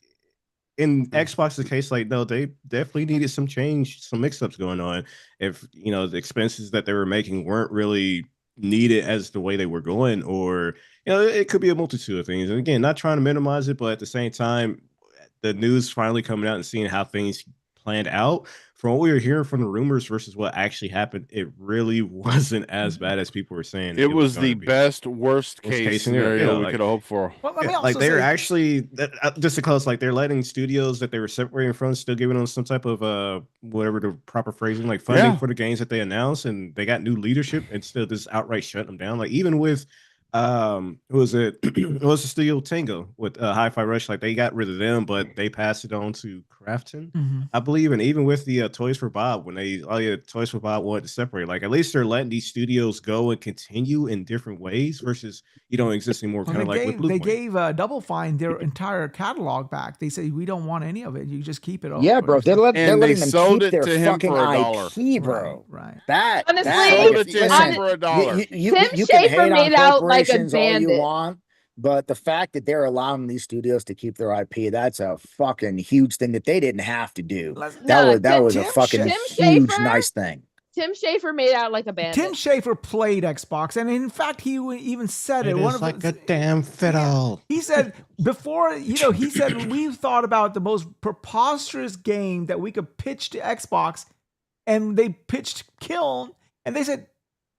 in Xbox's case, like, no, they definitely needed some change, some mix-ups going on. If the expenses that they were making weren't really needed as the way they were going, or it could be a multitude of things. And again, not trying to minimize it, but at the same time, the news finally coming out and seeing how things planned out. From what we were hearing from the rumors versus what actually happened, it really wasn't as bad as people were saying. It was gonna the be. best worst case scenario we could have hoped for. Well, let me Yeah, also like they're say, actually just to close, like they're letting studios that they were separating from still giving them some type of whatever the proper phrasing, like funding Yeah. for the games that they announced, and they got new leadership and still just outright shut them down. Like even with who was it? It was the studio Tango with Hi-Fi Rush. Like they got rid of them, but they passed it on to Crafton, I believe. And even with the Toys for Bob, when Toys for Bob wanted to separate, like at least they're letting these studios go and continue in different ways versus existing more kind of like with Blue they Point. gave Double Fine their entire catalog back. They say we don't want any of it. You just keep it all. Yeah, bro. They're And letting they them sold keep it their to him fucking for $1. IP, bro. Right. That Honestly, sold it to listen, him for $1. you Tim can Schafer hate on made out like a corporations all you bandit. want, but the fact that they're allowing these studios to keep their IP, that's a fucking huge thing that they didn't have to do. That was a fucking huge nice thing. Tim Schafer made out like a bandit. Tim Schafer played Xbox, and in fact, he even said it. It is like a damn fiddle. He said before, he said we thought about the most preposterous game that we could pitch to Xbox, and they pitched Kiln, and they said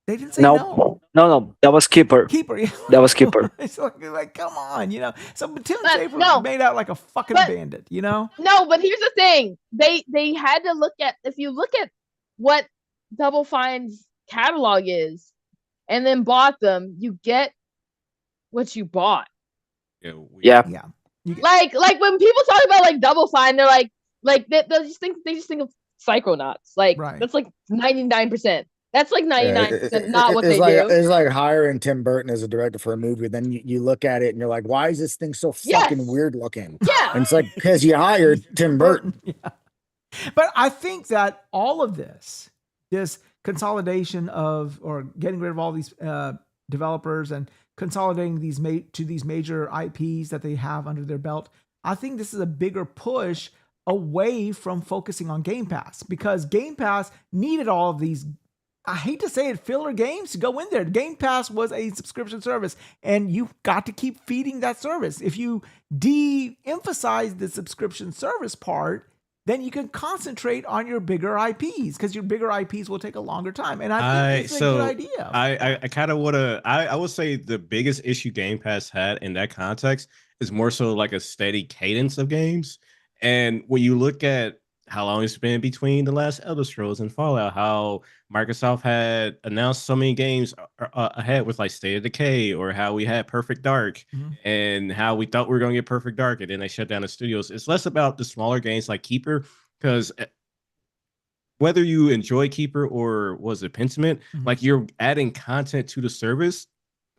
they didn't say no. No, that was Keeper. That was Keeper. It's like, come on, So Tim Schafer made out like a fucking bandit, No, but here's the thing: they had to look at, if you look at what Double Fine's catalog is, and then bought them, you get what you bought. Yeah. Like when people talk about like Double Fine, they're like they just think of Psychonauts. Like that's like 99%. That's like 99% not what they do. It's like hiring Tim Burton as a director for a movie. Then you look at it and you're like, why is this thing so fucking weird looking? Yeah. And it's like, because you hired Tim Burton. Yeah. But I think that all of this consolidation or getting rid of all these developers and consolidating these to these major IPs that they have under their belt, I think this is a bigger push away from focusing on Game Pass, because Game Pass needed all of these, I hate to say it, filler games to go in there. Game Pass was a subscription service, and you've got to keep feeding that service. If you de-emphasize the subscription service part, then you can concentrate on your bigger IPs, because your bigger IPs will take a longer time. And I think it's a good idea. I kind of want to, I would say the biggest issue Game Pass had in that context is more so like a steady cadence of games. And when you look at how long it's been between the last Elder Scrolls and Fallout, how Microsoft had announced so many games ahead with like State of Decay, or how we had Perfect Dark, and how we thought we were going to get Perfect Dark, and then they shut down the studios. It's less about the smaller games like Keeper, because whether you enjoy Keeper or was it Pentiment, like you're adding content to the service.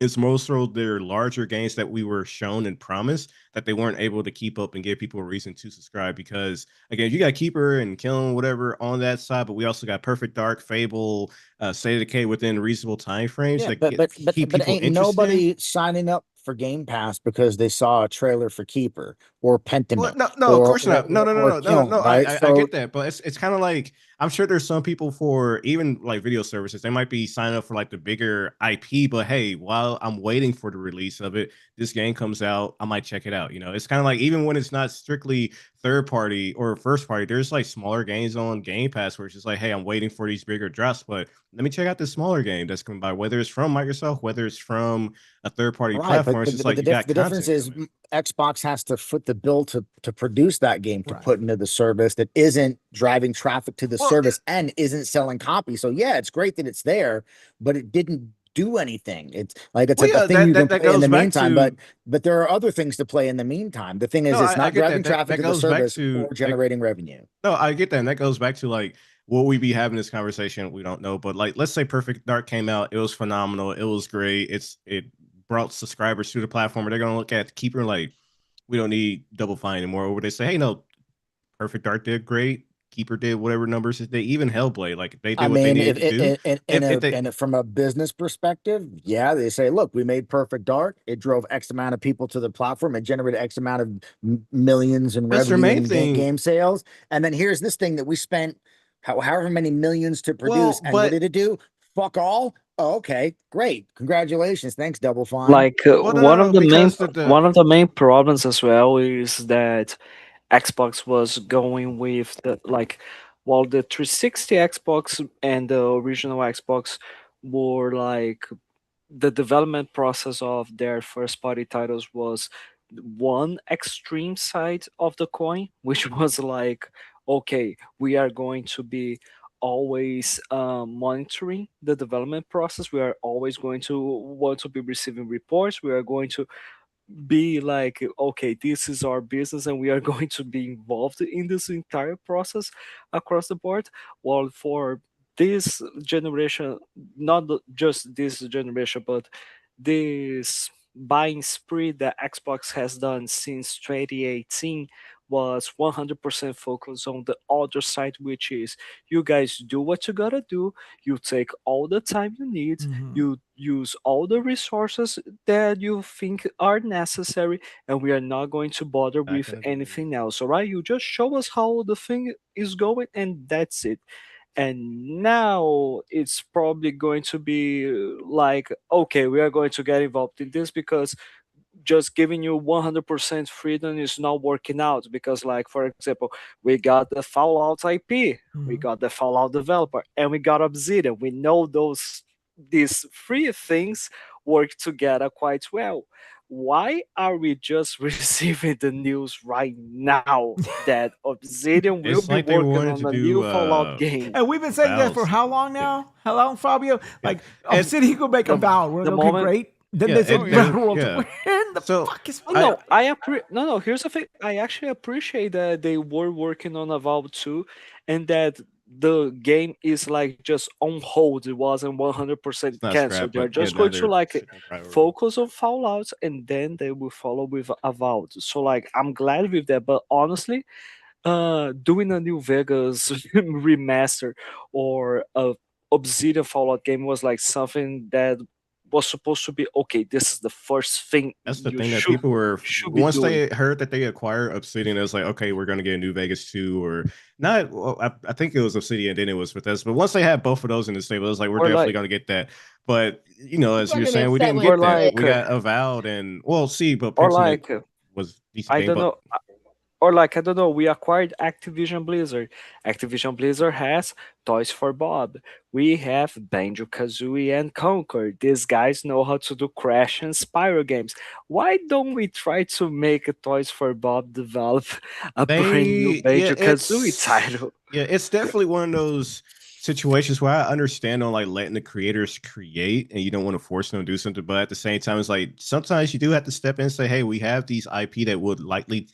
It's more so their larger games that we were shown and promised that they weren't able to keep up and give people a reason to subscribe. Because again, you got Keeper and Kiln, whatever on that side, but we also got Perfect Dark, Fable, State of Decay within reasonable time frames. Yeah, but ain't nobody signing up for Game Pass because they saw a trailer for Keeper or Pentiment. No, of course not. No. Right? I get that, but it's kind of like, I'm sure there's some people for even like video services, they might be signing up for like the bigger IP, but hey, while I'm waiting for the release of it, this game comes out, I might check it out. It's kind of like, even when it's not strictly third party or first party, there's like smaller games on Game Pass where it's just like, hey, I'm waiting for these bigger drops, but let me check out this smaller game that's coming by, whether it's from Microsoft, whether it's from a third party platform. It's just like, the difference is Xbox has to foot the bill to produce that game to put into the service that isn't driving traffic to the service and isn't selling copies. So yeah, it's great that it's there, but it didn't do anything. It's like, it's a thing you can play in the meantime, but there are other things to play in the meantime. The thing is, it's not driving traffic to the service or generating revenue. No, I get that. And that goes back to like, will we be having this conversation? We don't know. But like, let's say Perfect Dark came out. It was phenomenal. It was great. It brought subscribers to the platform. They're going to look at Keeper like, we don't need Double Fine anymore. Or would they say, hey, no, Perfect Dark did great. Keeper did whatever numbers they even Hellblade, like they did I what they mean, needed to do. if from a business perspective, yeah, they say, look, we made Perfect Dark. It drove X amount of people to the platform. It generated X amount of millions in That's their revenue main and thing. game sales. And then here's this thing that we spent however many millions to produce. Well, and what but did it do? Fuck all. Oh, okay, great. Congratulations. Thanks, Double Fine. Like well, no, because one of the main problems as well is that Xbox was going with the like, while the 360 Xbox and the original Xbox were like, the development process of their first party titles was one extreme side of the coin, which was like, okay, we are going to be always monitoring the development process. We are always going to want to be receiving reports. We are going to be like, okay, this is our business and we are going to be involved in this entire process across the board. While for this generation, not just this generation, but this buying spree that Xbox has done since 2018 was 100% focused on the other side, which is you guys do what you gotta do, you take all the time you need, you use all the resources that you think are necessary, and we are not going to bother with anything else. All right, you just show us how the thing is going, and that's it. And now it's probably going to be like, okay, we are going to get involved in this because just giving you 100% freedom is not working out. Because, like, for example, we got the Fallout IP, we got the Fallout developer, and we got Obsidian. We know these three things work together quite well. Why are we just receiving the news right now that Obsidian will it's be like they working wanted on to a do new Fallout game? And we've been saying that for how long now? How long, Fabio? Like, Obsidian could make a vow. We're the okay, moment- great. Then Yeah, they said, and Battle they're- World. yeah. Where in the So, fuck is No, no. Here's the thing. I actually appreciate that they were working on a Valve 2, and that the game is like just on hold. It wasn't 100% It's not canceled. scrapped, They're but yeah, just now going to they're like shipping priority. focus on Fallout, and then they will follow with a Valve. So like, I'm glad with that. But honestly, doing a New Vegas remaster or a Obsidian Fallout game was like something that was supposed to be okay. This is the first thing That's the you thing that should people were be once doing. they heard that they acquired Obsidian, it was like, okay, we're gonna get a New Vegas 2 or not. Well, I think it was Obsidian, then it was Bethesda. But once they had both of those in the stable, it was like we're Or definitely like- gonna get that. But you know, as People are you're gonna saying, we upset didn't when get it's that. like, We got Avowed and but Or Pentiment like, was decent I game, don't but know. Or like, I don't know, we acquired Activision Blizzard. Activision Blizzard has Toys for Bob. We have Banjo Kazooie and Conquer. These guys know how to do Crash and Spyro games. Why don't we try to make a Toys for Bob develop a brand new Banjo Kazooie title? Yeah, it's definitely one of those situations where I understand on like letting the creators create and you don't want to force them to do something, but at the same time, it's like sometimes you do have to step in and say, hey, we have these IP that would likely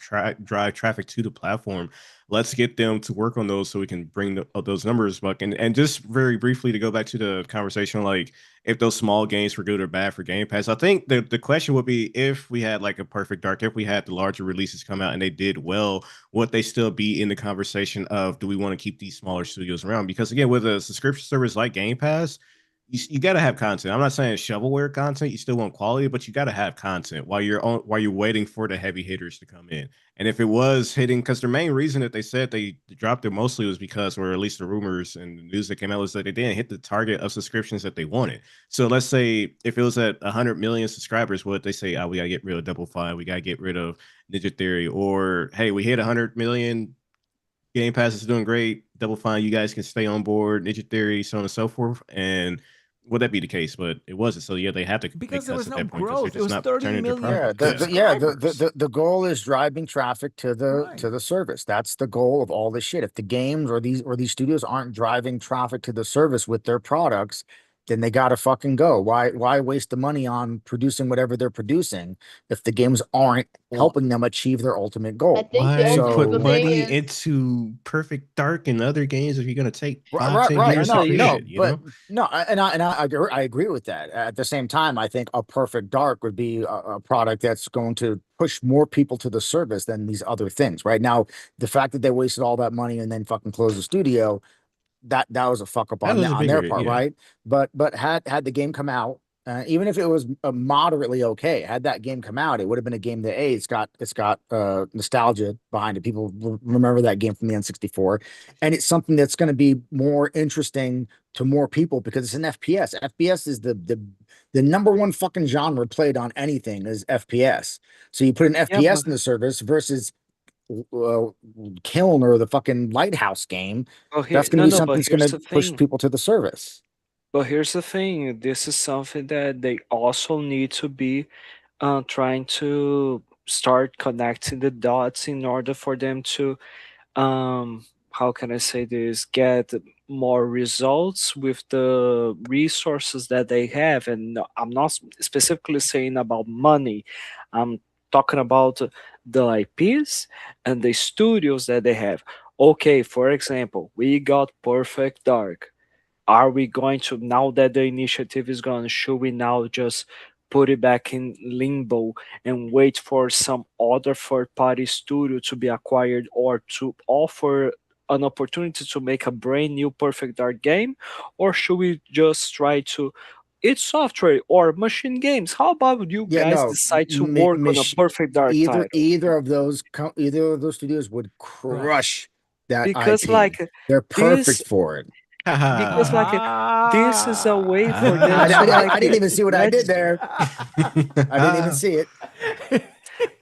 drive traffic to the platform. Let's get them to work on those so we can bring those numbers back. And just very briefly to go back to the conversation, like if those small games were good or bad for Game Pass, I think the question would be if we had like a Perfect Dark, if we had the larger releases come out and they did well, would they still be in the conversation of do we want to keep these smaller studios around? Because again, with a subscription service like Game Pass, you got to have content. I'm not saying shovelware content. You still want quality, but you got to have content while you're waiting for the heavy hitters to come in. And if it was hitting, because the main reason that they said they dropped it mostly was because, or at least the rumors and the news that came out was that they didn't hit the target of subscriptions that they wanted. So let's say if it was at 100 million subscribers, what they say, we gotta get rid of Double Fine, we gotta get rid of Ninja Theory, or hey, we hit 100 million. Game Pass is doing great. Double Fine, you guys can stay on board. Ninja Theory, so on and so forth. And would that be the case? But it wasn't. So yeah, they have to Because make there was cuts no at that point growth. they're It was just not 30 turning to million profit. The goal is driving traffic to the service. That's the goal of all this shit. If the games or these studios aren't driving traffic to the service with their products, then they gotta fucking go. Why waste the money on producing whatever they're producing if the games aren't helping them achieve their ultimate goal? I think the Why put the thing money is, into Perfect Dark and other games if you're gonna take Right, 5, 10 right. years to No, create no, it? You but know, no, I agree with that. At the same time, I think a Perfect Dark would be a product that's going to push more people to the service than these other things. Right now, the fact that they wasted all that money and then fucking closed the studio, that was a fuck up that was a on their bigger part, yeah. right? But had the game come out, even if it was moderately okay, had that game come out, it would have been a game that it's got nostalgia behind it. People remember that game from the N64, and it's something that's going to be more interesting to more people because it's an FPS. FPS is the number one fucking genre played on anything is FPS. So you put an Yeah, but FPS in the service versus Kiln or the fucking Lighthouse game, here, that's going to be no, something but that's going here's to the push thing. people to the service. But here's the thing. This is something that they also need to be trying to start connecting the dots in order for them to how can I say this, get more results with the resources that they have. And I'm not specifically saying about money. I'm talking about the IPs and the studios that they have. Okay, for example, we got Perfect Dark. Are we going to, now that the initiative is gone, should we now just put it back in limbo and wait for some other third party studio to be acquired or to offer an opportunity to make a brand new Perfect Dark game? Or should we just try to, it's software or machine games, how about you Yeah, guys no, decide to work on a Perfect Dark title? either of those studios would crush that Because IP. like They're this, perfect for it. because like this is a way for them I, to I, like, I didn't even see what I did let's there. I didn't even see it.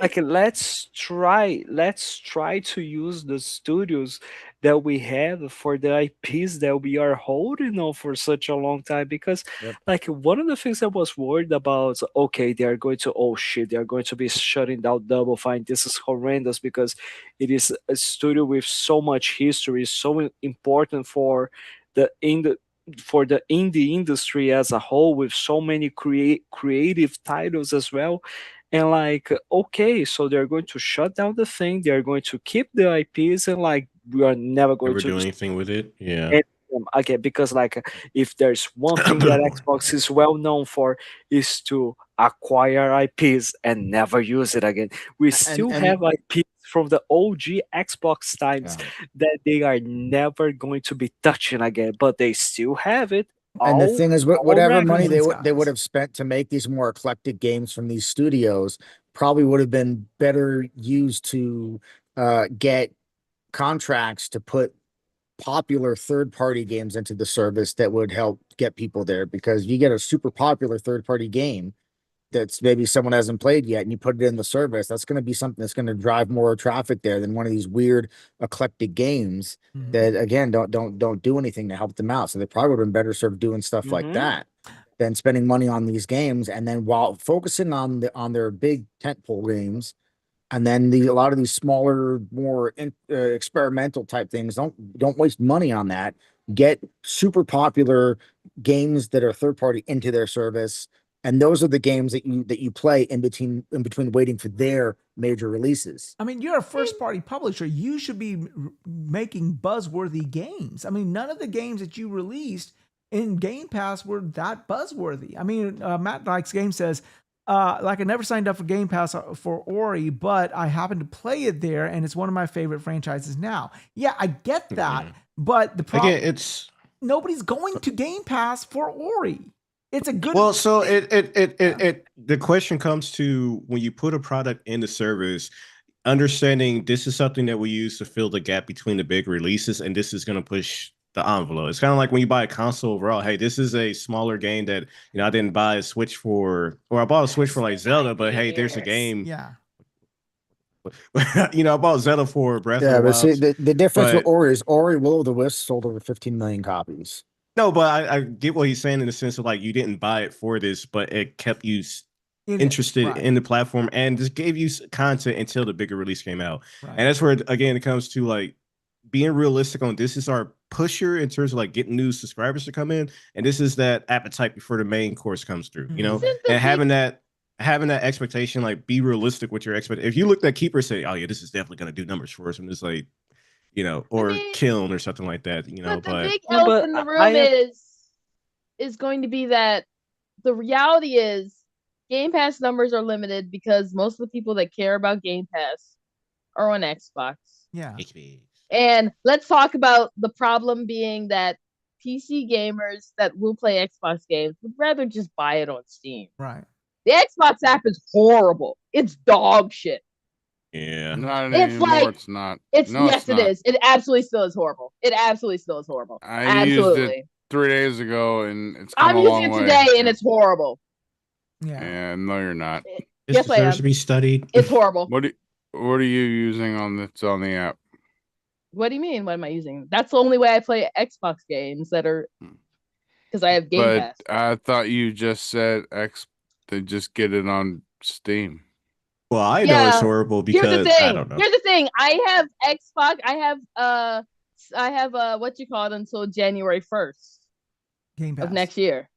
like let's try to use the studios that we have for the IPs that we are holding on for such a long time. Because Yep. like one of the things I was worried about, okay, they are going to, oh shit, they are going to be shutting down Double Fine, this is horrendous, because it is a studio with so much history, so important the in the for the indie industry as a whole, with so many creative titles as well. And like, okay, so they're going to shut down the thing, they're going to keep the IPs, and like we are never going Never to do anything with it. Yeah. end them again. Because like if there's one thing that Xbox is well known for, is to acquire IPs and never use it again. We And still and have IPs from the OG Xbox times yeah. that they are never going to be touching again, but they still have it And the all thing is, all whatever money regular. they would have spent to make these more eclectic games from these studios probably would have been better used to get contracts to put popular third-party games into the service that would help get people there. Because you get a super popular third-party game that's maybe someone hasn't played yet and you put it in the service, that's going to be something that's going to drive more traffic there than one of these weird eclectic games that again don't do anything to help them out. So they probably would have been better served doing stuff like Hmm. that than spending money on these games, and then while focusing on their big tentpole games, and then a lot of these smaller, more experimental type things, don't waste money on that. Get super popular games that are third party into their service, and those are the games that you play in between waiting for their major releases. I mean, you're a first party publisher. You should be making buzzworthy games. I mean, none of the games that you released in Game Pass were that buzzworthy. I mean, Matt Likes Game says, like I never signed up for Game Pass for Ori, but I happen to play it there, and it's one of my favorite franchises now. Yeah, I get that, but the problem Again, it's nobody's going to Game Pass for Ori. It's a good. well, so the question comes to when you put a product in the service, understanding this is something that we use to fill the gap between the big releases, and this is going to push the envelope. It's kind of like when you buy a console overall. Hey, this is a smaller game that I didn't buy a Switch for, or I bought a Switch for like Zelda, but hey, there's a game. Yeah. I bought Zelda for Breath of Yeah, the but see, Wild. the difference with But Ori is Ori Will of the Wisp sold over 15 million copies. no, but I get what he's saying in the sense of like you didn't buy it for this, but it kept you interested in the platform and just gave you content until the bigger release came out. Right. And that's where again it comes to like being realistic on this is our pusher in terms of like getting new subscribers to come in, and this is that appetite before the main course comes through, you know, and having that expectation, like be realistic with your expectation. If you look at Keeper, say, oh yeah, this is definitely going to do numbers for us, and it's like, you know, or Kiln or something like that, you know. But the big elephant in the room is going to be that the reality is Game Pass numbers are limited because most of the people that care about Game Pass are on Xbox. Yeah. And let's talk about the problem being that PC gamers that will play Xbox games would rather just buy it on Steam. Right. The Xbox app is horrible. It's dog shit. Yeah. Not it's anymore. like, it's not. It's no, yes, it's not. it is. It absolutely still is horrible. It absolutely still is horrible. I used it 3 days ago, and it's come I'm a long using way. it today, and it's horrible. Yeah. No, you're not. Yes, I am. To be studied. It's horrible. What are you using on the app? What do you mean? What am I using? That's the only way I play Xbox games that are because I have Game Pass. I thought you just said to just get it on Steam. Well, I know it's horrible because I don't know. Here's the thing. I have Xbox. I have what you call it until January 1st of next year.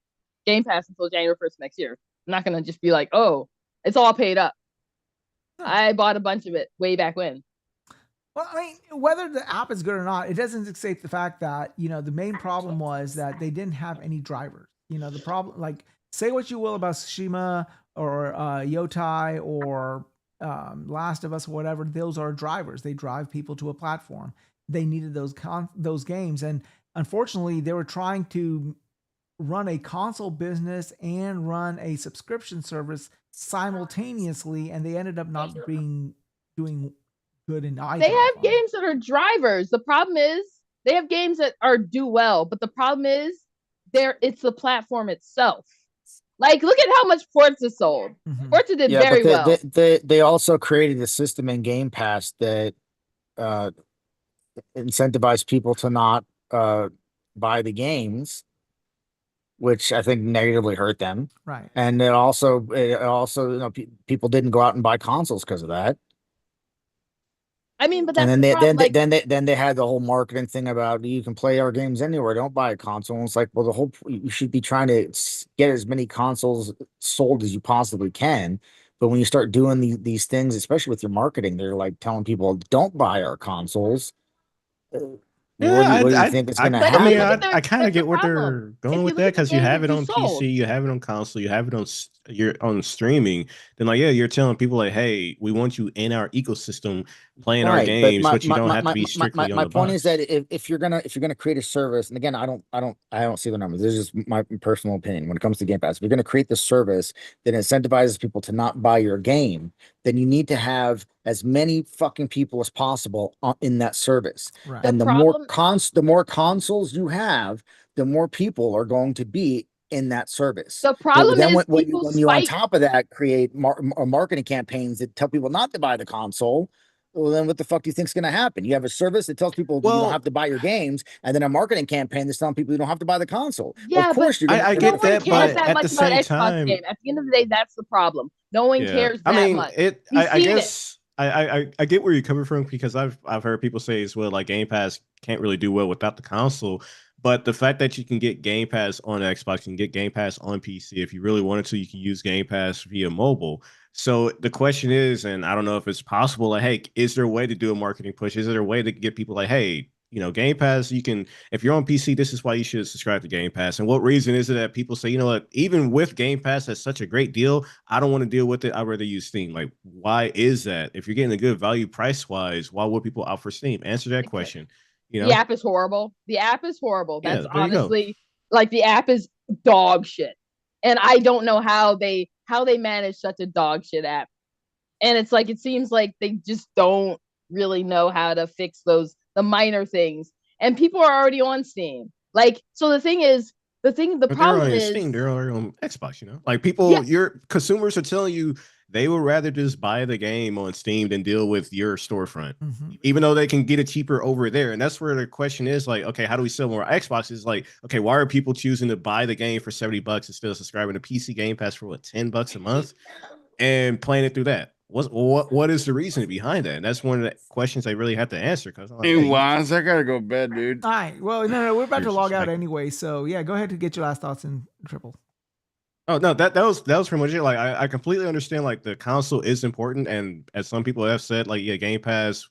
Game Pass until January 1st next year. I'm not gonna just be like, oh, it's all paid up. I bought a bunch of it way back when. Well, I mean, whether the app is good or not, it doesn't escape the fact that, you know, the main problem was that they didn't have any drivers. You know, the problem, like, say what you will about Tsushima or Yotai or Last of Us or whatever, those are drivers. They drive people to a platform. They needed those games. And unfortunately, they were trying to run a console business and run a subscription service simultaneously, and they ended up not doing good in either. They have games that are drivers. The problem is they have games that do well, but the problem is it's the platform itself. Like, look at how much Forza sold. Forza did very well. They also created a system in Game Pass that incentivized people to not buy the games, which I think negatively hurt them. Right. And it also, you know, people didn't go out and buy consoles because of that. I mean, but that's and then they like, had the whole marketing thing about you can play our games anywhere, don't buy a console. And it's like, well, you should be trying to get as many consoles sold as you possibly can. But when you start doing these things, especially with your marketing, they're like telling people, don't buy our consoles. Yeah, what do you think is going to happen? I mean, I kind of get where they're going with that, because you have it on PC, you have it on console, you have it on streaming. Then, like, yeah, you're telling people like, hey, we want you in our ecosystem playing our games, but you don't have to be strictly on the box. My point is that if you're gonna create a service, and again, I don't see the numbers. This is just my personal opinion when it comes to Game Pass. If you're gonna create the service that incentivizes people to not buy your game, then you need to have as many fucking people as possible in that service. Right. And the more consoles you have, the more people are going to be in that service. The problem is when you on top of that create marketing campaigns that tell people not to buy the console, well, then what the fuck do you think is going to happen? You have a service that tells people you don't have to buy your games, and then a marketing campaign that's telling people you don't have to buy the console. Yeah, of course, I get that, but at the same time, at the end of the day, that's the problem. No one cares that much. I guess I get where you're coming from, because I've heard people say as well, like, Game Pass can't really do well without the console. But the fact that you can get Game Pass on Xbox, you can get Game Pass on PC. If you really wanted to, you can use Game Pass via mobile. So the question is, and I don't know if it's possible, like, hey, is there a way to do a marketing push? Is there a way to get people like, hey, you know, Game Pass, you can, if you're on PC, this is why you should subscribe to Game Pass. And what reason is it that people say, you know what, even with Game Pass, that's such a great deal, I don't want to deal with it, I'd rather use Steam. Like, why is that? If you're getting a good value price-wise, why would people opt for Steam? Answer that question. You know? The app is horrible. The app is horrible. That's honestly, like, the app is dog shit. And I don't know how they manage such a dog shit app. And it's like, it seems like they just don't really know how to fix the minor things. And people are already on Steam. Like, so the problem is Steam, they're already on Xbox, you know? Like, people, your consumers are telling you they would rather just buy the game on Steam than deal with your storefront, even though they can get it cheaper over there. And that's where the question is, like, okay, how do we sell more? Xbox is like, okay, why are people choosing to buy the game for $70 instead of subscribing to PC Game Pass for what, $10 a month and playing it through that? what is the reason behind that? And that's one of the questions I really have to answer because I'm like, Hey, Wize, I gotta go to bed, dude. All right. Well, no, we're about to Here's log out perspective. anyway. So yeah, go ahead to get your last thoughts in Triple. Oh no, that was pretty much it. Like I completely understand like the console is important, and as some people have said, like yeah, Game Pass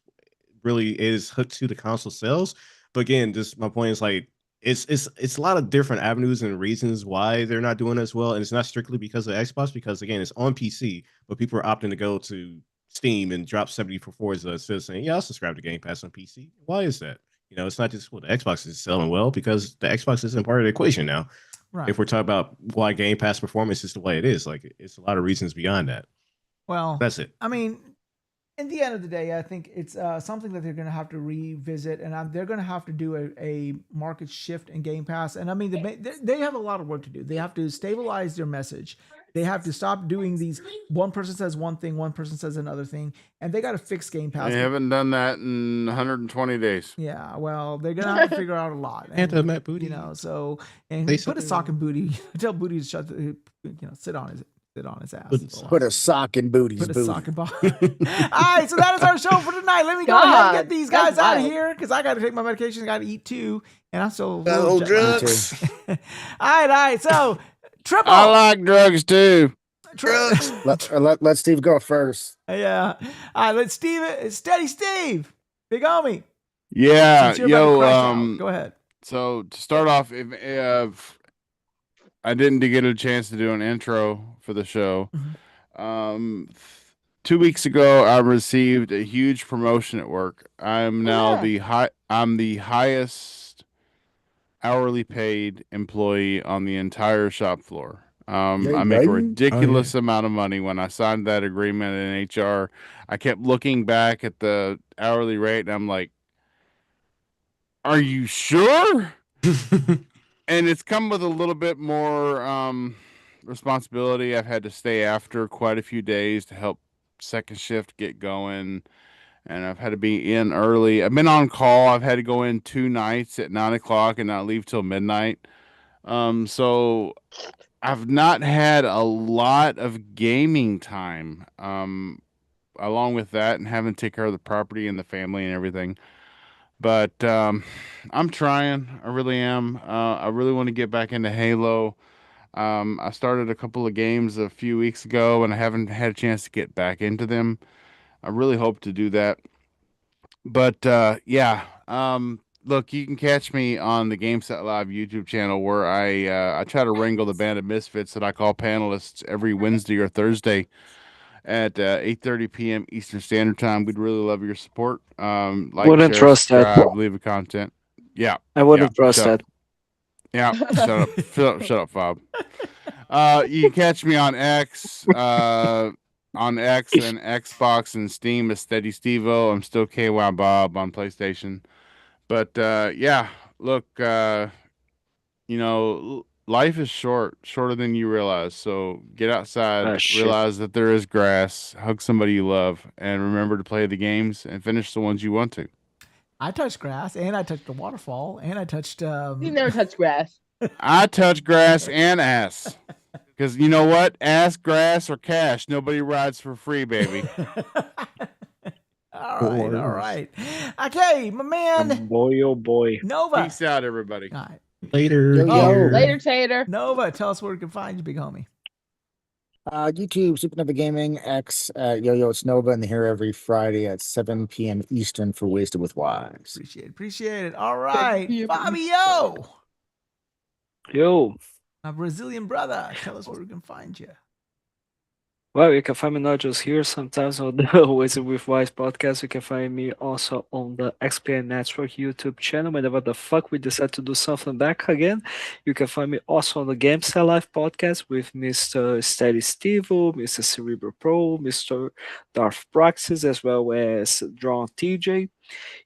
really is hooked to the console sales. But again, just my point is like it's a lot of different avenues and reasons why they're not doing as well, and it's not strictly because of Xbox. Because again, it's on PC, but people are opting to go to Steam and drop 70 for Forza instead of saying, "Yeah, I'll subscribe to Game Pass on PC." Why is that? You know, it's not just well, the Xbox is selling well because the Xbox isn't part of the equation now. Right. If we're talking about why Game Pass performance is the way it is, like it's a lot of reasons beyond that. Well, That's it. I mean, in the end of the day, I think it's something that they're going to have to revisit, and they're going to have to do a market shift in Game Pass. And I mean, they have a lot of work to do. They have to stabilize their message. They have to stop doing these. One person says one thing, one person says another thing, and they got to fix Game Pass. They haven't done that in 120 days. Yeah, well, they're gonna have to figure out a lot. And Matt Booty, you know, so and Say put a something. sock in Booty. Tell Booty to shut, sit on his ass. Put a sock in Booty's Put a booty. sock in All right, so that is our show for tonight. Let me go ahead and get these guys out of here because I got to take my medication. I got to eat too, and I'm still drugs. All right. So Triple. I like drugs too. Drugs. Let Steve go first. Yeah. All right. Let's Steady Steve, big homie. Yeah, Since you're about to crash out, go ahead. So to start off, if I didn't get a chance to do an intro for the show, 2 weeks ago I received a huge promotion at work. I'm now I'm the highest hourly paid employee on the entire shop floor. I make a ridiculous amount of money. When I signed that agreement in HR, I kept looking back at the hourly rate and I'm like, are you sure? And it's come with a little bit more responsibility. I've had to stay after quite a few days to help second shift get going. And I've had to be in early. I've been on call. I've had to go in 2 nights at 9 o'clock and not leave till midnight. So I've not had a lot of gaming time. Along with that and having to take care of the property and the family and everything. But I'm trying. I really am. I really want to get back into Halo. I started a couple of games a few weeks ago, and I haven't had a chance to get back into them. I really hope to do that. But yeah, look, you can catch me on the GameSet Live YouTube channel where I try to wrangle the band of misfits that I call panelists every Wednesday or Thursday at 8:30 p.m. Eastern Standard Time. We'd really love your support. Like, wouldn't share, trust subscribe, that. leave a content. Yeah, I wouldn't trust that. Yeah, shut up, Fob. You can catch me on X, and Xbox and Steam as Steady Stevo. I'm still KY Bob on PlayStation. But yeah, look, life is shorter than you realize. So get outside, realize that there is grass, hug somebody you love, and remember to play the games and finish the ones you want to. I touched grass, and I touched the waterfall, and I touched. You never touched grass. I touch grass and ass. Because you know what? Ass, grass, or cash. Nobody rides for free, baby. All right. Okay, my man. Boy, oh boy. Nova. Peace out, everybody. All right. Later. Later, Tater. Nova, tell us where we can find you, big homie. YouTube, Supernova Gaming, X, Yo-Yo, it's Nova, and here every Friday at 7 p.m. Eastern for Wasted with Wize. Appreciate it. All right. Fabio. Yo. My Brazilian brother. Tell us where we can find you. Well, you can find me not just here, sometimes on the Wasted with Wize podcast. You can find me also on the XPN Network YouTube channel. Whenever the fuck we decide to do something back again, you can find me also on the GameStar Live podcast with Mr. Steady Stevo, Mr. Cerebral Pro, Mr. Darth Praxis, as well as Drawn TJ.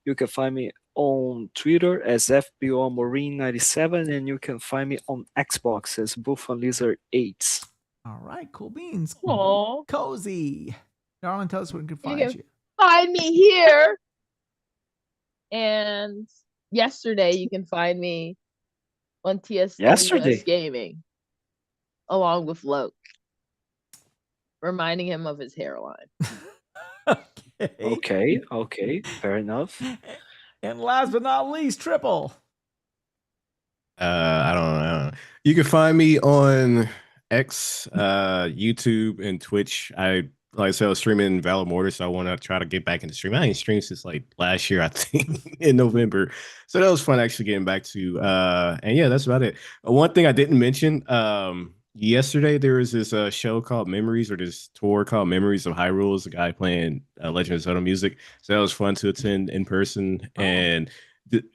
You can find me on Twitter as FBO Marine 97, and you can find me on Xbox as Buffon Lizard 8. All right, cool beans. Aww. Cozy. Darling, tell us where we can find you. Find me here. And yesterday, you can find me on TSW Gaming, along with Loke. reminding him of his hairline. Okay, fair enough. And last but not least, Triple. I don't know. You can find me on X, YouTube, and Twitch. Like I said, I was streaming Valor Mortar, so I want to try to get back into streaming. I ain't streamed since like last year, I think, in November. So that was fun actually getting back to. And yeah, that's about it. One thing I didn't mention, yesterday there was this show called Memories, or this tour called Memories of Hyrule. It's a guy playing Legend of Zelda music. So that was fun to attend in person, and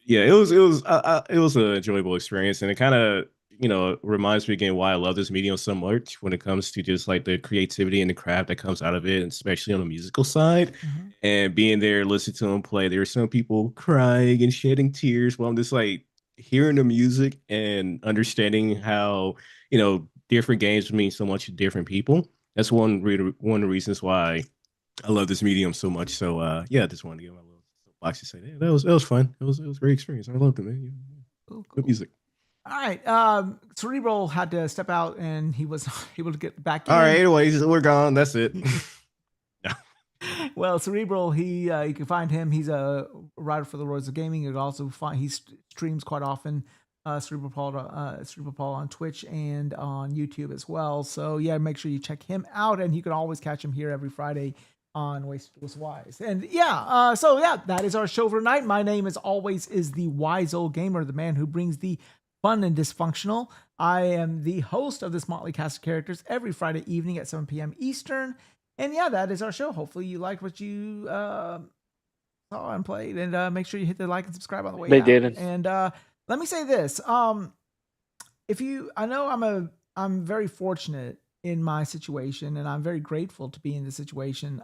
yeah, it was an enjoyable experience, and it kind of reminds me again why I love this medium so much when it comes to just like the creativity and the craft that comes out of it, and especially on the musical side. And being there, listening to them play, there are some people crying and shedding tears while I'm just like hearing the music and understanding how different games mean so much to different people. That's one of the reasons why I love this medium so much. So yeah, I just wanted to give my little box to say that was fun. It was a great experience. I loved it, man. Yeah. Cool. Good music. All right. Cerebral had to step out and he was able to get back in. All right, anyways, we're gone. That's it. Well, Cerebral, you can find him. He's a writer for the Royals of Gaming. You can also find he streams quite often. Cerebral Paul on Twitch and on YouTube as well. So yeah, make sure you check him out, and you can always catch him here every Friday on Wize. And yeah, so yeah, that is our show for tonight. My name, as always, is the Wise Old Gamer, the man who brings the fun and dysfunctional. I am the host of this motley cast of characters every Friday evening at 7 p.m. Eastern. And yeah, that is our show. Hopefully you liked what you saw and played. And make sure you hit the like and subscribe on the way They out. didn't. And let me say this. I know I'm very fortunate in my situation, and I'm very grateful to be in this situation.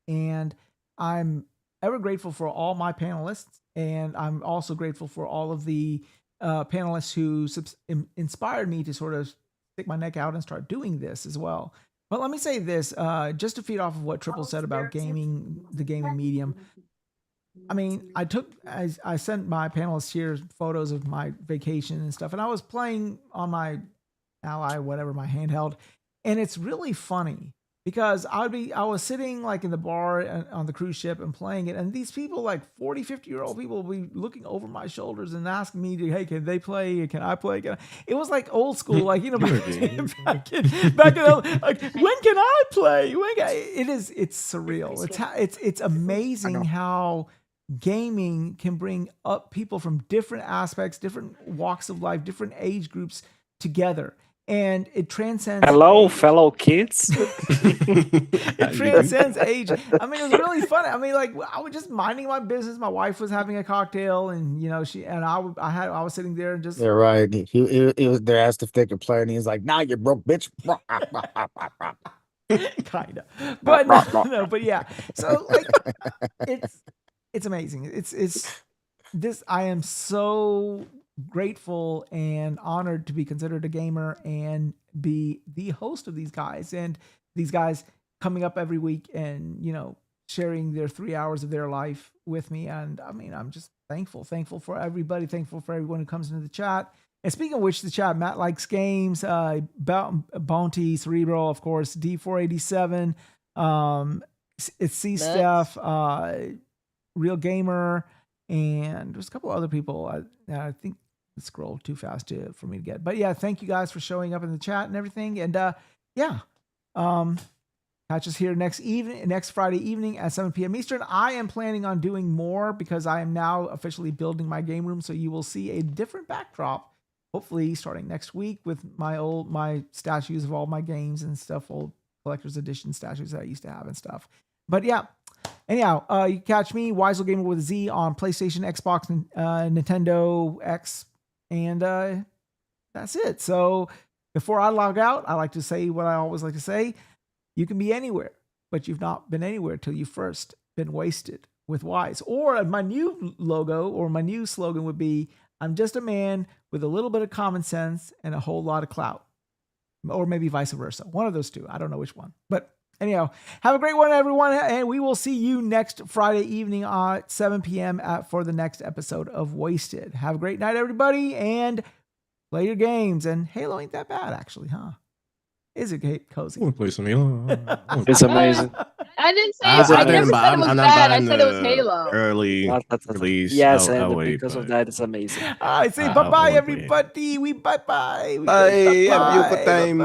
And I'm ever grateful for all my panelists, and I'm also grateful for all of the panelists who inspired me to sort of stick my neck out and start doing this as well. But let me say this, just to feed off of what Triple said about the gaming medium. I mean, I sent my panelists here photos of my vacation and stuff, and I was playing on my Ally, whatever, my handheld, and it's really funny because I was sitting like in the bar on the cruise ship and playing it, and these people, like 40, 50-year-old people, will be looking over my shoulders and asking me, "Hey, can they play? Can I play?" It was like old school, like back in like, when can I play? It's surreal. It's amazing how gaming can bring up people from different aspects, different walks of life, different age groups together. And it transcends. Hello, fellow kids. It transcends age. I mean, it was really fun. I mean, like, I was just minding my business. My wife was having a cocktail, and I was sitting there and just. Yeah, right. He was there, asked if they could play, and he's like, "Nah, you broke, bitch." Kind of, but no, but yeah. So like, it's amazing. It's this. I am so grateful and honored to be considered a gamer and be the host of these guys, and these guys coming up every week and sharing their 3 hours of their life with me. And I mean, I'm just thankful for everybody, thankful for everyone who comes into the chat. And speaking of which, the chat, Matt Likes Games, Bounty, Cerebral, of course, D487, it's C Steph, Real Gamer, and there's a couple other people. I think scroll too fast for me to get, but yeah, thank you guys for showing up in the chat and everything. And catch us here next Friday evening at 7 p.m. Eastern. I am planning on doing more because I am now officially building my game room, so you will see a different backdrop, hopefully starting next week, with my statues of all my games and stuff, old collector's edition statues that I used to have and stuff. But yeah, anyhow, you can catch me, Wiseal Gamer with a Z, on PlayStation, Xbox, Nintendo X, and that's it. So before I log out, I like to say what I always like to say: you can be anywhere, but you've not been anywhere till you first been wasted with Wize. Or my new logo, or my new slogan would be, "I'm just a man with a little bit of common sense and a whole lot of clout." Or maybe vice versa. One of those two. I don't know which one. But anyhow, have a great one, everyone. And we will see you next Friday evening at 7 p.m. for the next episode of Wasted. Have a great night, everybody. And play your games. And Halo ain't that bad, actually, huh? Is it cozy? I want to play some Halo. It's amazing. I didn't say I I never didn't said it was I'm bad. I buying said it was the Halo. early release. Yes, I'll and wait, because of but- that, it's amazing. I say I bye bye, wanna play it. everybody. We bye bye. Bye, have a beautiful time.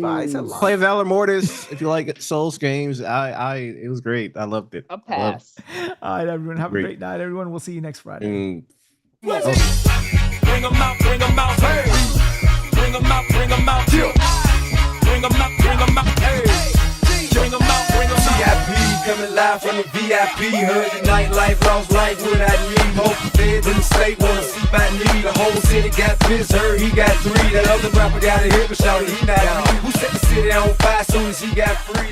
Bye. So long. Play Valor Mortis if you like Souls games. It was great. I loved it. A pass. All right, everyone. Have a Great. great night, everyone. We'll see you next Friday. And Bring 'em out, hey. Bring 'em out, Bring 'em out, hey. Bring 'em out, CIP coming live from the VIP. Heard the nightlife, lost life without me. Most feds in the state wanna see by me. The whole city got pissed, heard he got 3. That other rapper got a hit, but shouted he not me. Who set the city on fire soon as he got free?